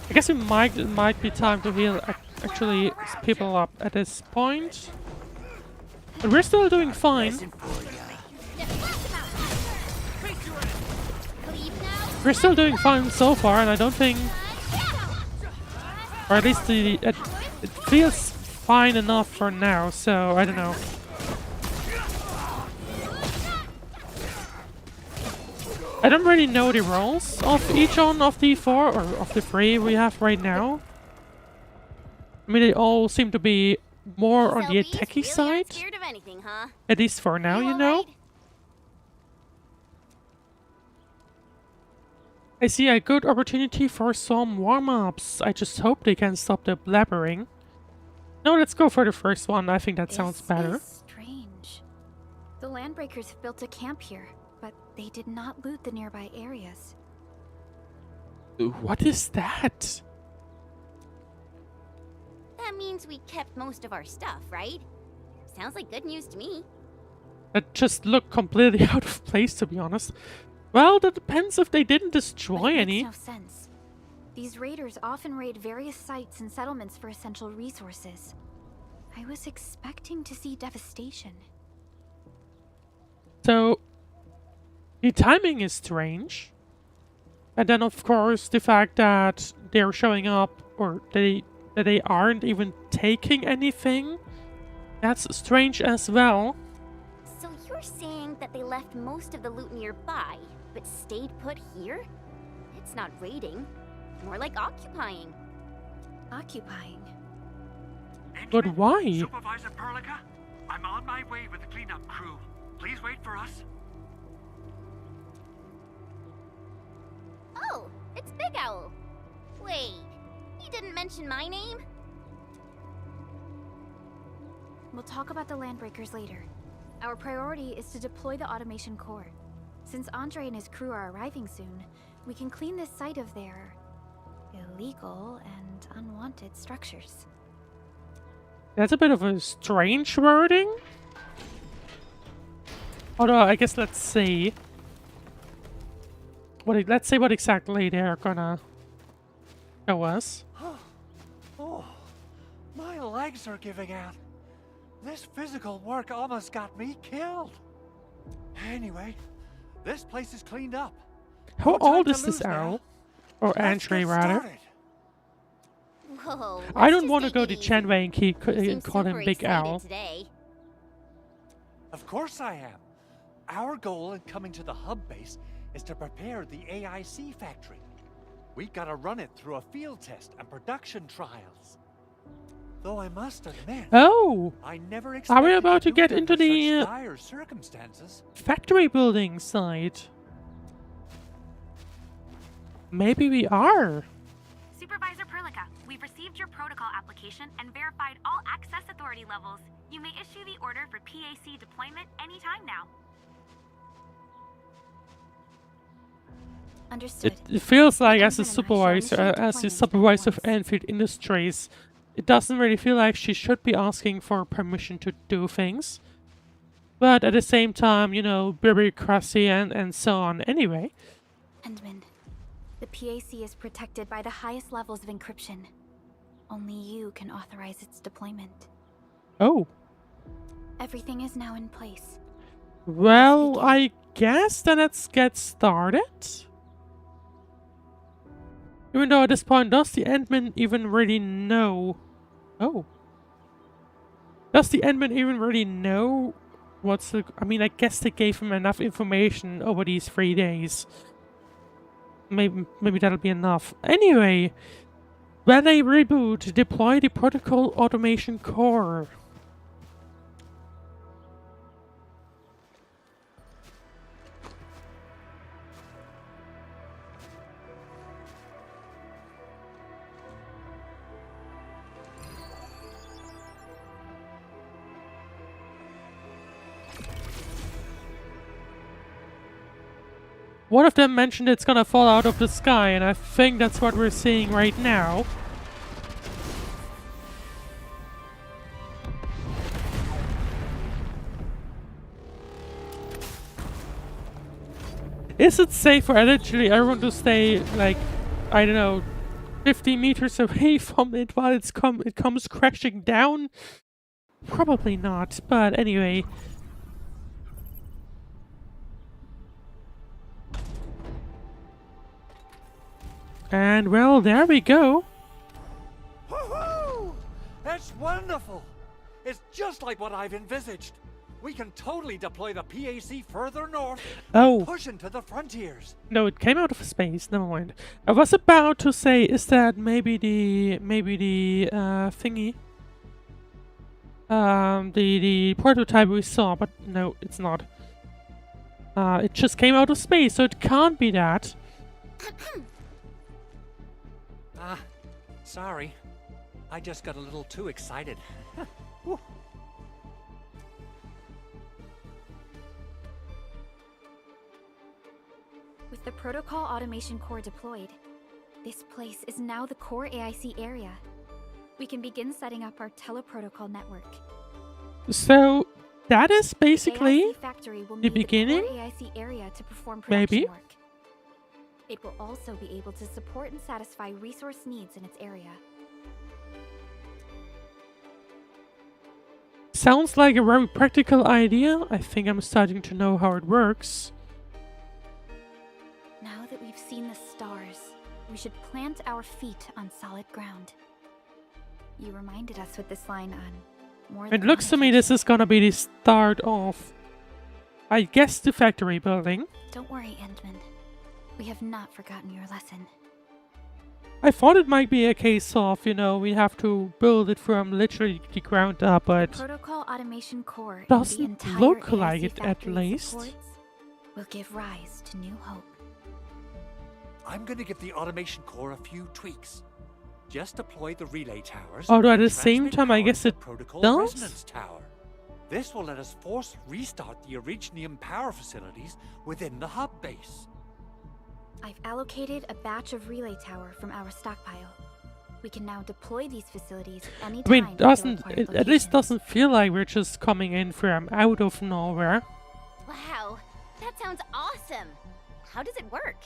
I guess it might be time to heal actually people up at this point. But we're still doing fine. We're still doing fine so far, and I don't think, or at least it feels fine enough for now. So I don't know. I don't really know the roles of each one of the 4 or of the 3 we have right now. I mean, they all seem to be more on the attacky side. Scared of anything, huh? At least for now, you know. I see a good opportunity for some warm-ups. I just hope they can stop the blabbering. No, let's go for the first one. I think that sounds better. This is strange. The Landbreakers have built a camp here, but they did not loot the nearby areas. What is that? That means we kept most of our stuff, right? Sounds like good news to me. That just looked completely out of place, to be honest. Well, that depends if they didn't destroy any. Makes no sense. These raiders often raid various sites and settlements for essential resources. I was expecting to see devastation. So, the timing is strange. And then, of course, the fact that they're showing up, or that they aren't even taking anything, that's strange as well. So you're saying that they left most of the loot nearby, but stayed put here? It's not raiding. More like occupying. Occupying? But why? Supervisor Perlica, I'm on my way with the cleanup crew. Please wait for us. Oh, it's Big Owl. Wait, he didn't mention my name? We'll talk about the Landbreakers later. Our priority is to deploy the automation core. Since Andre and his crew are arriving soon, we can clean this site of their illegal and unwanted structures. That's a bit of a strange wording. Although, I guess let's see. Let's see what exactly they're gonna show us. Oh, my legs are giving out. This physical work almost got me killed. Anyway, this place is cleaned up. How No time old to is this lose now. owl? Or Let's Antry, get rather. started. Whoa, I don't want to go to Chenway and call him Big Owl. Today. Of course I am. Our goal in coming to the hub base is to prepare the AIC factory. We've got to run it through a field test and production trials. Though I must admit, Oh! I never Are we expected about to do get them into under the such dire circumstances? factory building site? Maybe we are. Supervisor Perlica, we've received your protocol application and verified all access authority levels. You may issue the order for PAC deployment anytime now. Understood. It feels like as a Antman and I shall supervisor, initiate as the deployment supervisor of at once. Enfield Industries, it doesn't really feel like she should be asking for permission to do things. But at the same time, you know, bureaucracy and so on anyway. Endman, the PAC is protected by the highest levels of encryption. Only you can authorize its deployment. Oh. Everything is now in place. Well, I guess then let's get started. Even though at this point, does the Endman even really know? Oh. Does the Endman even really know what's the... I mean, I guess they gave him enough information over these 3 days. Maybe that'll be enough. Anyway, when they reboot, deploy the protocol automation core. One of them mentioned it's gonna fall out of the sky, and I think that's what we're seeing right now. Is it safe for literally everyone to stay, like, I don't know, 50 meters away from it while it comes crashing down? Probably not, but anyway. And well, there we go. Woohoo! That's wonderful! It's just like what I've envisaged. We can totally deploy the PAC further north and push into the frontiers. No, it came out of space. Never mind. I was about to say, is that maybe the thingy, the prototype we saw, but no, it's not. It just came out of space, so it can't be that. Sorry. I just got a little too excited. With the Protocol Automation Core deployed, this place is now the core AIC area. We can begin setting up our teleprotocol network. So that is basically AIC factory will the need beginning, the core AIC area to perform production maybe. work. It will also be able to support and satisfy resource needs in its area. Sounds like a very practical idea. I think I'm starting to know how it works. Now that we've seen the stars, we should plant our feet on solid ground. You reminded us with this line on more It than looks to me this is gonna be the start of, I guess, the factory building. Don't worry, Endman. We have not forgotten your lesson. I thought it might be a case of, you know, we have to build it from literally the ground up, but Protocol Automation Core doesn't look like it at least. Will give rise to new hope. I'm gonna give the automation core a few tweaks. Just deploy the relay towers. Although at and the same transmit time, I power guess to it the protocol does? resonance tower. This will let us force restart the Originium power facilities within the hub base. I've allocated a batch of relay tower from our stockpile. We can now deploy these facilities anytime. I mean, it at least doesn't feel like we're just coming in from out of nowhere. Wow, that sounds awesome. How does it work?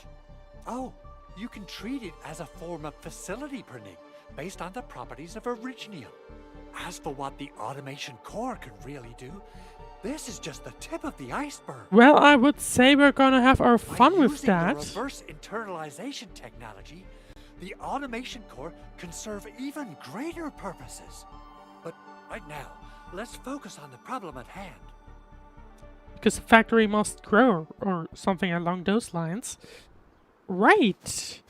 Oh, you can treat it as a form of facility printing based on the properties of Originium. As for what the automation core can really do, this is just the tip of the iceberg. Well, I would say we're gonna have our fun with Using that. the reverse internalization technology, the automation core can serve even greater purposes. But right now, let's focus on the problem at hand. Because the factory must grow, or something along those lines. Right.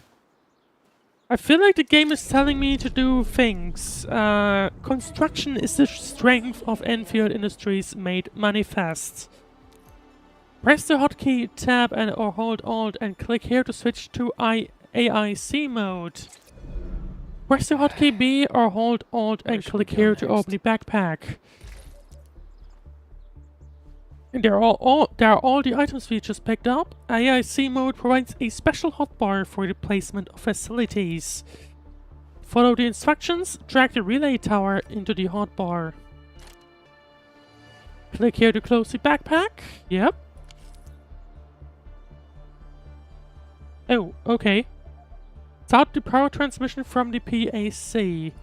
I feel like the game is telling me to do things. Construction is the strength of Enfield Industries made manifest. Press the hotkey, tab or hold Alt and click here to switch to AIC mode. Press the hotkey B or hold Alt and click here to open the backpack. And there are all the items we just picked up. AIC mode provides a special hotbar for the placement of facilities. Follow the instructions, drag the relay tower into the hotbar. Click here to close the backpack. Yep. Oh, okay. Start the power transmission from the PAC.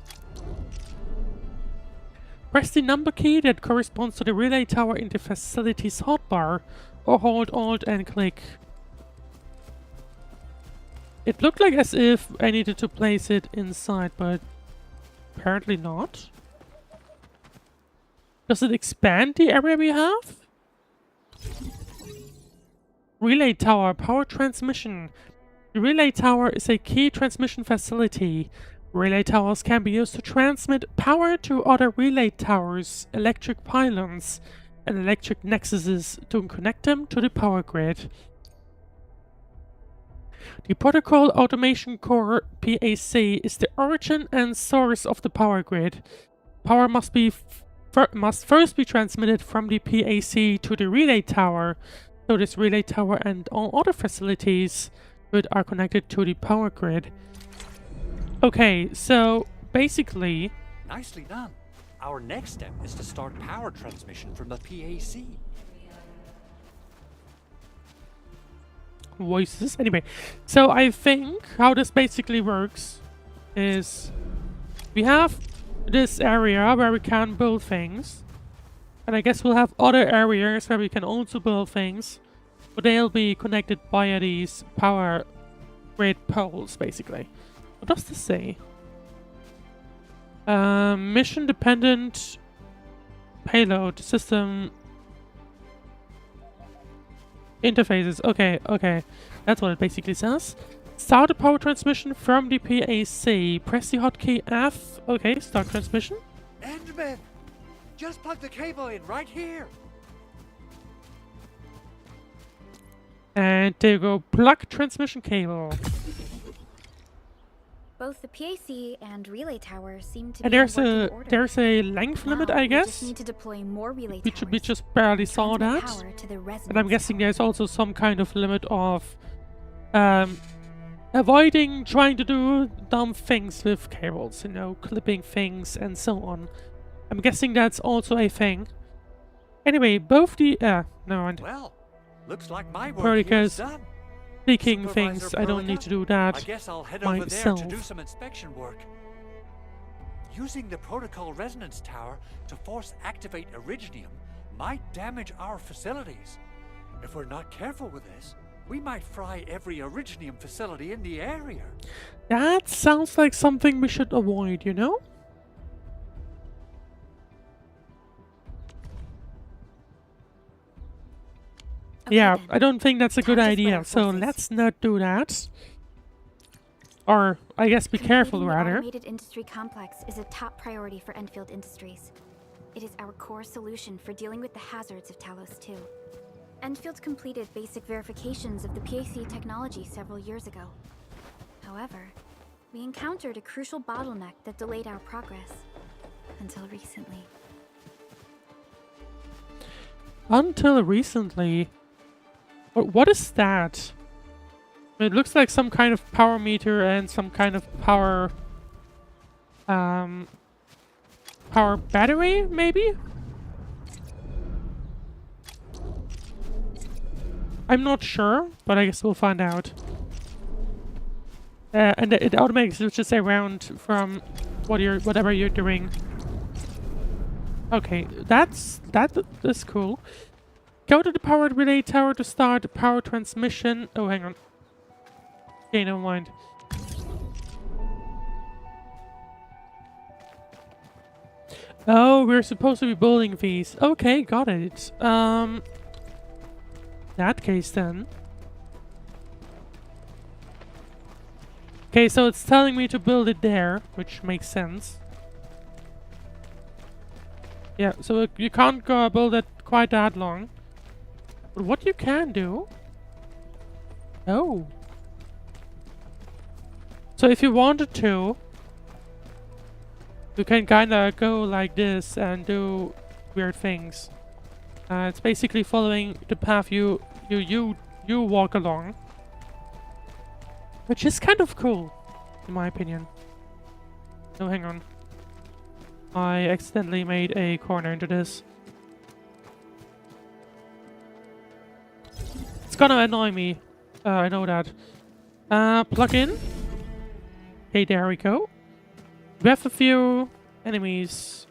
Press the number key that corresponds to the relay tower in the facility's hotbar, or hold Alt and click. It looked like as if I needed to place it inside, but apparently not. Does it expand the area we have? Relay tower, power transmission. The relay tower is a key transmission facility. Relay towers can be used to transmit power to other relay towers, electric pylons, and electric nexuses to connect them to the power grid. The Protocol Automation Core PAC is the origin and source of the power grid. Power must first be transmitted from the PAC to the relay tower, so this relay tower and all other facilities that are connected to the power grid. Okay, so basically... Nicely done. Our next step is to start power transmission from the PAC. voices. Anyway, so I think how this basically works is we have this area where we can build things, and I guess we'll have other areas where we can also build things, but they'll be connected via these power grid poles, basically. What does this say? Mission dependent payload system interfaces. Okay, okay. That's what it basically says. Start the power transmission from the PAC. Press the hotkey F. Okay, start transmission. Enderman! Just plug the cable in right here! And there you go. Plug transmission cable. Both the PAC and relay tower seem to And be there's a length limit, I guess. We just need to deploy more relay We just barely saw that. power to the And I'm guessing there's also some kind of limit of avoiding trying to do dumb things with cables, you know, clipping things and so on. I'm guessing that's also a thing. Anyway, both the no, and well, looks like my work here is done. Speaking Supervisor things, I don't need to do that I guess I'll head myself. over there to do some inspection work. Using the protocol resonance tower to force activate Originium might damage our facilities. If we're not careful with this, we might fry every Originium facility in the area. That sounds like something we should avoid, you know? Okay, yeah, then. I don't think that's a good Time to split idea, our so forces. let's not do that. Or, I guess be careful, Completing the rather. automated industry complex is a top priority for Enfield Industries. It is our core solution for dealing with the hazards of Talos 2. Enfield completed basic verifications of the PAC technology several years ago. However, we encountered a crucial bottleneck that delayed our progress. Until recently. Until recently. What is that? It looks like some kind of power meter and some kind of power... power battery, maybe? I'm not sure, but I guess we'll find out. And it automatically switches around from whatever you're doing. Okay, that is cool. Go to the power relay tower to start the power transmission. Oh, hang on. Okay, never mind. Oh, we're supposed to be building these. Okay, got it. That case then. Okay, so it's telling me to build it there, which makes sense. Yeah, so you can't go build it quite that long. But what you can do... Oh. So if you wanted to, you can kinda go like this and do weird things. It's basically following the path you walk along. Which is kind of cool, in my opinion. Oh, hang on. I accidentally made a corner into this. It's gonna annoy me. I know that. Plug in. Okay, there we go. We have a few enemies.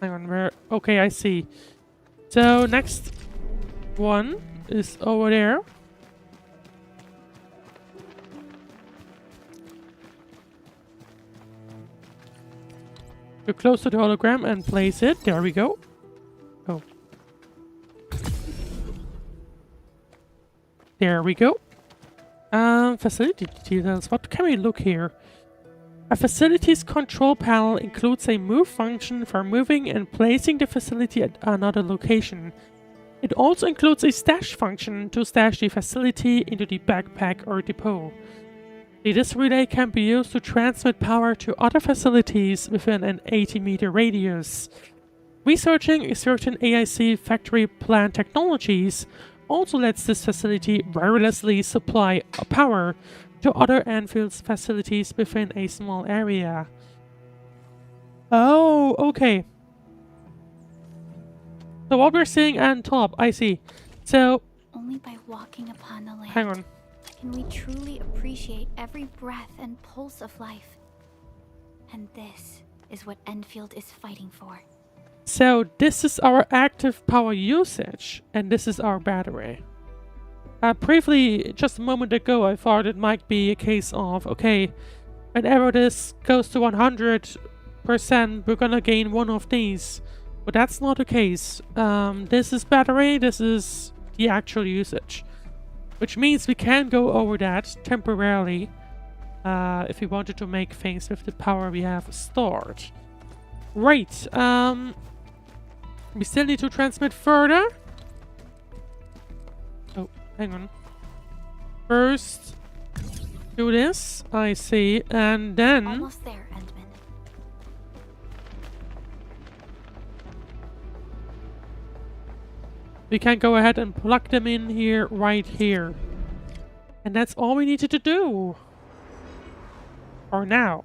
Hang on, where? Okay, I see. So, next one is over there. Go close to the hologram and place it. There we go. Oh. There we go. Facility details. What can we look here? A facility's control panel includes a move function for moving and placing the facility at another location. It also includes a stash function to stash the facility into the backpack or depot. This relay can be used to transmit power to other facilities within an 80-meter radius. Researching certain AIC factory plant technologies also lets this facility wirelessly supply power to other Enfield's facilities within a small area. Oh, okay. So what we're seeing on top, I see. So... Only by walking upon the land. Hang on. can we truly appreciate every breath and pulse of life. And this is what Enfield is fighting for. So this is our active power usage, and this is our battery. Briefly, just a moment ago, I thought it might be a case of, okay, whenever this goes to 100%, we're gonna gain one of these. But that's not the case. This is battery, this is the actual usage. Which means we can go over that temporarily if we wanted to make things with the power we have stored. Right, we still need to transmit further. Oh, hang on. First, do this, I see, and then... Almost there, Endman. We can go ahead and plug them in here, right here. And that's all we needed to do. For now.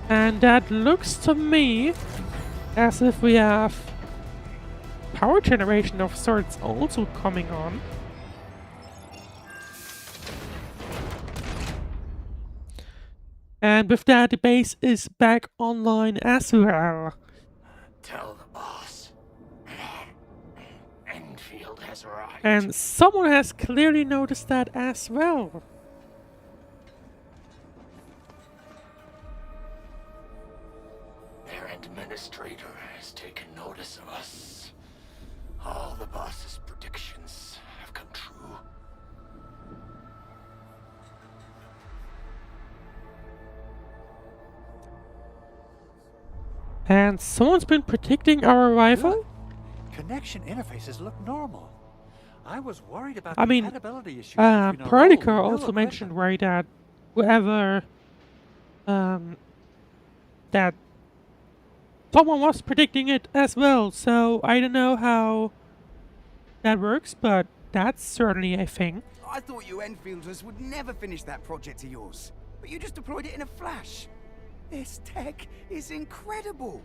And that looks to me as if we have power generation of sorts also coming on. And with that, the base is back online as well. Tell the boss. Enfield has arrived. And someone has clearly noticed that as well. Administrator has taken notice of us. All the boss's predictions have come true. And someone's been predicting our arrival? Look, connection interfaces look normal. I was worried about I mean, compatibility issues between our Perdica old also Will mentioned, equipment. right, that whoever that someone was predicting it as well, so I don't know how that works, but that's certainly a thing. I thought you Enfielders would never finish that project of yours, but you just deployed it in a flash. This tech is incredible.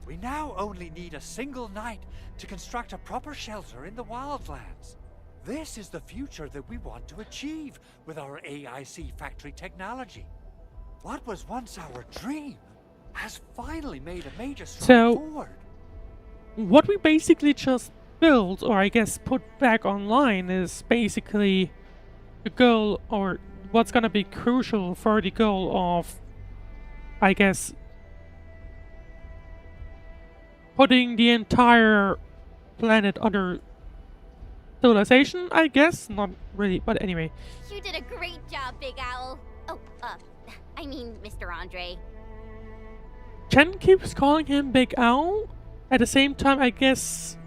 We now only need a single night to construct a proper shelter in the wildlands. This is the future that we want to achieve with our AIC factory technology. What was once our dream has finally made a major stride forward. What we basically just built, or I guess put back online, is basically the goal, or what's gonna be crucial for the goal of, I guess, putting the entire planet under civilization, I guess? Not really, but anyway. You did a great job, Big Owl. Oh, I mean, Mr. Andre. Chen keeps calling him Big Owl. At the same time, I guess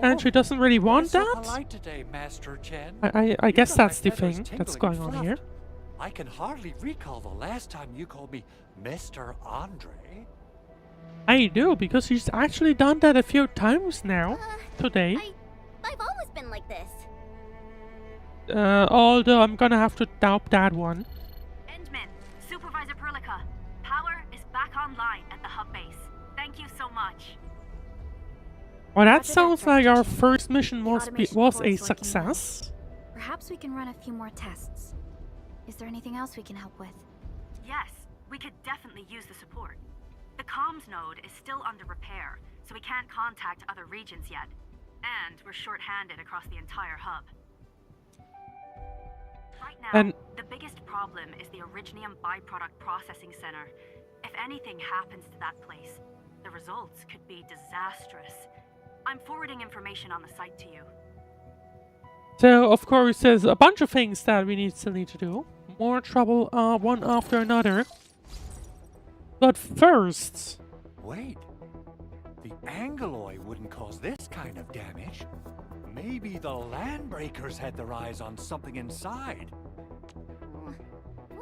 Andrew doesn't really want so that. polite today, Master Chen. I guess that's the thing that's going on here. I can hardly recall the last time you called me Mr. Andre. I do, because he's actually done that a few times now, today. I've always been like this. Although I'm gonna have to doubt that one. Endman, Supervisor Perlica, power is back online at the hub base. Thank you so much. Well, that sounds like our first mission was a success. Perhaps we can run a few more tests. Is there anything else we can help with? Yes, we could definitely use the support. The comms node is still under repair, so we can't contact other regions yet. And we're short-handed across the entire hub. Right now, the biggest problem is the Originium byproduct processing center. If anything happens to that place, the results could be disastrous. I'm forwarding information on the site to you. So, of course, there's a bunch of things that we still need to do. More trouble one after another. But first... Wait. The Angeloy wouldn't cause this kind of damage. Maybe the Landbreakers had their eyes on something inside.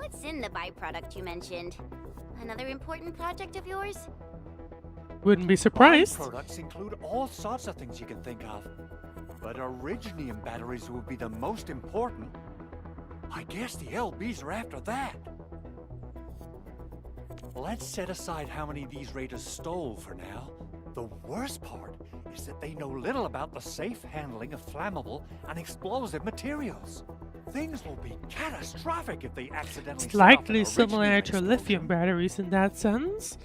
What's in the byproduct you mentioned? Another important project of yours? Wouldn't be surprised. Products include all sorts of things you can think of. But originium batteries would be the most important. I guess the LBs are after that. Let's set aside how many these raiders stole for now. The worst part is that they know little about the safe handling of flammable and explosive materials. Things will be catastrophic if they accidentally set off Slightly an similar originium to explosion. lithium batteries in that sense.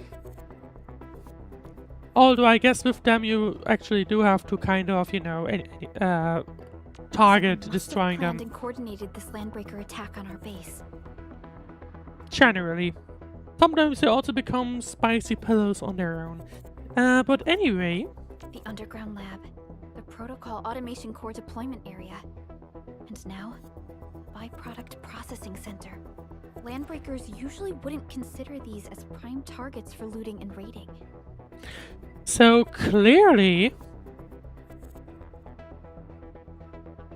Although I guess with them you actually do have to kind of, you know, target destroying them. And coordinated this landbreaker attack on our base. Generally. Sometimes they also become spicy pillows on their own. But anyway... The underground lab. The protocol automation core deployment area. And now, byproduct processing center. Landbreakers usually wouldn't consider these as prime targets for looting and raiding. So clearly...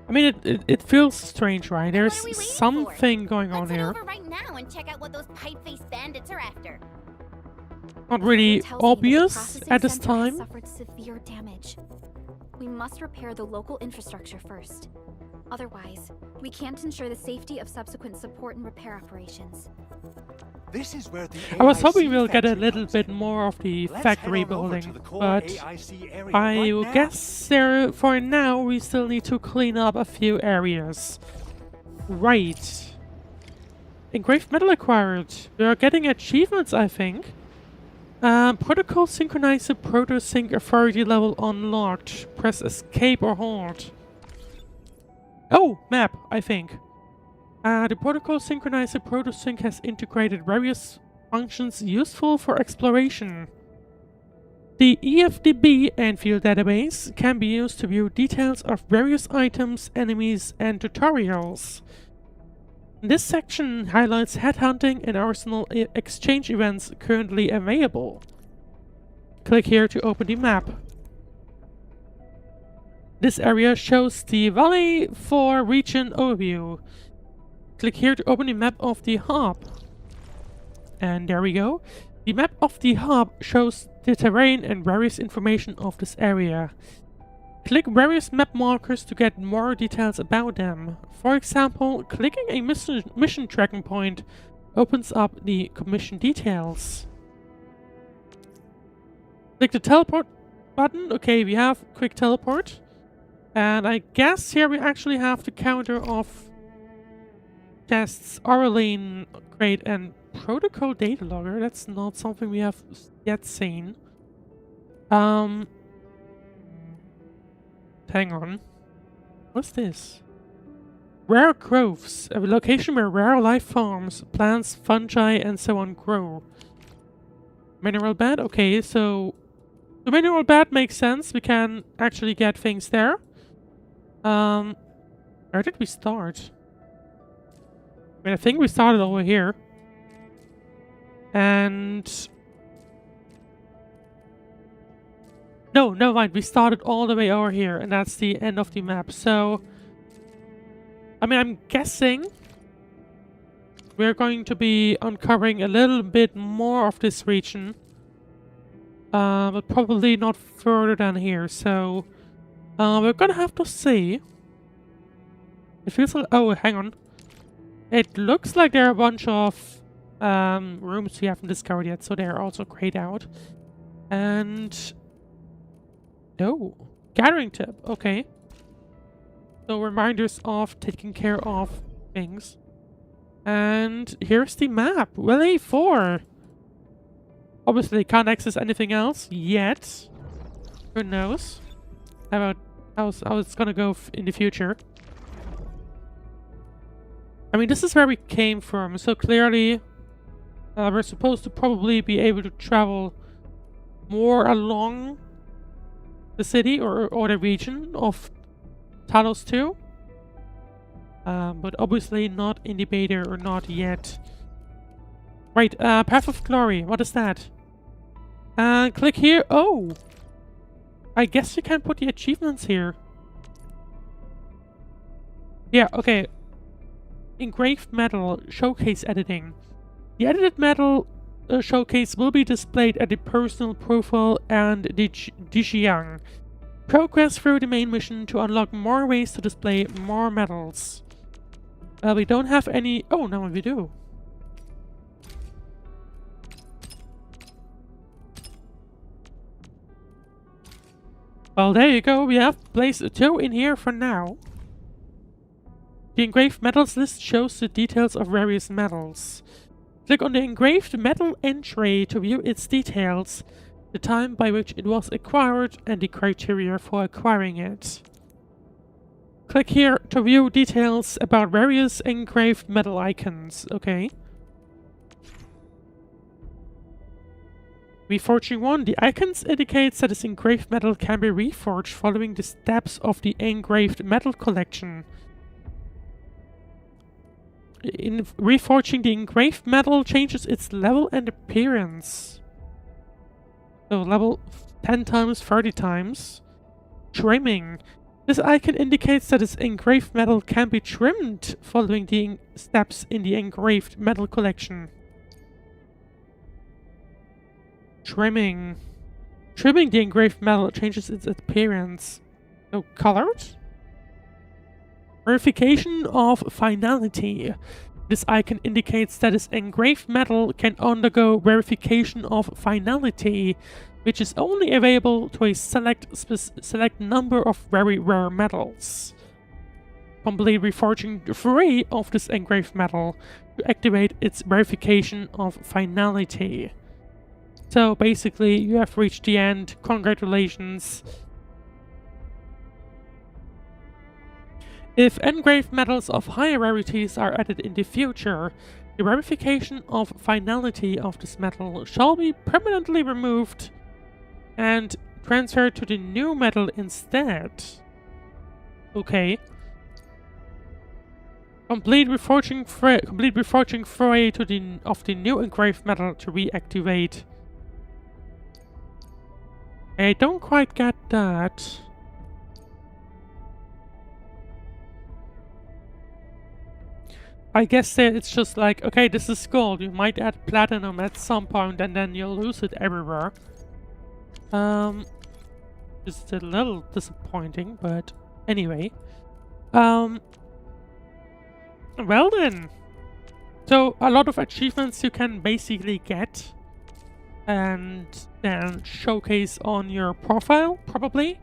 I mean, it feels strange, right? There's something going on here. Let's head over right now and check out what those pipe-faced bandits are after. Not really obvious at this time. Suffered severe damage. We must repair the local infrastructure first. Otherwise, we can't ensure the safety of subsequent support and repair operations. This is where the I was hoping AIC we'll get a factory little comes bit in. more of the Let's factory head on over building, to the core but AIC area I right will now. guess there, for now we still need to clean up a few areas. Right. Engraved metal acquired. We are getting achievements, I think. Protocol synchronizer proto-sync authority level unlocked. Press escape or hold. Oh, map, I think. The protocol synchronizer proto-sync has integrated various functions useful for exploration. The EFDB Endfield database can be used to view details of various items, enemies, and tutorials. This section highlights headhunting and arsenal exchange events currently available. Click here to open the map. This area shows the Valley 4 region overview. Click here to open the map of the hub. And there we go. The map of the hub shows the terrain and various information of this area. Click various map markers to get more details about them. For example, clicking a mission tracking point opens up the mission details. Click the teleport button. Okay, we have quick teleport. And I guess here we actually have the counter of tests, Aurelene Crate, and Protocol Data Logger. That's not something we have yet seen. Hang on. What's this? Rare groves. A location where rare life forms, plants, fungi, and so on grow. Mineral bed? Okay, so... the mineral bed makes sense. We can actually get things there. Where did we start? I mean, I think we started over here. And... no, never mind. We started all the way over here, and that's the end of the map. So, I mean, I'm guessing we're going to be uncovering a little bit more of this region. But probably not further than here. So, we're gonna have to see. It feels like... oh, hang on. It looks like there are a bunch of rooms we haven't discovered yet, so they're also grayed out. And... no. Gathering tip. Okay. So reminders of taking care of things. And here's the map. Well, 4. Obviously, can't access anything else yet. Who knows? How it's gonna go in the future. I mean, this is where we came from, so clearly we're supposed to probably be able to travel more along the city or the region of Talos 2. But obviously not in the beta or not yet. Right, Path of Glory, what is that? Click here. Oh! I guess you can put the achievements here. Yeah, okay. engraved metal showcase editing. The edited metal showcase will be displayed at the personal profile and the Dijiang. Progress through the main mission to unlock more ways to display more medals. We don't have any... Oh, no, we do. Well, there you go. We have placed 2 in here for now. The engraved metals list shows the details of various metals. Click on the engraved metal entry to view its details, the time by which it was acquired, and the criteria for acquiring it. Click here to view details about various engraved metal icons. Okay. Reforging 1. The icons indicates that this engraved metal can be reforged following the steps of the engraved metal collection. In reforging, the engraved metal changes its level and appearance. So level 10 times, 30 times. Trimming. This icon indicates that this engraved metal can be trimmed following the steps in the engraved metal collection. Trimming. Trimming the engraved metal changes its appearance. So colored? Verification of finality. This icon indicates that this engraved metal can undergo verification of finality, which is only available to a select number of very rare metals. Complete reforging 3 of this engraved metal to activate its verification of finality. So basically, you have reached the end. Congratulations. If engraved metals of higher rarities are added in the future, the verification of finality of this metal shall be permanently removed and transferred to the new metal instead. Okay. Complete reforging fray of the new engraved metal to reactivate. I don't quite get that. I guess that it's just like, okay, this is gold. You might add platinum at some point and then you'll lose it everywhere. Just a little disappointing, but anyway. Well then. So a lot of achievements you can basically get and then showcase on your profile, probably.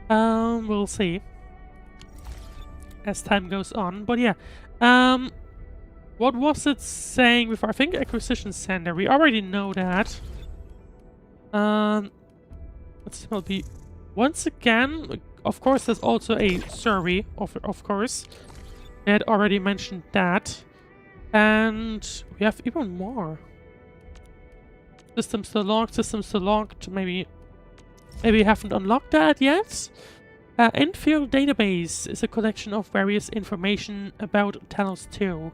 We'll see as time goes on, but yeah. What was it saying before? I think acquisition center. We already know that. Let's be once again. Of course, there's also a survey. Of course, I had already mentioned that, and we have even more. Systems still locked. Systems still locked. Maybe we haven't unlocked that yet. Endfield database is a collection of various information about Talos 2.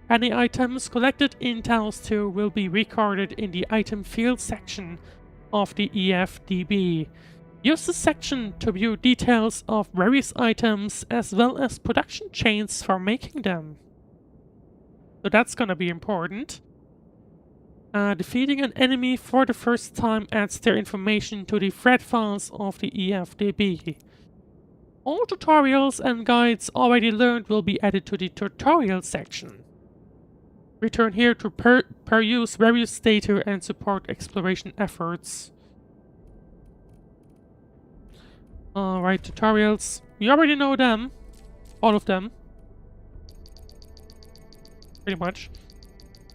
Any items collected in Talos 2 will be recorded in the item field section of the EFDB. Use this section to view details of various items as well as production chains for making them. So that's gonna be important. Defeating an enemy for the first time adds their information to the thread files of the EFDB. All tutorials and guides already learned will be added to the tutorial section. Return here to peruse various data and support exploration efforts. Alright, tutorials. We already know them. All of them. Pretty much.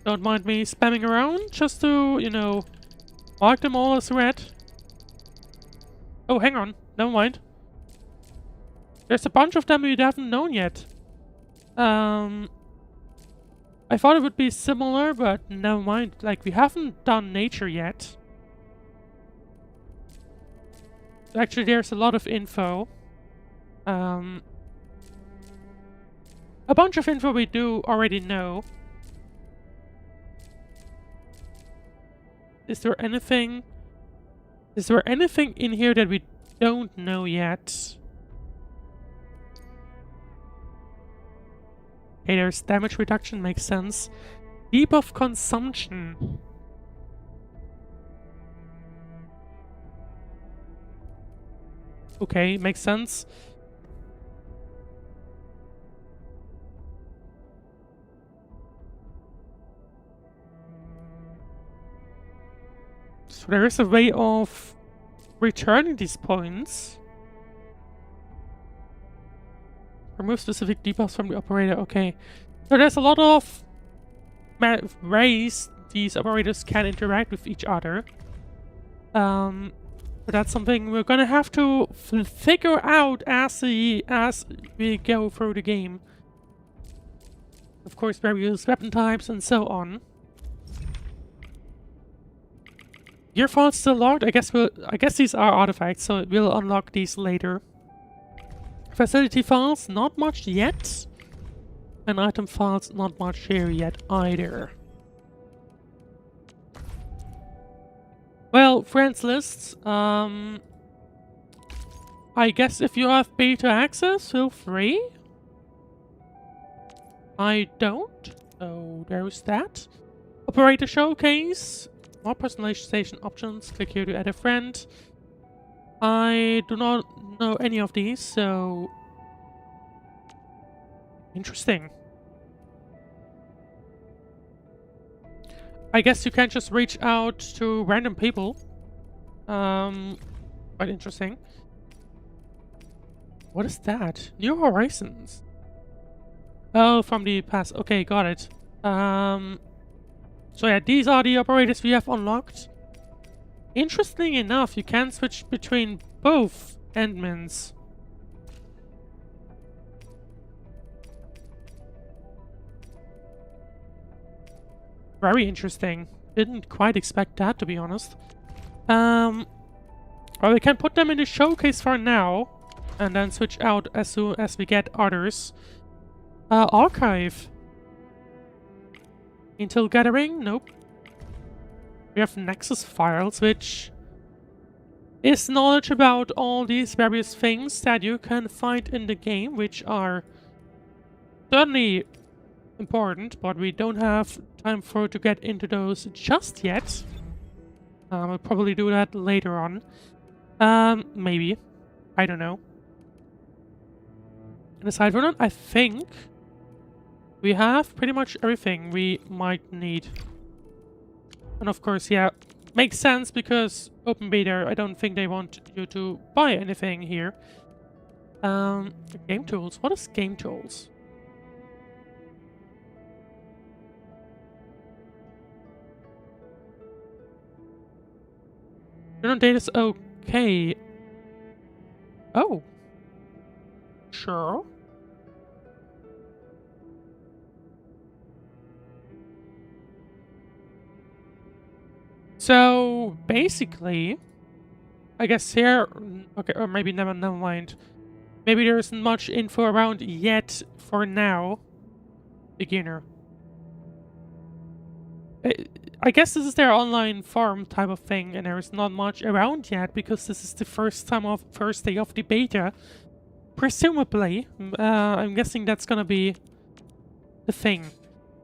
Don't mind me spamming around just to, you know, mark them all as red. Oh, hang on. Never mind. There's a bunch of them you haven't known yet. I thought it would be similar, but never mind. Like, we haven't done nature yet. Actually, there's a lot of info. A bunch of info we do already know. Is there anything in here that we don't know yet? Okay, there's damage reduction, makes sense. Debuff consumption. Okay, makes sense. So there is a way of returning these points. Remove specific debuffs from the operator. Okay. So there's a lot of ways these operators can interact with each other. But that's something we're gonna have to figure out as we go through the game. Of course, various weapon types and so on. Gear files still locked. I guess these are artifacts, so we'll unlock these later. Facility files, not much yet. And item files, not much here yet either. Well, friends lists, I guess if you have beta access, feel free. I don't, so there's that. Operator showcase, more personalization options, click here to add a friend. I do not know any of these, so... Interesting. I guess you can just reach out to random people. Quite interesting. What is that? New Horizons. Oh, from the past. Okay, got it. So yeah, these are the operators we have unlocked. Interesting enough, you can switch between both admins. Very interesting. Didn't quite expect that, to be honest. Well, we can put them in the showcase for now, and then switch out as soon as we get others. Archive. Intel gathering? Nope. We have Nexus files, which is knowledge about all these various things that you can find in the game, which are certainly important, but we don't have time to get into those just yet. We'll probably do that later on. Maybe. I don't know. And aside from that, I think we have pretty much everything we might need. And of course, yeah, makes sense because open beta, I don't think they want you to buy anything here. Game tools. What is game tools? Journal data's okay. Oh. Sure. So basically, I guess here, okay, or maybe never mind. Maybe there isn't much info around yet for now. Beginner. I guess this is their online forum type of thing, and there is not much around yet because this is the first day of the beta. Presumably, I'm guessing that's gonna be the thing.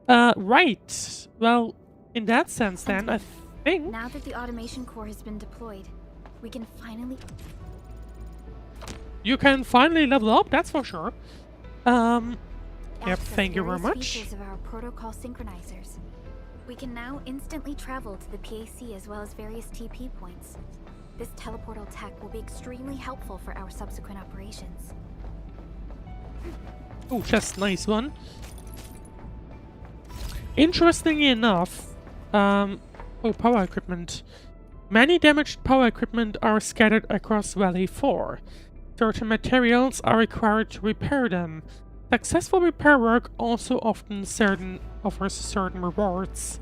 Right. Well, in that sense, then I think now that the automation core has been deployed, we can finally. You can finally level up. That's for sure. Yep. Thank you very much. Features of our protocol synchronizers. We can now instantly travel to the PAC as well as various TP points. This teleportal tech will be extremely helpful for our subsequent operations. Oh, just nice one. Interestingly enough, oh, power equipment. Many damaged power equipment are scattered across Valley 4. Certain materials are required to repair them. Successful repair work also often offers certain rewards.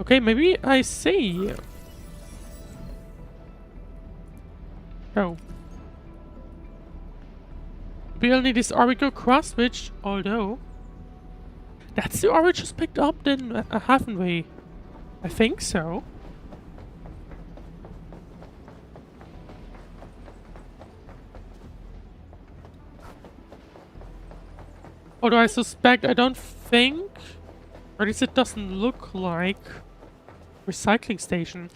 Okay, maybe I see. Oh. We will need this orbital cross switch, although... That's the orb we just picked up then, haven't we? I think so. Although I suspect, I don't think, or at least it doesn't look like, recycling station.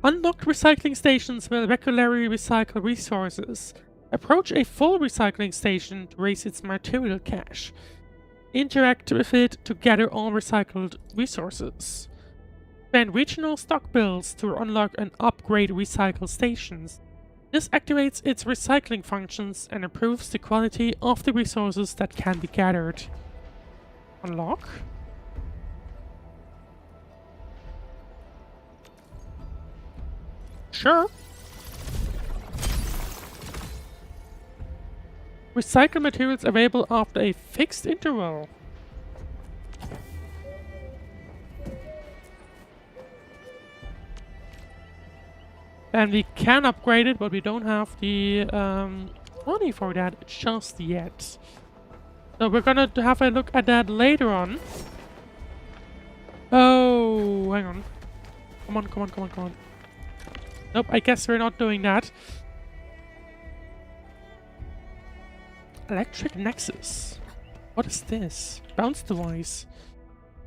Unlocked recycling stations will regularly recycle resources. Approach a full recycling station to raise its material cache. Interact with it to gather all recycled resources. Spend regional stock bills to unlock and upgrade recycle stations. This activates its recycling functions and improves the quality of the resources that can be gathered. Unlock? Sure. Recycle materials available after a fixed interval. And we can upgrade it, but we don't have the money for that just yet. So we're gonna have a look at that later on. Oh, hang on. Come on, come on, come on, come on. Nope, I guess we're not doing that. Electric Nexus. What is this? Bounce device.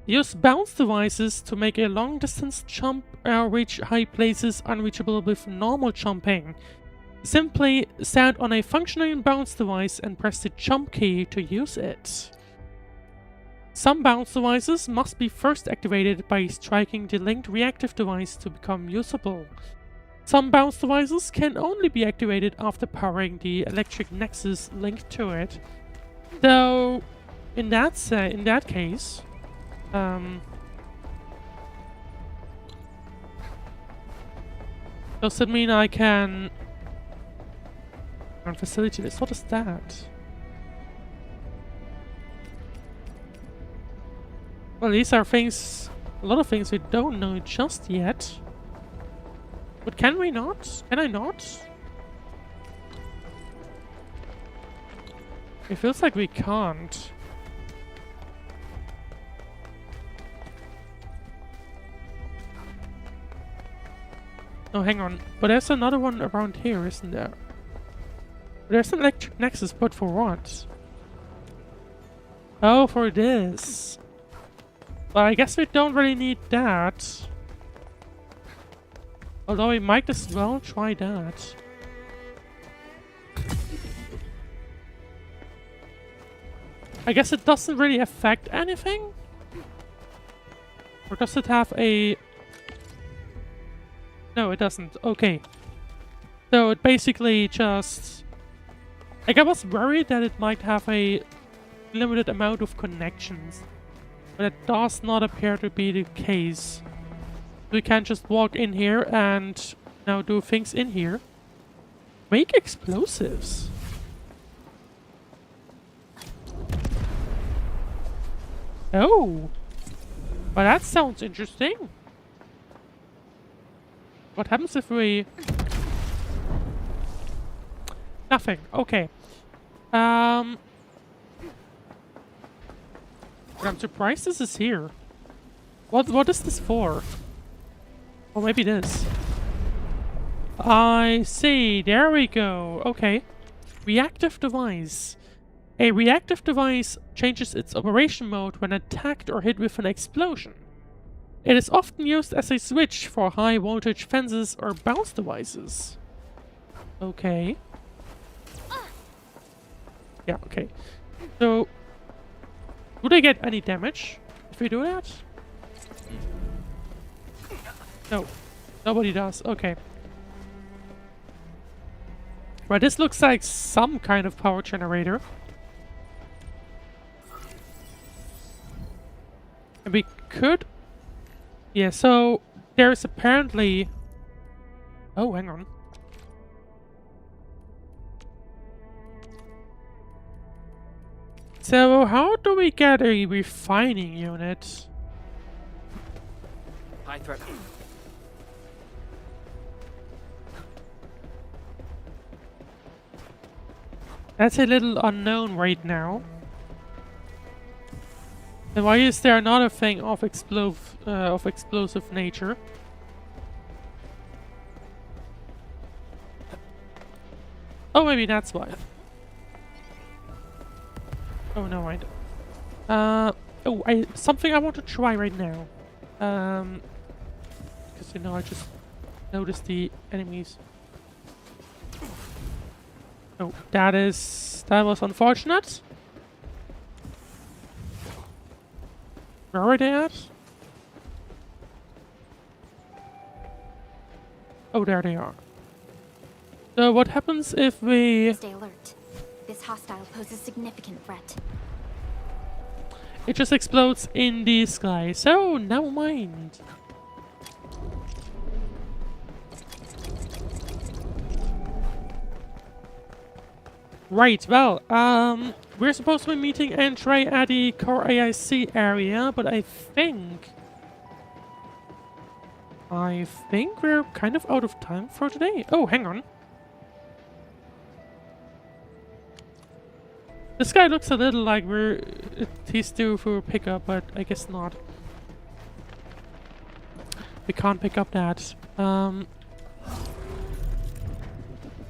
Use bounce devices to make a long distance jump or reach high places unreachable with normal jumping. Simply stand on a functioning bounce device and press the jump key to use it. Some bounce devices must be first activated by striking the linked reactive device to become usable. Some bounce devices can only be activated after powering the electric nexus linked to it. Though, in that case, does it mean I can on facility list? What is that? Well, these are things, a lot of things we don't know just yet. But can we not? Can I not? It feels like we can't. Oh, hang on. But there's another one around here, isn't there? There's an electric nexus, but for what? Oh, for this. But I guess we don't really need that. Although we might as well try that. I guess it doesn't really affect anything? Or does it have a... No, it doesn't. Okay. So it basically just... Like, I was worried that it might have a limited amount of connections. But it does not appear to be the case. We can just walk in here and now do things in here. Make explosives. Oh. Well, that sounds interesting. What happens if we... Nothing. Okay. But I'm surprised this is here. What is this for? Or maybe this. I see. There we go. Okay. Reactive device. A reactive device changes its operation mode when attacked or hit with an explosion. It is often used as a switch for high voltage fences or bounce devices. Okay. Yeah, okay. So, do they get any damage if we do that? No. Nobody does. Okay. Right, this looks like some kind of power generator. And we could... Yeah, so there's apparently... Oh, hang on. So how do we get a refining unit? High threat. That's a little unknown right now. And why is there another thing of explosive nature? Oh, maybe that's why. Oh, no, I don't. Oh, something I want to try right now. Because, you know, I just noticed the enemies. Oh, that was unfortunate. Where are they at? Oh, there they are. So what happens if we... Stay alert. This hostile poses significant threat. It just explodes in the sky. So, never mind. Right, well, we're supposed to be meeting Entry at the core AIC area, but I think we're kind of out of time for today. Oh, hang on. This guy looks a little like he's due for a pickup, but I guess not. We can't pick up that.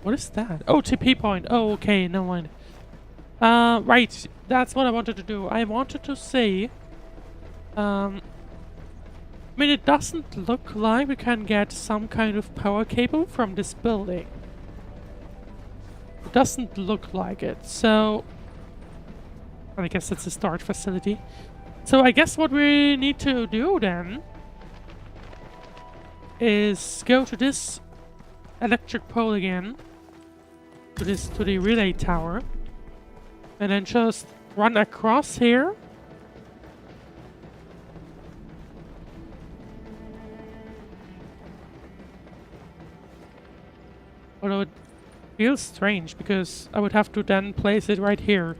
What is that? Oh, TP point. Oh, okay, never mind. Right, that's what I wanted to do. I wanted to say, I mean, it doesn't look like we can get some kind of power cable from this building. It doesn't look like it, so... I guess it's a storage facility. So I guess what we need to do then is go to this electric pole again, to the relay tower, and then just run across here. Although it feels strange because I would have to then place it right here.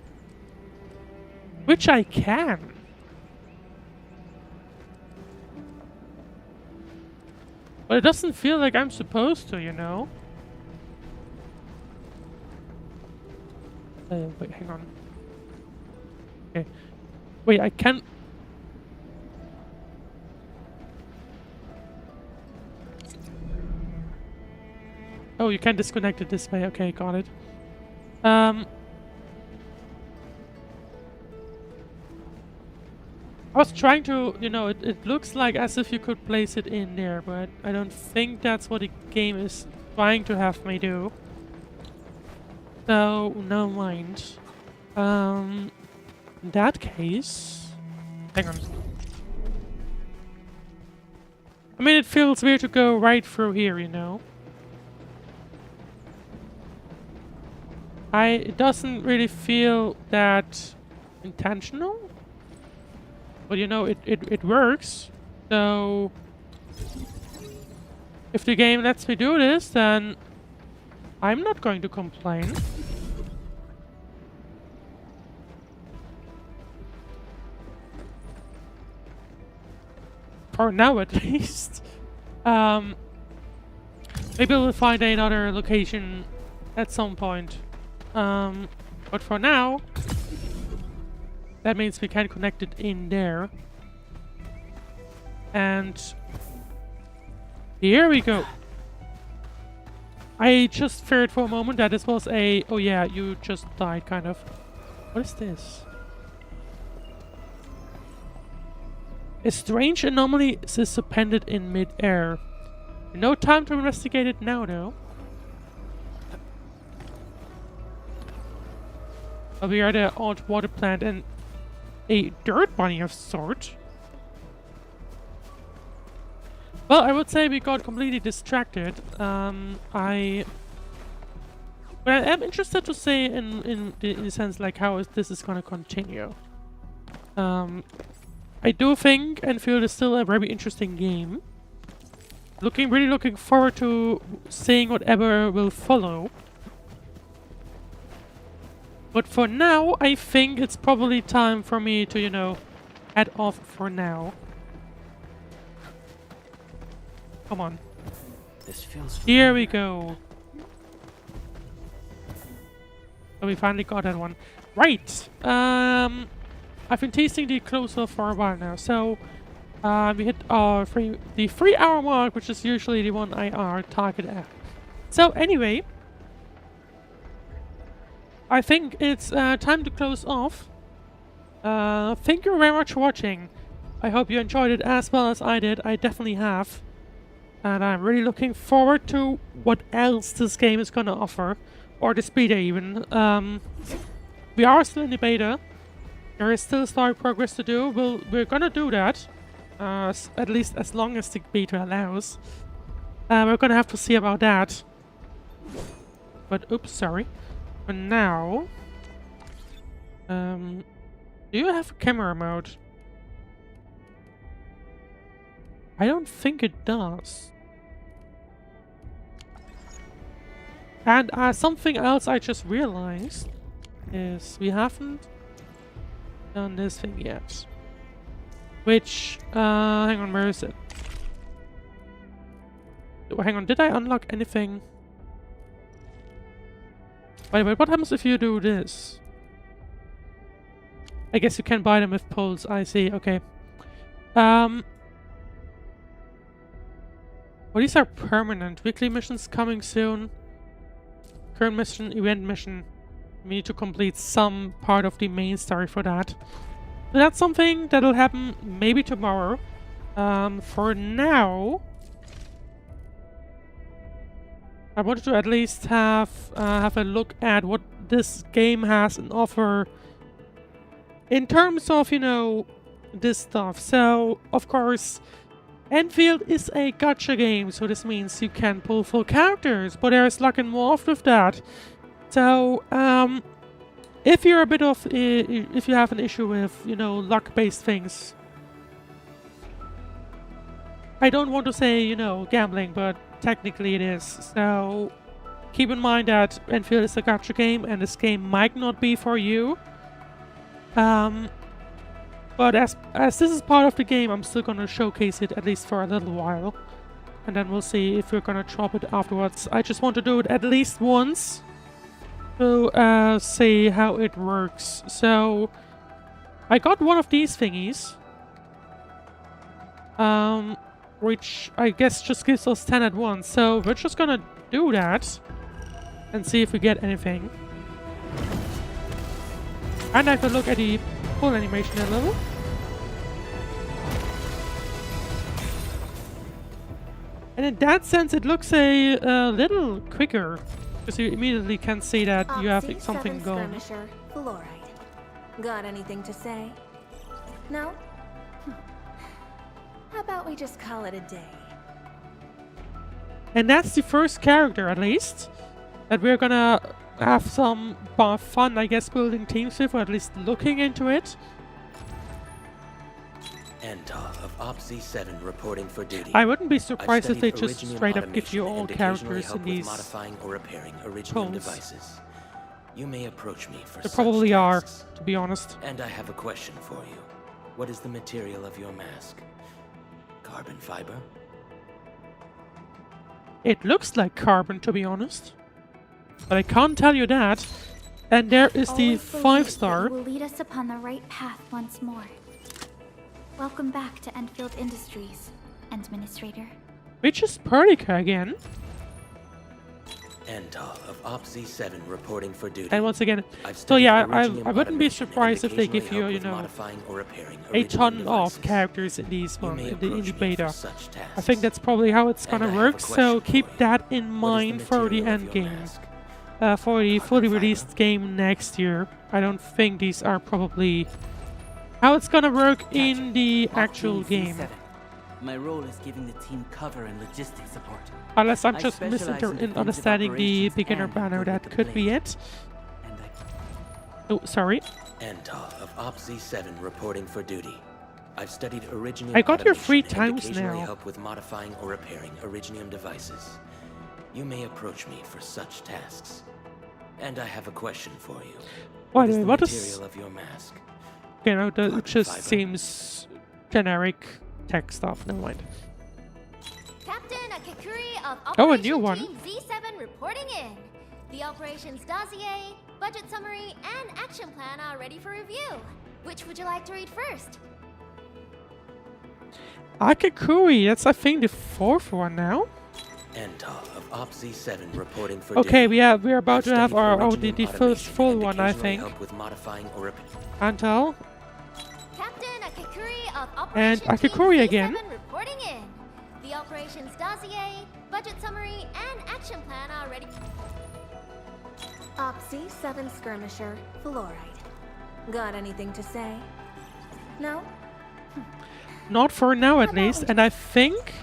Which I can. But it doesn't feel like I'm supposed to, you know? Wait, hang on. Okay. Wait, I can... Oh, you can disconnect it this way. Okay, got it. I was trying to, you know, it looks like as if you could place it in there, but I don't think that's what the game is trying to have me do. So, no mind. In that case... Hang on. I mean, it feels weird to go right through here, you know? It doesn't really feel that intentional. But you know, it works. So if the game lets me do this, then I'm not going to complain. For now at least. Maybe we'll find another location at some point. But for now, that means we can connect it in there. And here we go. I just feared for a moment that this was a... Oh yeah, you just died, kind of. What is this? A strange anomaly is suspended in mid-air. No time to investigate it now, though. We are at the odd water plant and a dirt bunny of sort. Well, I would say we got completely distracted. But I am interested to say in the sense like how this is gonna continue. I do think Enfield is still a very interesting game. Really looking forward to seeing whatever will follow. But for now, I think it's probably time for me to, you know, head off for now. Come on. This feels Here we go. So we finally got that one. Right. I've been tasting the closer for a while now. So we hit the 3 hour mark, which is usually the one I target at. So anyway, I think it's time to close off. Thank you very much for watching. I hope you enjoyed it as well as I did. I definitely have. And I'm really looking forward to what else this game is gonna offer. Or this beta even. We are still in the beta. There is still story progress to do. We're gonna do that. At least as long as the beta allows. We're gonna have to see about that. But oops, sorry. For now... do you have a camera mode? I don't think it does. And something else I just realized is we haven't done this thing yet. Which, hang on, where is it? Oh, hang on, did I unlock anything? Wait, what happens if you do this? I guess you can buy them with pulls, I see, okay. Well, these are permanent. Weekly missions coming soon. Current mission, event mission. We need to complete some part of the main story for that. So that's something that'll happen maybe tomorrow. For now... I wanted to at least have a look at what this game has on offer in terms of, you know, this stuff. So, of course, Endfield is a gacha game, so this means you can pull full characters, but there's luck involved with that. So, if you're a bit of, if you have an issue with, you know, luck-based things, I don't want to say, you know, gambling, but technically it is. So, keep in mind that Whenfield is a gacha game, and this game might not be for you. But as this is part of the game, I'm still gonna showcase it at least for a little while. And then we'll see if we're gonna drop it afterwards. I just want to do it at least once to see how it works. So, I got one of these thingies. Which I guess just gives us 10 at once. So, we're just gonna do that and see if we get anything. And I have a look at the full animation a little. And in that sense, it looks a little quicker, because you immediately can see that you have something going. Fluoride. Got anything to say? No? How about we just call it a day? And that's the first character, at least, that we're gonna have some fun, I guess, building teams with, or at least looking into it. Antal of OPZ-7 reporting for duty. I wouldn't be surprised if they just straight up give you all characters in these modifying or repairing Originium devices. You may approach me for They probably are, to be honest. And I have a question for you. What is the material of your mask? Carbon fiber? It looks like carbon, to be honest. But I can't tell you that. And there is the 5-star. Will lead us upon the right path once more. Welcome back to Endfield Industries, Administrator. Which is Perdica again. Antal of OPZ-7 reporting for duty. And once again, so yeah, I wouldn't be surprised if they give you, you know, a ton of characters in these one, in the beta. I think that's probably how it's gonna work, so keep that in mind for the end game. For the fully released game next year. I don't think these are probably how it's gonna work in the actual game. My role is giving the team cover and logistics support. Unless I'm just misunderstanding the beginner banner, that could be it. Oh, sorry. Antal of OPZ-7 reporting for duty. I've studied Originium. I got here 3 times now. Help with modifying or repairing Originium devices. You may approach me for such tasks. And I have a question for you. By the way, what is material of your mask? You know, it just seems generic tech stuff. Never mind. Captain Akikuri of Oh, a new one. Team Z7 reporting in. The operations dossier, budget summary, and action plan are ready for review. Which would you like to read first? Akikuri, that's I think the 4th one now. Antal of OPZ-7 reporting for okay, duty. we're about to have our the first full one, I think. Help with modifying or Antal, And Operation Akikori Team again. C7 reporting in. The operations dossier, budget summary, and action plan are ready. Op C7 Skirmisher, Fluoride. Got anything to say? No? Not for now, at least. And I think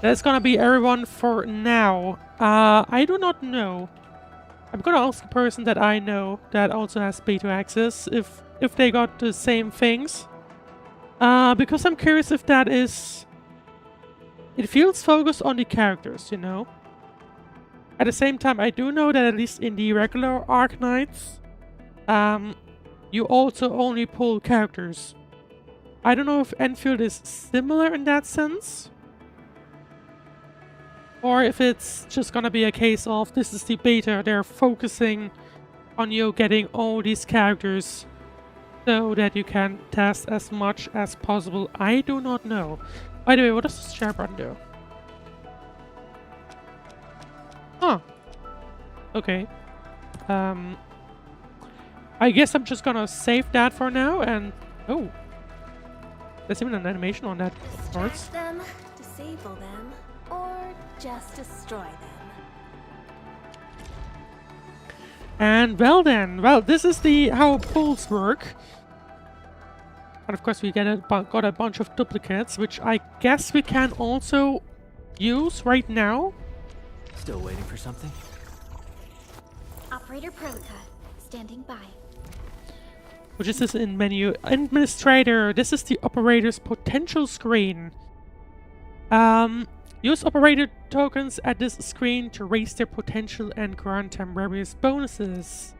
that's gonna be everyone for now. I do not know. I'm gonna ask a person that I know that also has beta access if they got the same things. Because I'm curious if that is... It feels focused on the characters, you know? At the same time, I do know that at least in the regular Arknights, you also only pull characters. I don't know if Enfield is similar in that sense. Or if it's just gonna be a case of this is the beta, they're focusing on you getting all these characters so that you can test as much as possible. I do not know. By the way, what does this share button do? Huh. Okay. I guess I'm just gonna save that for now and... Oh. There's even an animation on that, of course. Distract them, disable them, or just destroy them. And well then, this is how pulls work. And of course we got a bunch of duplicates, which I guess we can also use right now. Still waiting for something? Operator Protocol, standing by. Which is this in menu? Administrator, this is the operator's potential screen. Use operator tokens at this screen to raise their potential and grant them various bonuses.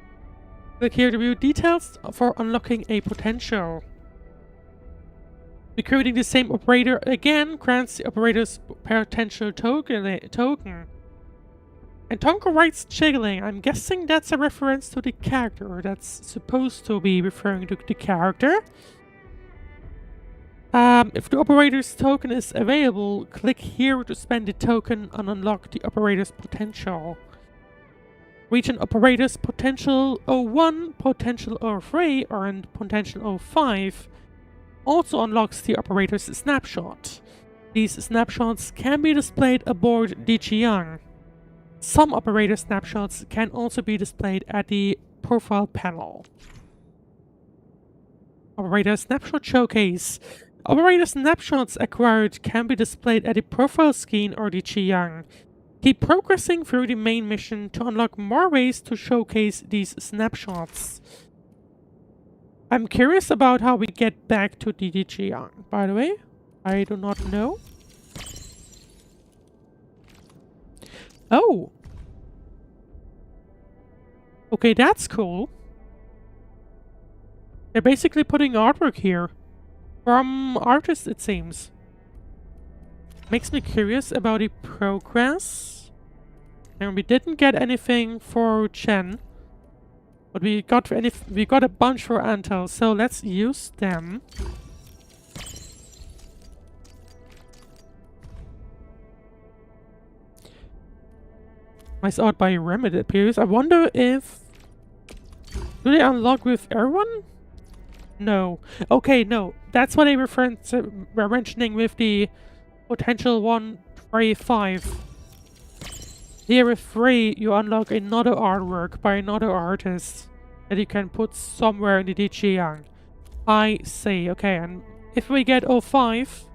Click here to view details for unlocking a potential. Recruiting the same operator again grants the operator's potential token. And Tonka writes jiggling. I'm guessing that's a reference to the character. That's supposed to be referring to the character. If the operator's token is available, click here to spend the token and unlock the operator's potential. Reach an operator's potential 01, potential 03, or potential 05. Also unlocks the operator's snapshot. These snapshots can be displayed aboard the Jiang. Some operator snapshots can also be displayed at the profile panel. Operator Snapshot Showcase. Operator snapshots acquired can be displayed at the profile screen or the Jiang. Keep progressing through the main mission to unlock more ways to showcase these snapshots. I'm curious about how we get back to the Jiang, by the way. I do not know. Oh! Okay, that's cool. They're basically putting artwork here. From artists, it seems. Makes me curious about the progress. And we didn't get anything for Chen. But we got a bunch for Antel, so let's use them. Nice art by Rem, it appears. I wonder if... Do they unlock with everyone? No. Okay, no. That's what they were mentioning with the potential 1, 3, 5. Here with 3, you unlock another artwork by another artist that you can put somewhere in the Jiang. I see. Okay, and if we get 05,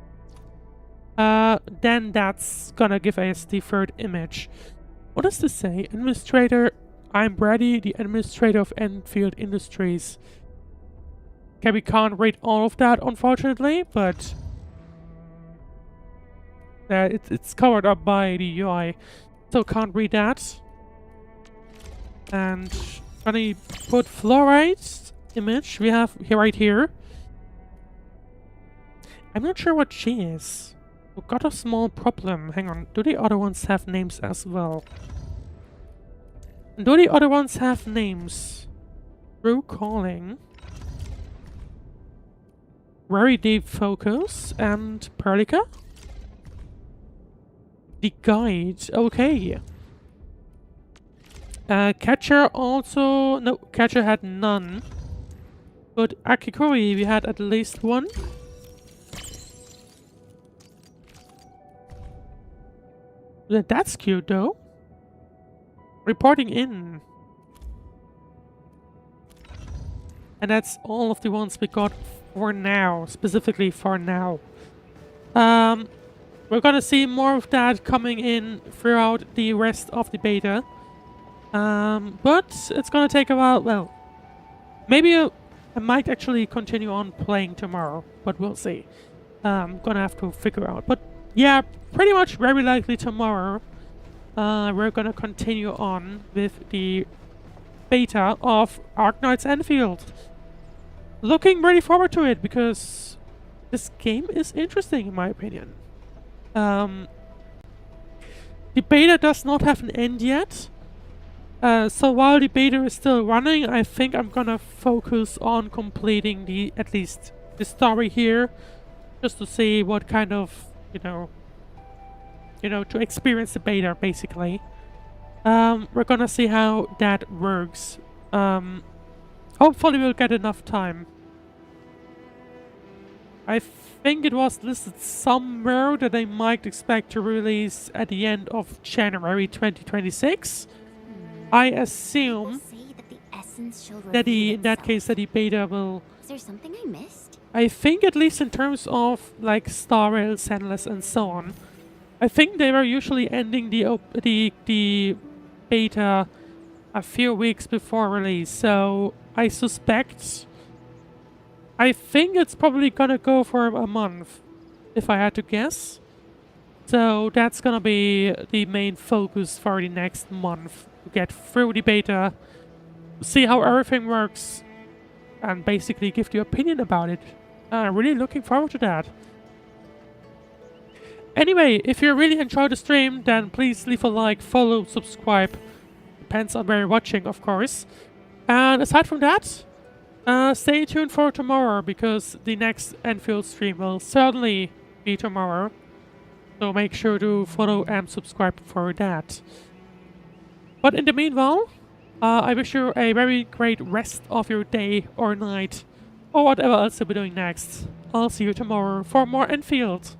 then that's gonna give us the third image. What does this say? Administrator, I'm Brady, the administrator of Enfield Industries. Okay, we can't read all of that, unfortunately, but it's covered up by the UI, so can't read that. And gonna put Fluoride image we have here right here. I'm not sure what she is. We've got a small problem. Hang on, do the other ones have names as well? Do the other ones have names? True Calling. Very Deep Focus and Perlica? The Guide, okay. Catcher also... No, Catcher had none. But Akikori, we had at least one. That's cute, though. Reporting in. And that's all of the ones we got for now. Specifically for now. We're gonna see more of that coming in throughout the rest of the beta. But it's gonna take a while. Well, maybe I might actually continue on playing tomorrow, but we'll see. Gonna have to figure out. But yeah, pretty much very likely tomorrow we're gonna continue on with the beta of Arknights Endfield. Looking really forward to it because this game is interesting in my opinion. The beta does not have an end yet. So while the beta is still running, I think I'm gonna focus on completing at least the story here, just to see what kind of, to experience the beta basically. We're gonna see how that works. Hopefully we'll get enough time. I think it was listed somewhere that they might expect to release at the end of January 2026. I assume that in that case that the beta will... Is there something I missed? I think at least in terms of like Star Rail, Endless and so on, I think they were usually ending the beta a few weeks before release. So I think it's probably gonna go for a month, if I had to guess. So that's gonna be the main focus for the next month. To get through the beta, see how everything works, and basically give your opinion about it. Really looking forward to that. Anyway, if you really enjoyed the stream, then please leave a like, follow, subscribe. Depends on where you're watching, of course. And aside from that, stay tuned for tomorrow, because the next Enfield stream will certainly be tomorrow. So make sure to follow and subscribe for that. But in the meanwhile, I wish you a very great rest of your day or night, or whatever else you'll be doing next. I'll see you tomorrow for more Enfield.